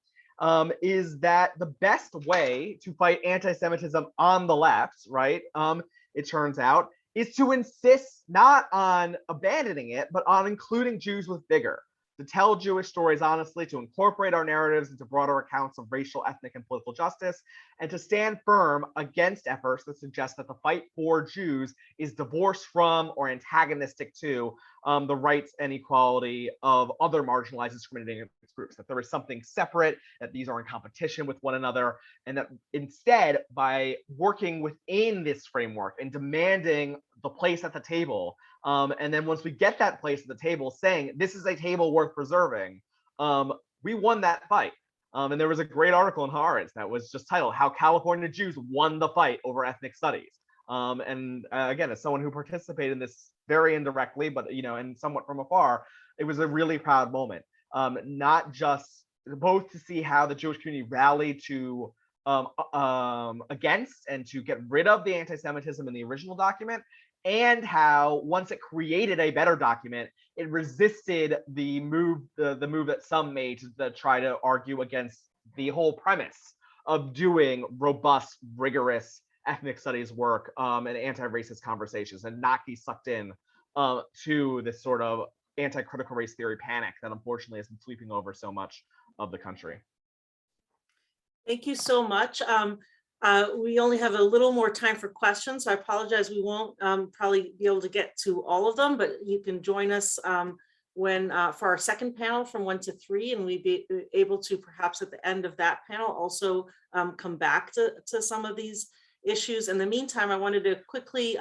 is that the best way to fight anti-Semitism on the left, right, it turns out, is to insist not on abandoning it, but on including Jews with vigor, to tell Jewish stories honestly, to incorporate our narratives into broader accounts of racial, ethnic, and political justice, and to stand firm against efforts that suggest that the fight for Jews is divorced from or antagonistic to the rights and equality of other marginalized, discriminating groups, that there is something separate, that these are in competition with one another, and that instead, by working within this framework and demanding the place at the table, and then once we get that place at the table saying this is a table worth preserving, we won that fight. And there was a great article in Haaretz that was just titled "How California Jews Won the Fight Over Ethnic Studies." And again, as someone who participated in this very indirectly, but and somewhat from afar, it was a really proud moment. Not just both to see how the Jewish community rallied to against and to get rid of the anti-Semitism in the original document, and how once it created a better document, it resisted the move that some made to try to argue against the whole premise of doing robust, rigorous ethnic studies work and anti-racist conversations, and not be sucked in to this sort of anti-critical race theory panic that unfortunately has been sweeping over so much of the country. Thank you so much. We only have a little more time for questions, so I apologize. We won't probably be able to get to all of them, but you can join us for our second panel from 1 to 3, and we'd be able to perhaps at the end of that panel also come back to some of these issues. In the meantime, I wanted to quickly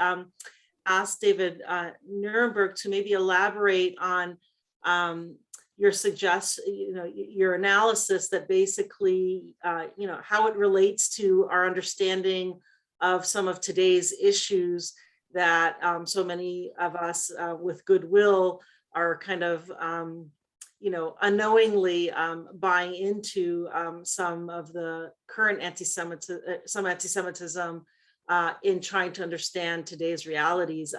ask David Nirenberg to maybe elaborate on your analysis that basically, how it relates to our understanding of some of today's issues that so many of us with goodwill are kind of, unknowingly buying into some of the current anti-Semitism in trying to understand today's realities.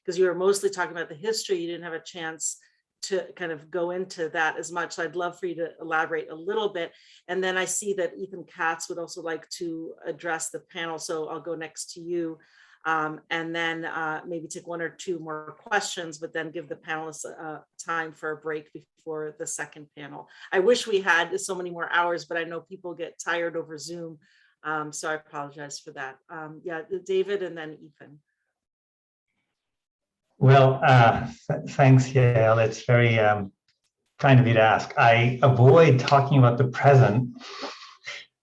Because you were mostly talking about the history, you didn't have a chance to kind of go into that as much. So I'd love for you to elaborate a little bit. And then I see that Ethan Katz would also like to address the panel. So I'll go next to you. and then maybe take one or two more questions, but then give the panelists time for a break before the second panel. I wish we had so many more hours, but I know people get tired over Zoom, so I apologize for that. Yeah, David and then Ethan. Well, thanks, Yael. It's very kind of you to ask. I avoid talking about the present,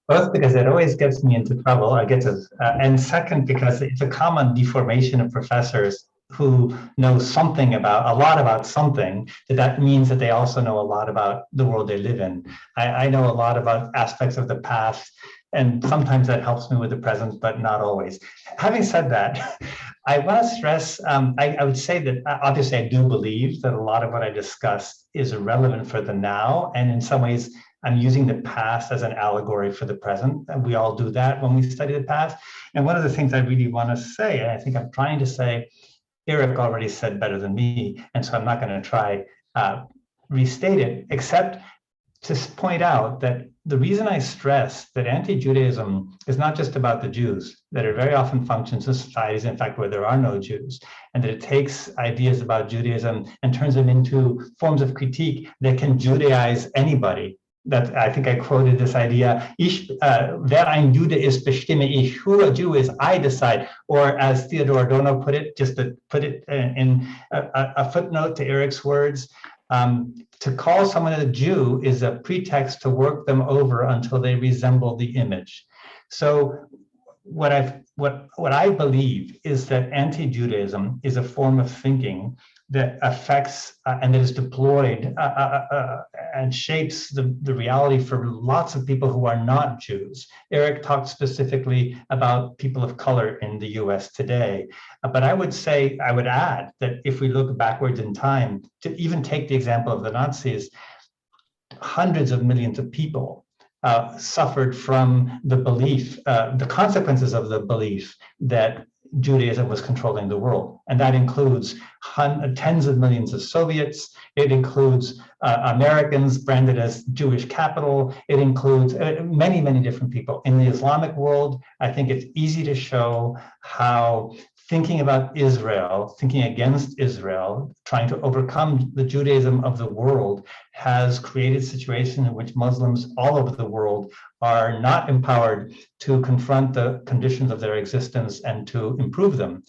both because it always gets me into trouble, and second, because it's a common deformation of professors who know something about, a lot about something, that means that they also know a lot about the world they live in. I know a lot about aspects of the past, and sometimes that helps me with the present, but not always. Having said that, I want to stress, I would say that obviously I do believe that a lot of what I discussed is relevant for the now, and in some ways, I'm using the past as an allegory for the present. And we all do that when we study the past. And one of the things I really want to say, and I think I'm trying to say, Eric already said better than me, and so I'm not going to try restate it, except to point out that the reason I stress that anti-Judaism is not just about the Jews, that it very often functions in societies, in fact, where there are no Jews, and that it takes ideas about Judaism and turns them into forms of critique that can Judaize anybody. That I think I quoted this idea, wer ein Jude ist, bestimme ich, who a Jew is, I decide, or as Theodore Adorno put it, just to put it in a footnote to Eric's words, to call someone a Jew is a pretext to work them over until they resemble the image. So what I believe is that anti-Judaism is a form of thinking that affects and that is deployed and shapes the reality for lots of people who are not Jews. Eric talked specifically about people of color in the US today. But I would add that if we look backwards in time, to even take the example of the Nazis, hundreds of millions of people suffered from the belief, the consequences of the belief that Judaism was controlling the world. And that includes tens of millions of Soviets. It includes Americans branded as Jewish capital. It includes many, many different people. In the Islamic world, I think it's easy to show how thinking about Israel, thinking against Israel, trying to overcome the Judaism of the world has created situations in which Muslims all over the world are not empowered to confront the conditions of their existence and to improve them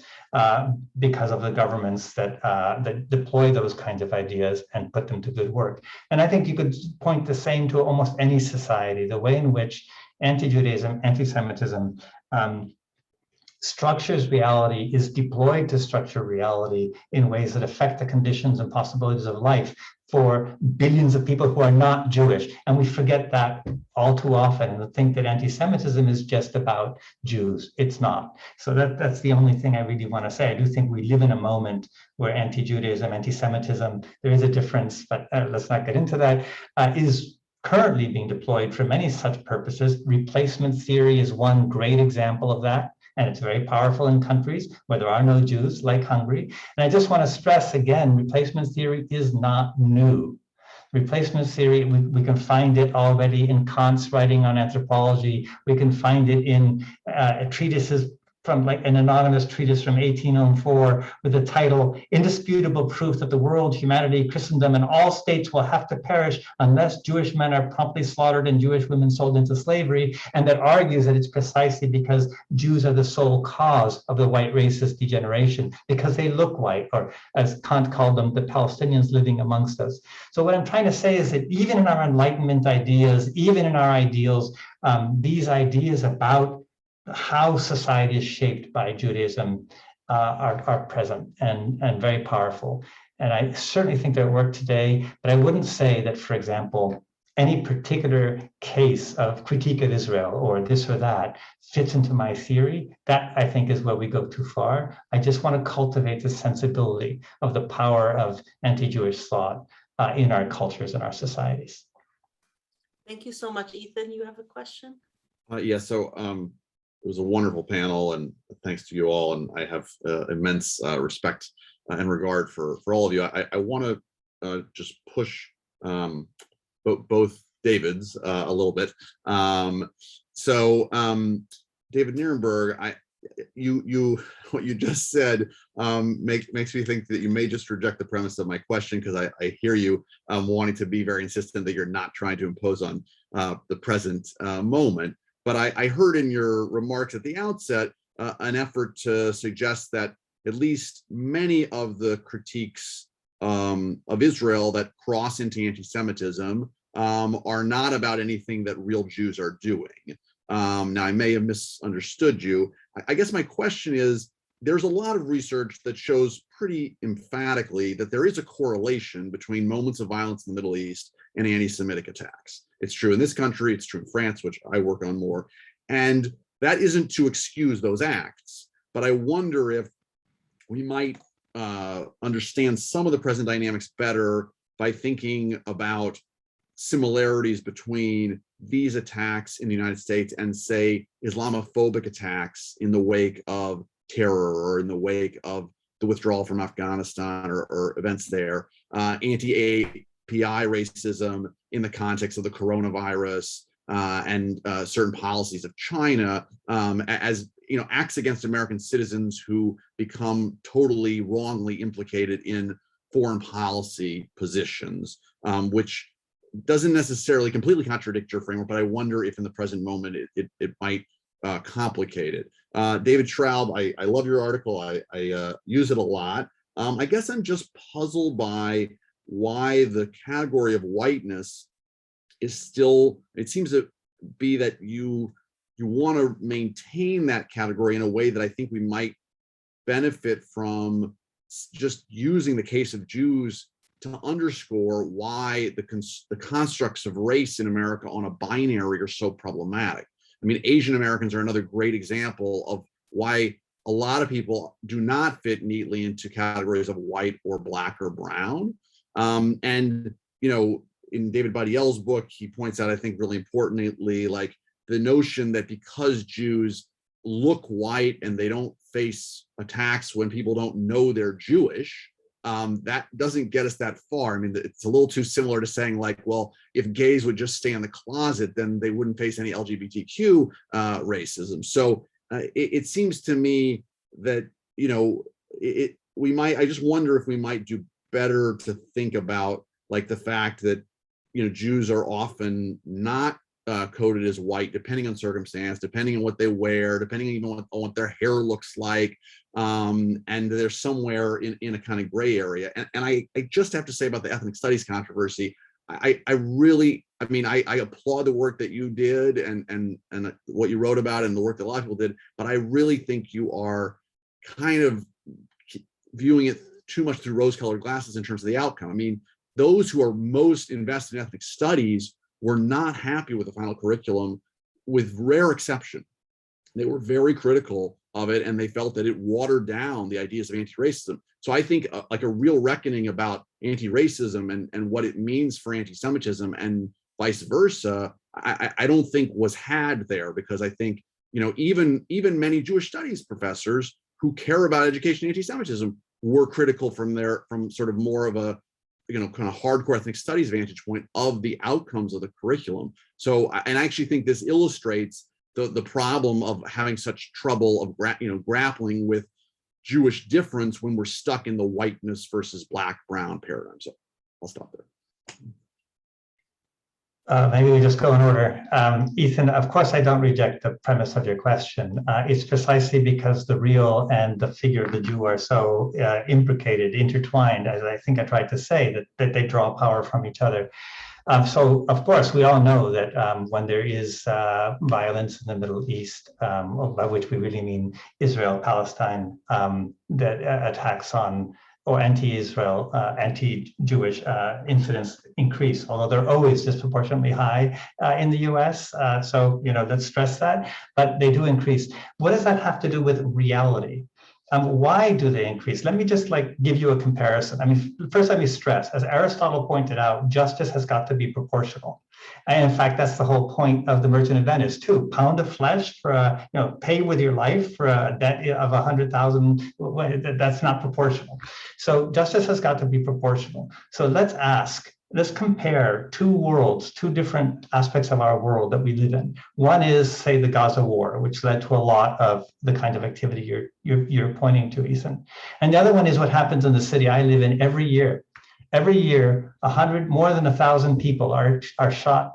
because of the governments that deploy those kinds of ideas and put them to good work. And I think you could point the same to almost any society, the way in which anti-Judaism, anti-Semitism structures reality, is deployed to structure reality in ways that affect the conditions and possibilities of life for billions of people who are not Jewish. And we forget that all too often and think that anti-Semitism is just about Jews. It's not. So that's the only thing I really want to say. I do think we live in a moment where anti-Judaism, anti-Semitism, there is a difference, but let's not get into that, is currently being deployed for many such purposes. Replacement theory is one great example of that. And it's very powerful in countries where there are no Jews, like Hungary. And I just want to stress again, replacement theory is not new. Replacement theory, we can find it already in Kant's writing on anthropology. We can find it in treatises from like an anonymous treatise from 1804 with the title, Indisputable Proof that the World, Humanity, Christendom, and all states will have to perish unless Jewish men are promptly slaughtered and Jewish women sold into slavery, and that argues that it's precisely because Jews are the sole cause of the white racist degeneration, because they look white, or as Kant called them, the Palestinians living amongst us. So what I'm trying to say is that even in our Enlightenment ideas, even in our ideals, these ideas about how society is shaped by Judaism are present and very powerful. And I certainly think they work today, but I wouldn't say that, for example, any particular case of critique of Israel or this or that fits into my theory. That, I think, is where we go too far. I just want to cultivate the sensibility of the power of anti-Jewish thought in our cultures and our societies. Thank you so much. Ethan, you have a question? Yeah, so it was a wonderful panel, and thanks to you all. And I have immense respect and regard for all of you. I want to just push both Davids a little bit. So David Nirenberg, what you just said makes me think that you may just reject the premise of my question, because I hear you wanting to be very insistent that you're not trying to impose on the present moment. But I heard in your remarks at the outset an effort to suggest that at least many of the critiques of Israel that cross into anti-Semitism are not about anything that real Jews are doing. Now, I may have misunderstood you. I guess my question is, there's a lot of research that shows pretty emphatically that there is a correlation between moments of violence in the Middle East and anti-Semitic attacks. It's true in this country, it's true in France, which I work on more. And that isn't to excuse those acts, but I wonder if we might understand some of the present dynamics better by thinking about similarities between these attacks in the United States and, say, Islamophobic attacks in the wake of terror or in the wake of the withdrawal from Afghanistan or events there, anti-API racism in the context of the coronavirus and certain policies of China, as acts against American citizens who become totally wrongly implicated in foreign policy positions, which doesn't necessarily completely contradict your framework, but I wonder if in the present moment it might complicate it. David Schraub, I love your article. I use it a lot. I guess I'm just puzzled by why the category of whiteness is still, it seems to be that you want to maintain that category in a way that I think we might benefit from just using the case of Jews to underscore why the constructs of race in America on a binary are so problematic. I mean, Asian Americans are another great example of why a lot of people do not fit neatly into categories of white or black or brown. And, in David Badiel's book, he points out, I think really importantly, like the notion that because Jews look white and they don't face attacks when people don't know they're Jewish, that doesn't get us that far. I mean, it's a little too similar to saying like, well, if gays would just stay in the closet, then they wouldn't face any LGBTQ racism. So it seems to me that, I just wonder if we might do better to think about like the fact that, Jews are often not coded as white, depending on circumstance, depending on what they wear, depending even on what their hair looks like. And they're somewhere in a kind of gray area. And I just have to say about the ethnic studies controversy, I applaud the work that you did and what you wrote about and the work that a lot of people did, but I really think you are kind of viewing it too much through rose-colored glasses in terms of the outcome. I mean, those who are most invested in ethnic studies were not happy with the final curriculum, with rare exception. They were very critical of it, and they felt that it watered down the ideas of anti-racism. So I think like a real reckoning about anti-racism and what it means for anti-Semitism and vice versa, I don't think was had there, because I think, even many Jewish studies professors who care about education anti-Semitism were critical from sort of more of a kind of hardcore ethnic studies vantage point of the outcomes of the curriculum. So, and I actually think this illustrates the problem of having such trouble of grappling with Jewish difference when we're stuck in the whiteness versus black brown paradigm. So I'll stop there. Maybe we just go in order. Ethan, of course, I don't reject the premise of your question. It's precisely because the real and the figure of the Jew are so imbricated, intertwined, as I think I tried to say, that they draw power from each other. So, of course, we all know that when there is violence in the Middle East, by which we really mean Israel, Palestine, that attacks on or anti-Israel, anti-Jewish incidents increase, although they're always disproportionately high in the US. So, let's stress that, but they do increase. What does that have to do with reality? Why do they increase? Let me just give you a comparison. I mean, first let me stress, as Aristotle pointed out, justice has got to be proportional. And in fact, that's the whole point of the Merchant of Venice too. Pound of flesh for pay with your life for a debt of 100,000. That's not proportional. So justice has got to be proportional. So let's ask, let's compare two worlds, two different aspects of our world that we live in. One is, say, the Gaza war, which led to a lot of the kind of activity you're pointing to, Ethan. And the other one is what happens in the city I live in every year. Every year, more than 1,000 people are shot,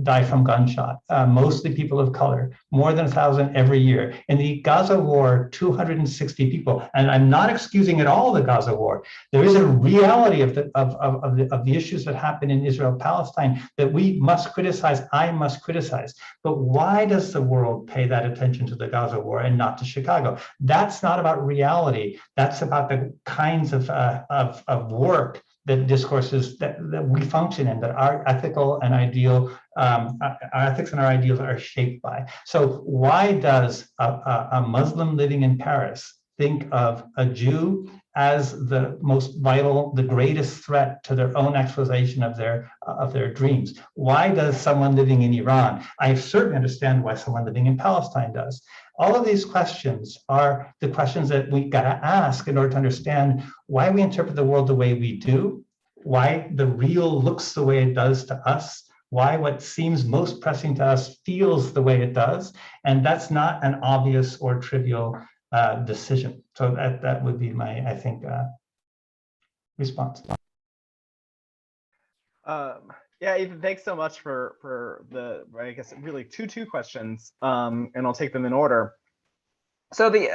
die from gunshot, mostly people of color, more than 1,000 every year. In the Gaza war, 260 people, and I'm not excusing at all the Gaza war. There is a reality of the issues that happen in Israel-Palestine that we must criticize, I must criticize. But why does the world pay that attention to the Gaza war and not to Chicago? That's not about reality. That's about the kinds of work that discourses that we function in, that our ethical and ideal, our ethics and our ideals are shaped by. So why does a Muslim living in Paris think of a Jew as the most vital, the greatest threat to their own actualization of their dreams? Why does someone living in Iran? I certainly understand why someone living in Palestine does. All of these questions are the questions that we got to ask in order to understand why we interpret the world the way we do, why the real looks the way it does to us, why what seems most pressing to us feels the way it does. And that's not an obvious or trivial decision. So that would be my, I think, response. Yeah, Ethan, thanks so much for the, I guess, really two questions, and I'll take them in order. So the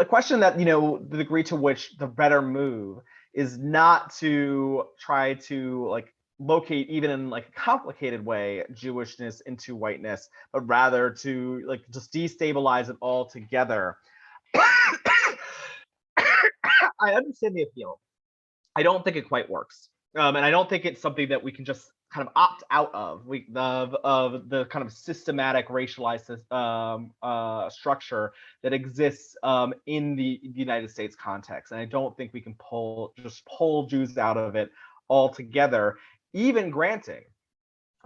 question that, the degree to which the better move is not to try to locate, even in a complicated way, Jewishness into whiteness, but rather to just destabilize it altogether. I understand the appeal. I don't think it quite works. And I don't think it's something that we can just kind of opt out of, of the kind of systematic racialized structure that exists in the United States context. And I don't think we can just pull Jews out of it altogether, even granting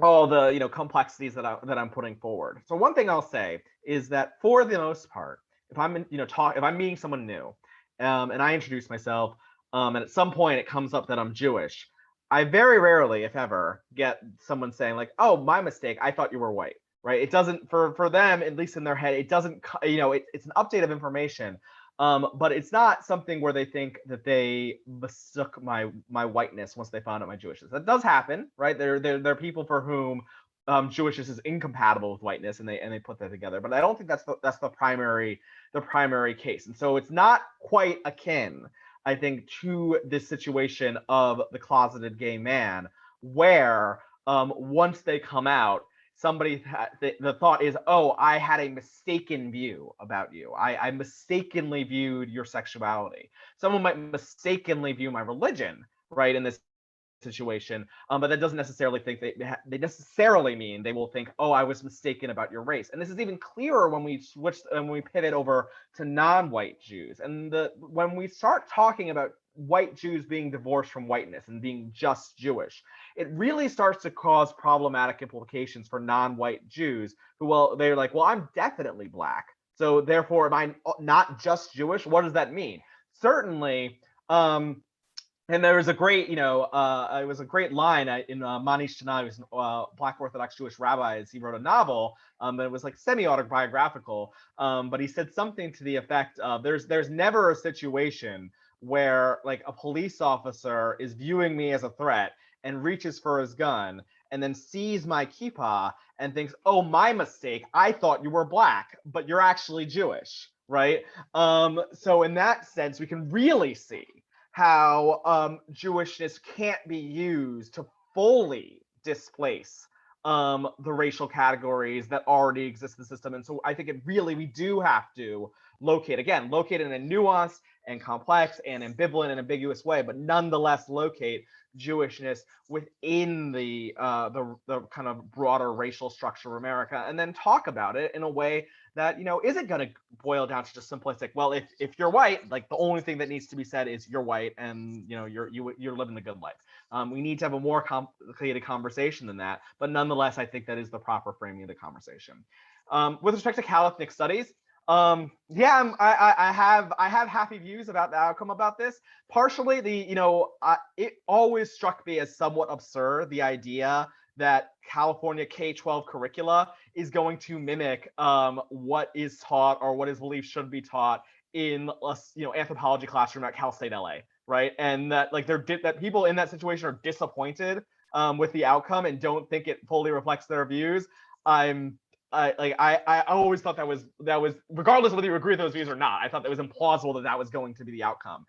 all the complexities that I'm putting forward. So one thing I'll say is that for the most part, if I'm if I'm meeting someone new, and I introduce myself, and at some point it comes up that I'm Jewish, I very rarely, if ever, get someone saying "Oh, my mistake. I thought you were white." Right? It doesn't, for them, at least in their head, it doesn't. It's an update of information, but it's not something where they think that they mistook my whiteness once they found out my Jewishness. That does happen, right? There are people for whom Jewishness is incompatible with whiteness, and they put that together. But I don't think that's the primary case, and so it's not quite akin, I think, to this situation of the closeted gay man, where once they come out, the thought is, oh, I had a mistaken view about you. I mistakenly viewed your sexuality. Someone might mistakenly view my religion, right, in this situation, but that doesn't necessarily think they necessarily mean they will think, oh, I was mistaken about your race. And this is even clearer when we pivot over to non-white Jews, and when we start talking about white Jews being divorced from whiteness and being just Jewish, it really starts to cause problematic implications for non-white Jews who, they're like, well, I'm definitely black, so therefore am I not just Jewish? What does that mean? Certainly, and there was a great, it was a great line in Manish Tanai, who's a Black Orthodox Jewish rabbi. He wrote a novel that it was semi-autobiographical, but he said something to the effect of, there's never a situation where a police officer is viewing me as a threat and reaches for his gun and then sees my kippah and thinks, oh, my mistake, I thought you were black, but you're actually Jewish, right? So in that sense, we can really see how Jewishness can't be used to fully displace the racial categories that already exist in the system. And so I think we do have to locate in a nuanced and complex and ambivalent and ambiguous way, but nonetheless locate Jewishness within the kind of broader racial structure of America, and then talk about it in a way that isn't going to boil down to just simplistic, well, if you're white, the only thing that needs to be said is you're white and you're living the good life. We need to have a more complicated conversation than that, but nonetheless, I think that is the proper framing of the conversation. With respect to Catholic studies, Yeah, I have happy views about the outcome about this. Partially, it always struck me as somewhat absurd, the idea that California K-12 curricula is going to mimic what is taught or what is believed should be taught in a anthropology classroom at Cal State LA, right? And that that people in that situation are disappointed with the outcome and don't think it fully reflects their views. I always thought that was regardless of whether you agree with those views or not, I thought that was implausible that was going to be the outcome.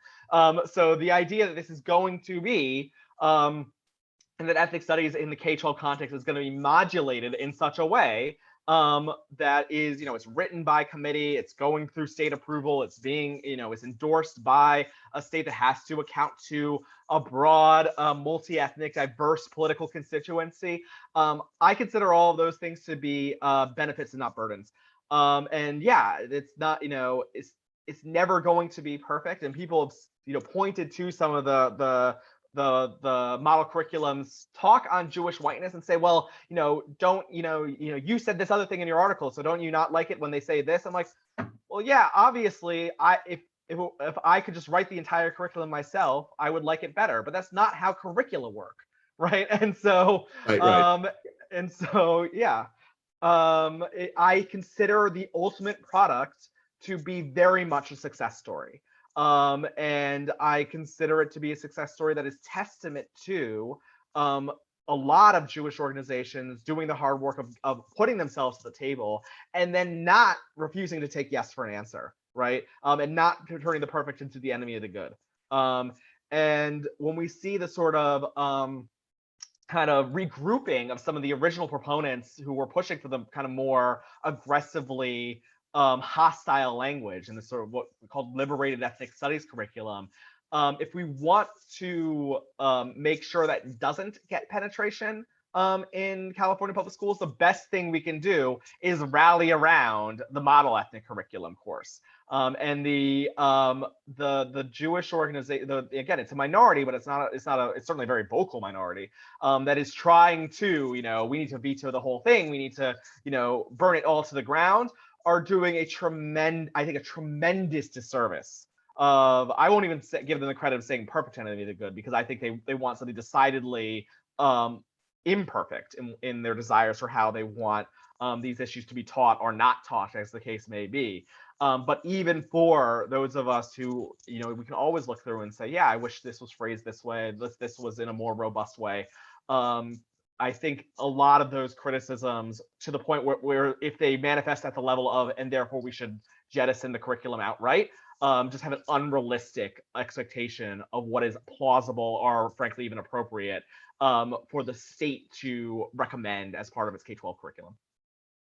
So the idea that this is going to be and that ethnic studies in the K-12 context is going to be modulated in such a way that is, it's written by committee, it's going through state approval, it's being, it's endorsed by a state that has to account to a broad, multi-ethnic, diverse political constituency. I consider all of those things to be benefits and not burdens. And yeah, it's not, it's never going to be perfect. And people have, pointed to some of the model curriculums talk on Jewish whiteness and say, well, you said this other thing in your article, so don't you not like it when they say this? I'm like, well, yeah, obviously, if I could just write the entire curriculum myself, I would like it better, but that's not how curricula work, right? And so, Right. Yeah, I consider the ultimate product to be very much a success story. And I consider it to be a success story that is testament to a lot of Jewish organizations doing the hard work of putting themselves to the table and then not refusing to take yes for an answer, right? And not turning the perfect into the enemy of the good. And when we see the sort of kind of regrouping of some of the original proponents who were pushing for the kind of more aggressively hostile language and the sort of what we call liberated ethnic studies curriculum, if we want to make sure that it doesn't get penetration in California public schools, the best thing we can do is rally around the model ethnic curriculum course. And the Jewish organization, again, it's a minority, but it's certainly a very vocal minority that is trying to, we need to veto the whole thing, we need to, burn it all to the ground, are doing a tremendous disservice of, I won't even give them the credit of saying perfect enemy of the good, because I think they want something decidedly imperfect in their desires for how they want these issues to be taught or not taught, as the case may be. But even for those of us who, we can always look through and say, yeah, I wish this was phrased this way, this was in a more robust way. I think a lot of those criticisms, to the point where if they manifest at the level of, and therefore we should jettison the curriculum outright, just have an unrealistic expectation of what is plausible or frankly even appropriate for the state to recommend as part of its K-12 curriculum.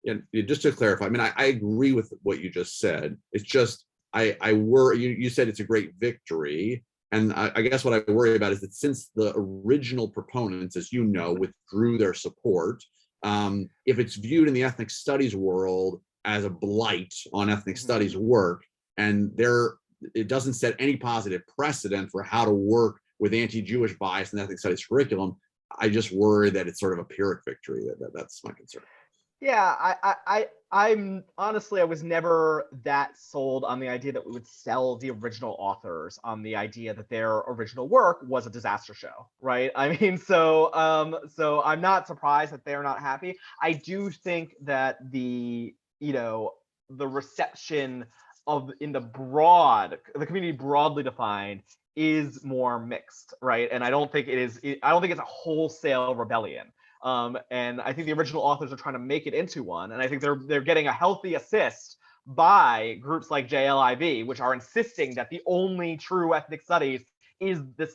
Yeah, just to clarify, I mean, I agree with what you just said. It's just, I worry, you said it's a great victory. And I guess what I worry about is that since the original proponents, as you know, withdrew their support, if it's viewed in the ethnic studies world as a blight on ethnic studies work, and it doesn't set any positive precedent for how to work with anti-Jewish bias in ethnic studies curriculum, I just worry that it's sort of a Pyrrhic victory. That's my concern. Yeah, I'm honestly, I was never that sold on the idea that we would sell the original authors on the idea that their original work was a disaster show, right? I mean, so I'm not surprised that they're not happy. I do think that the reception in the community broadly defined is more mixed, right? And I don't think it's a wholesale rebellion. And I think the original authors are trying to make it into one, and I think they're getting a healthy assist by groups like JLIV, which are insisting that the only true ethnic studies is this,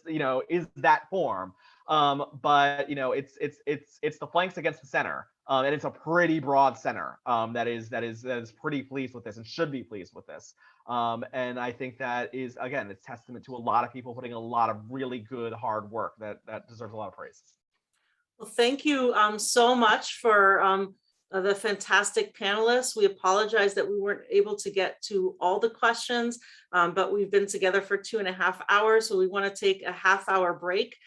is that form. But it's the flanks against the center, and it's a pretty broad center that is pretty pleased with this and should be pleased with this. And I think that is, again, it's testament to a lot of people putting a lot of really good hard work that deserves a lot of praise. Well, thank you so much for the fantastic panelists. We apologize that we weren't able to get to all the questions, but we've been together for 2.5 hours, so we want to take a half-hour break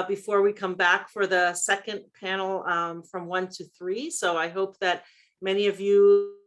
before we come back for the second panel from 1 to 3. So I hope that many of you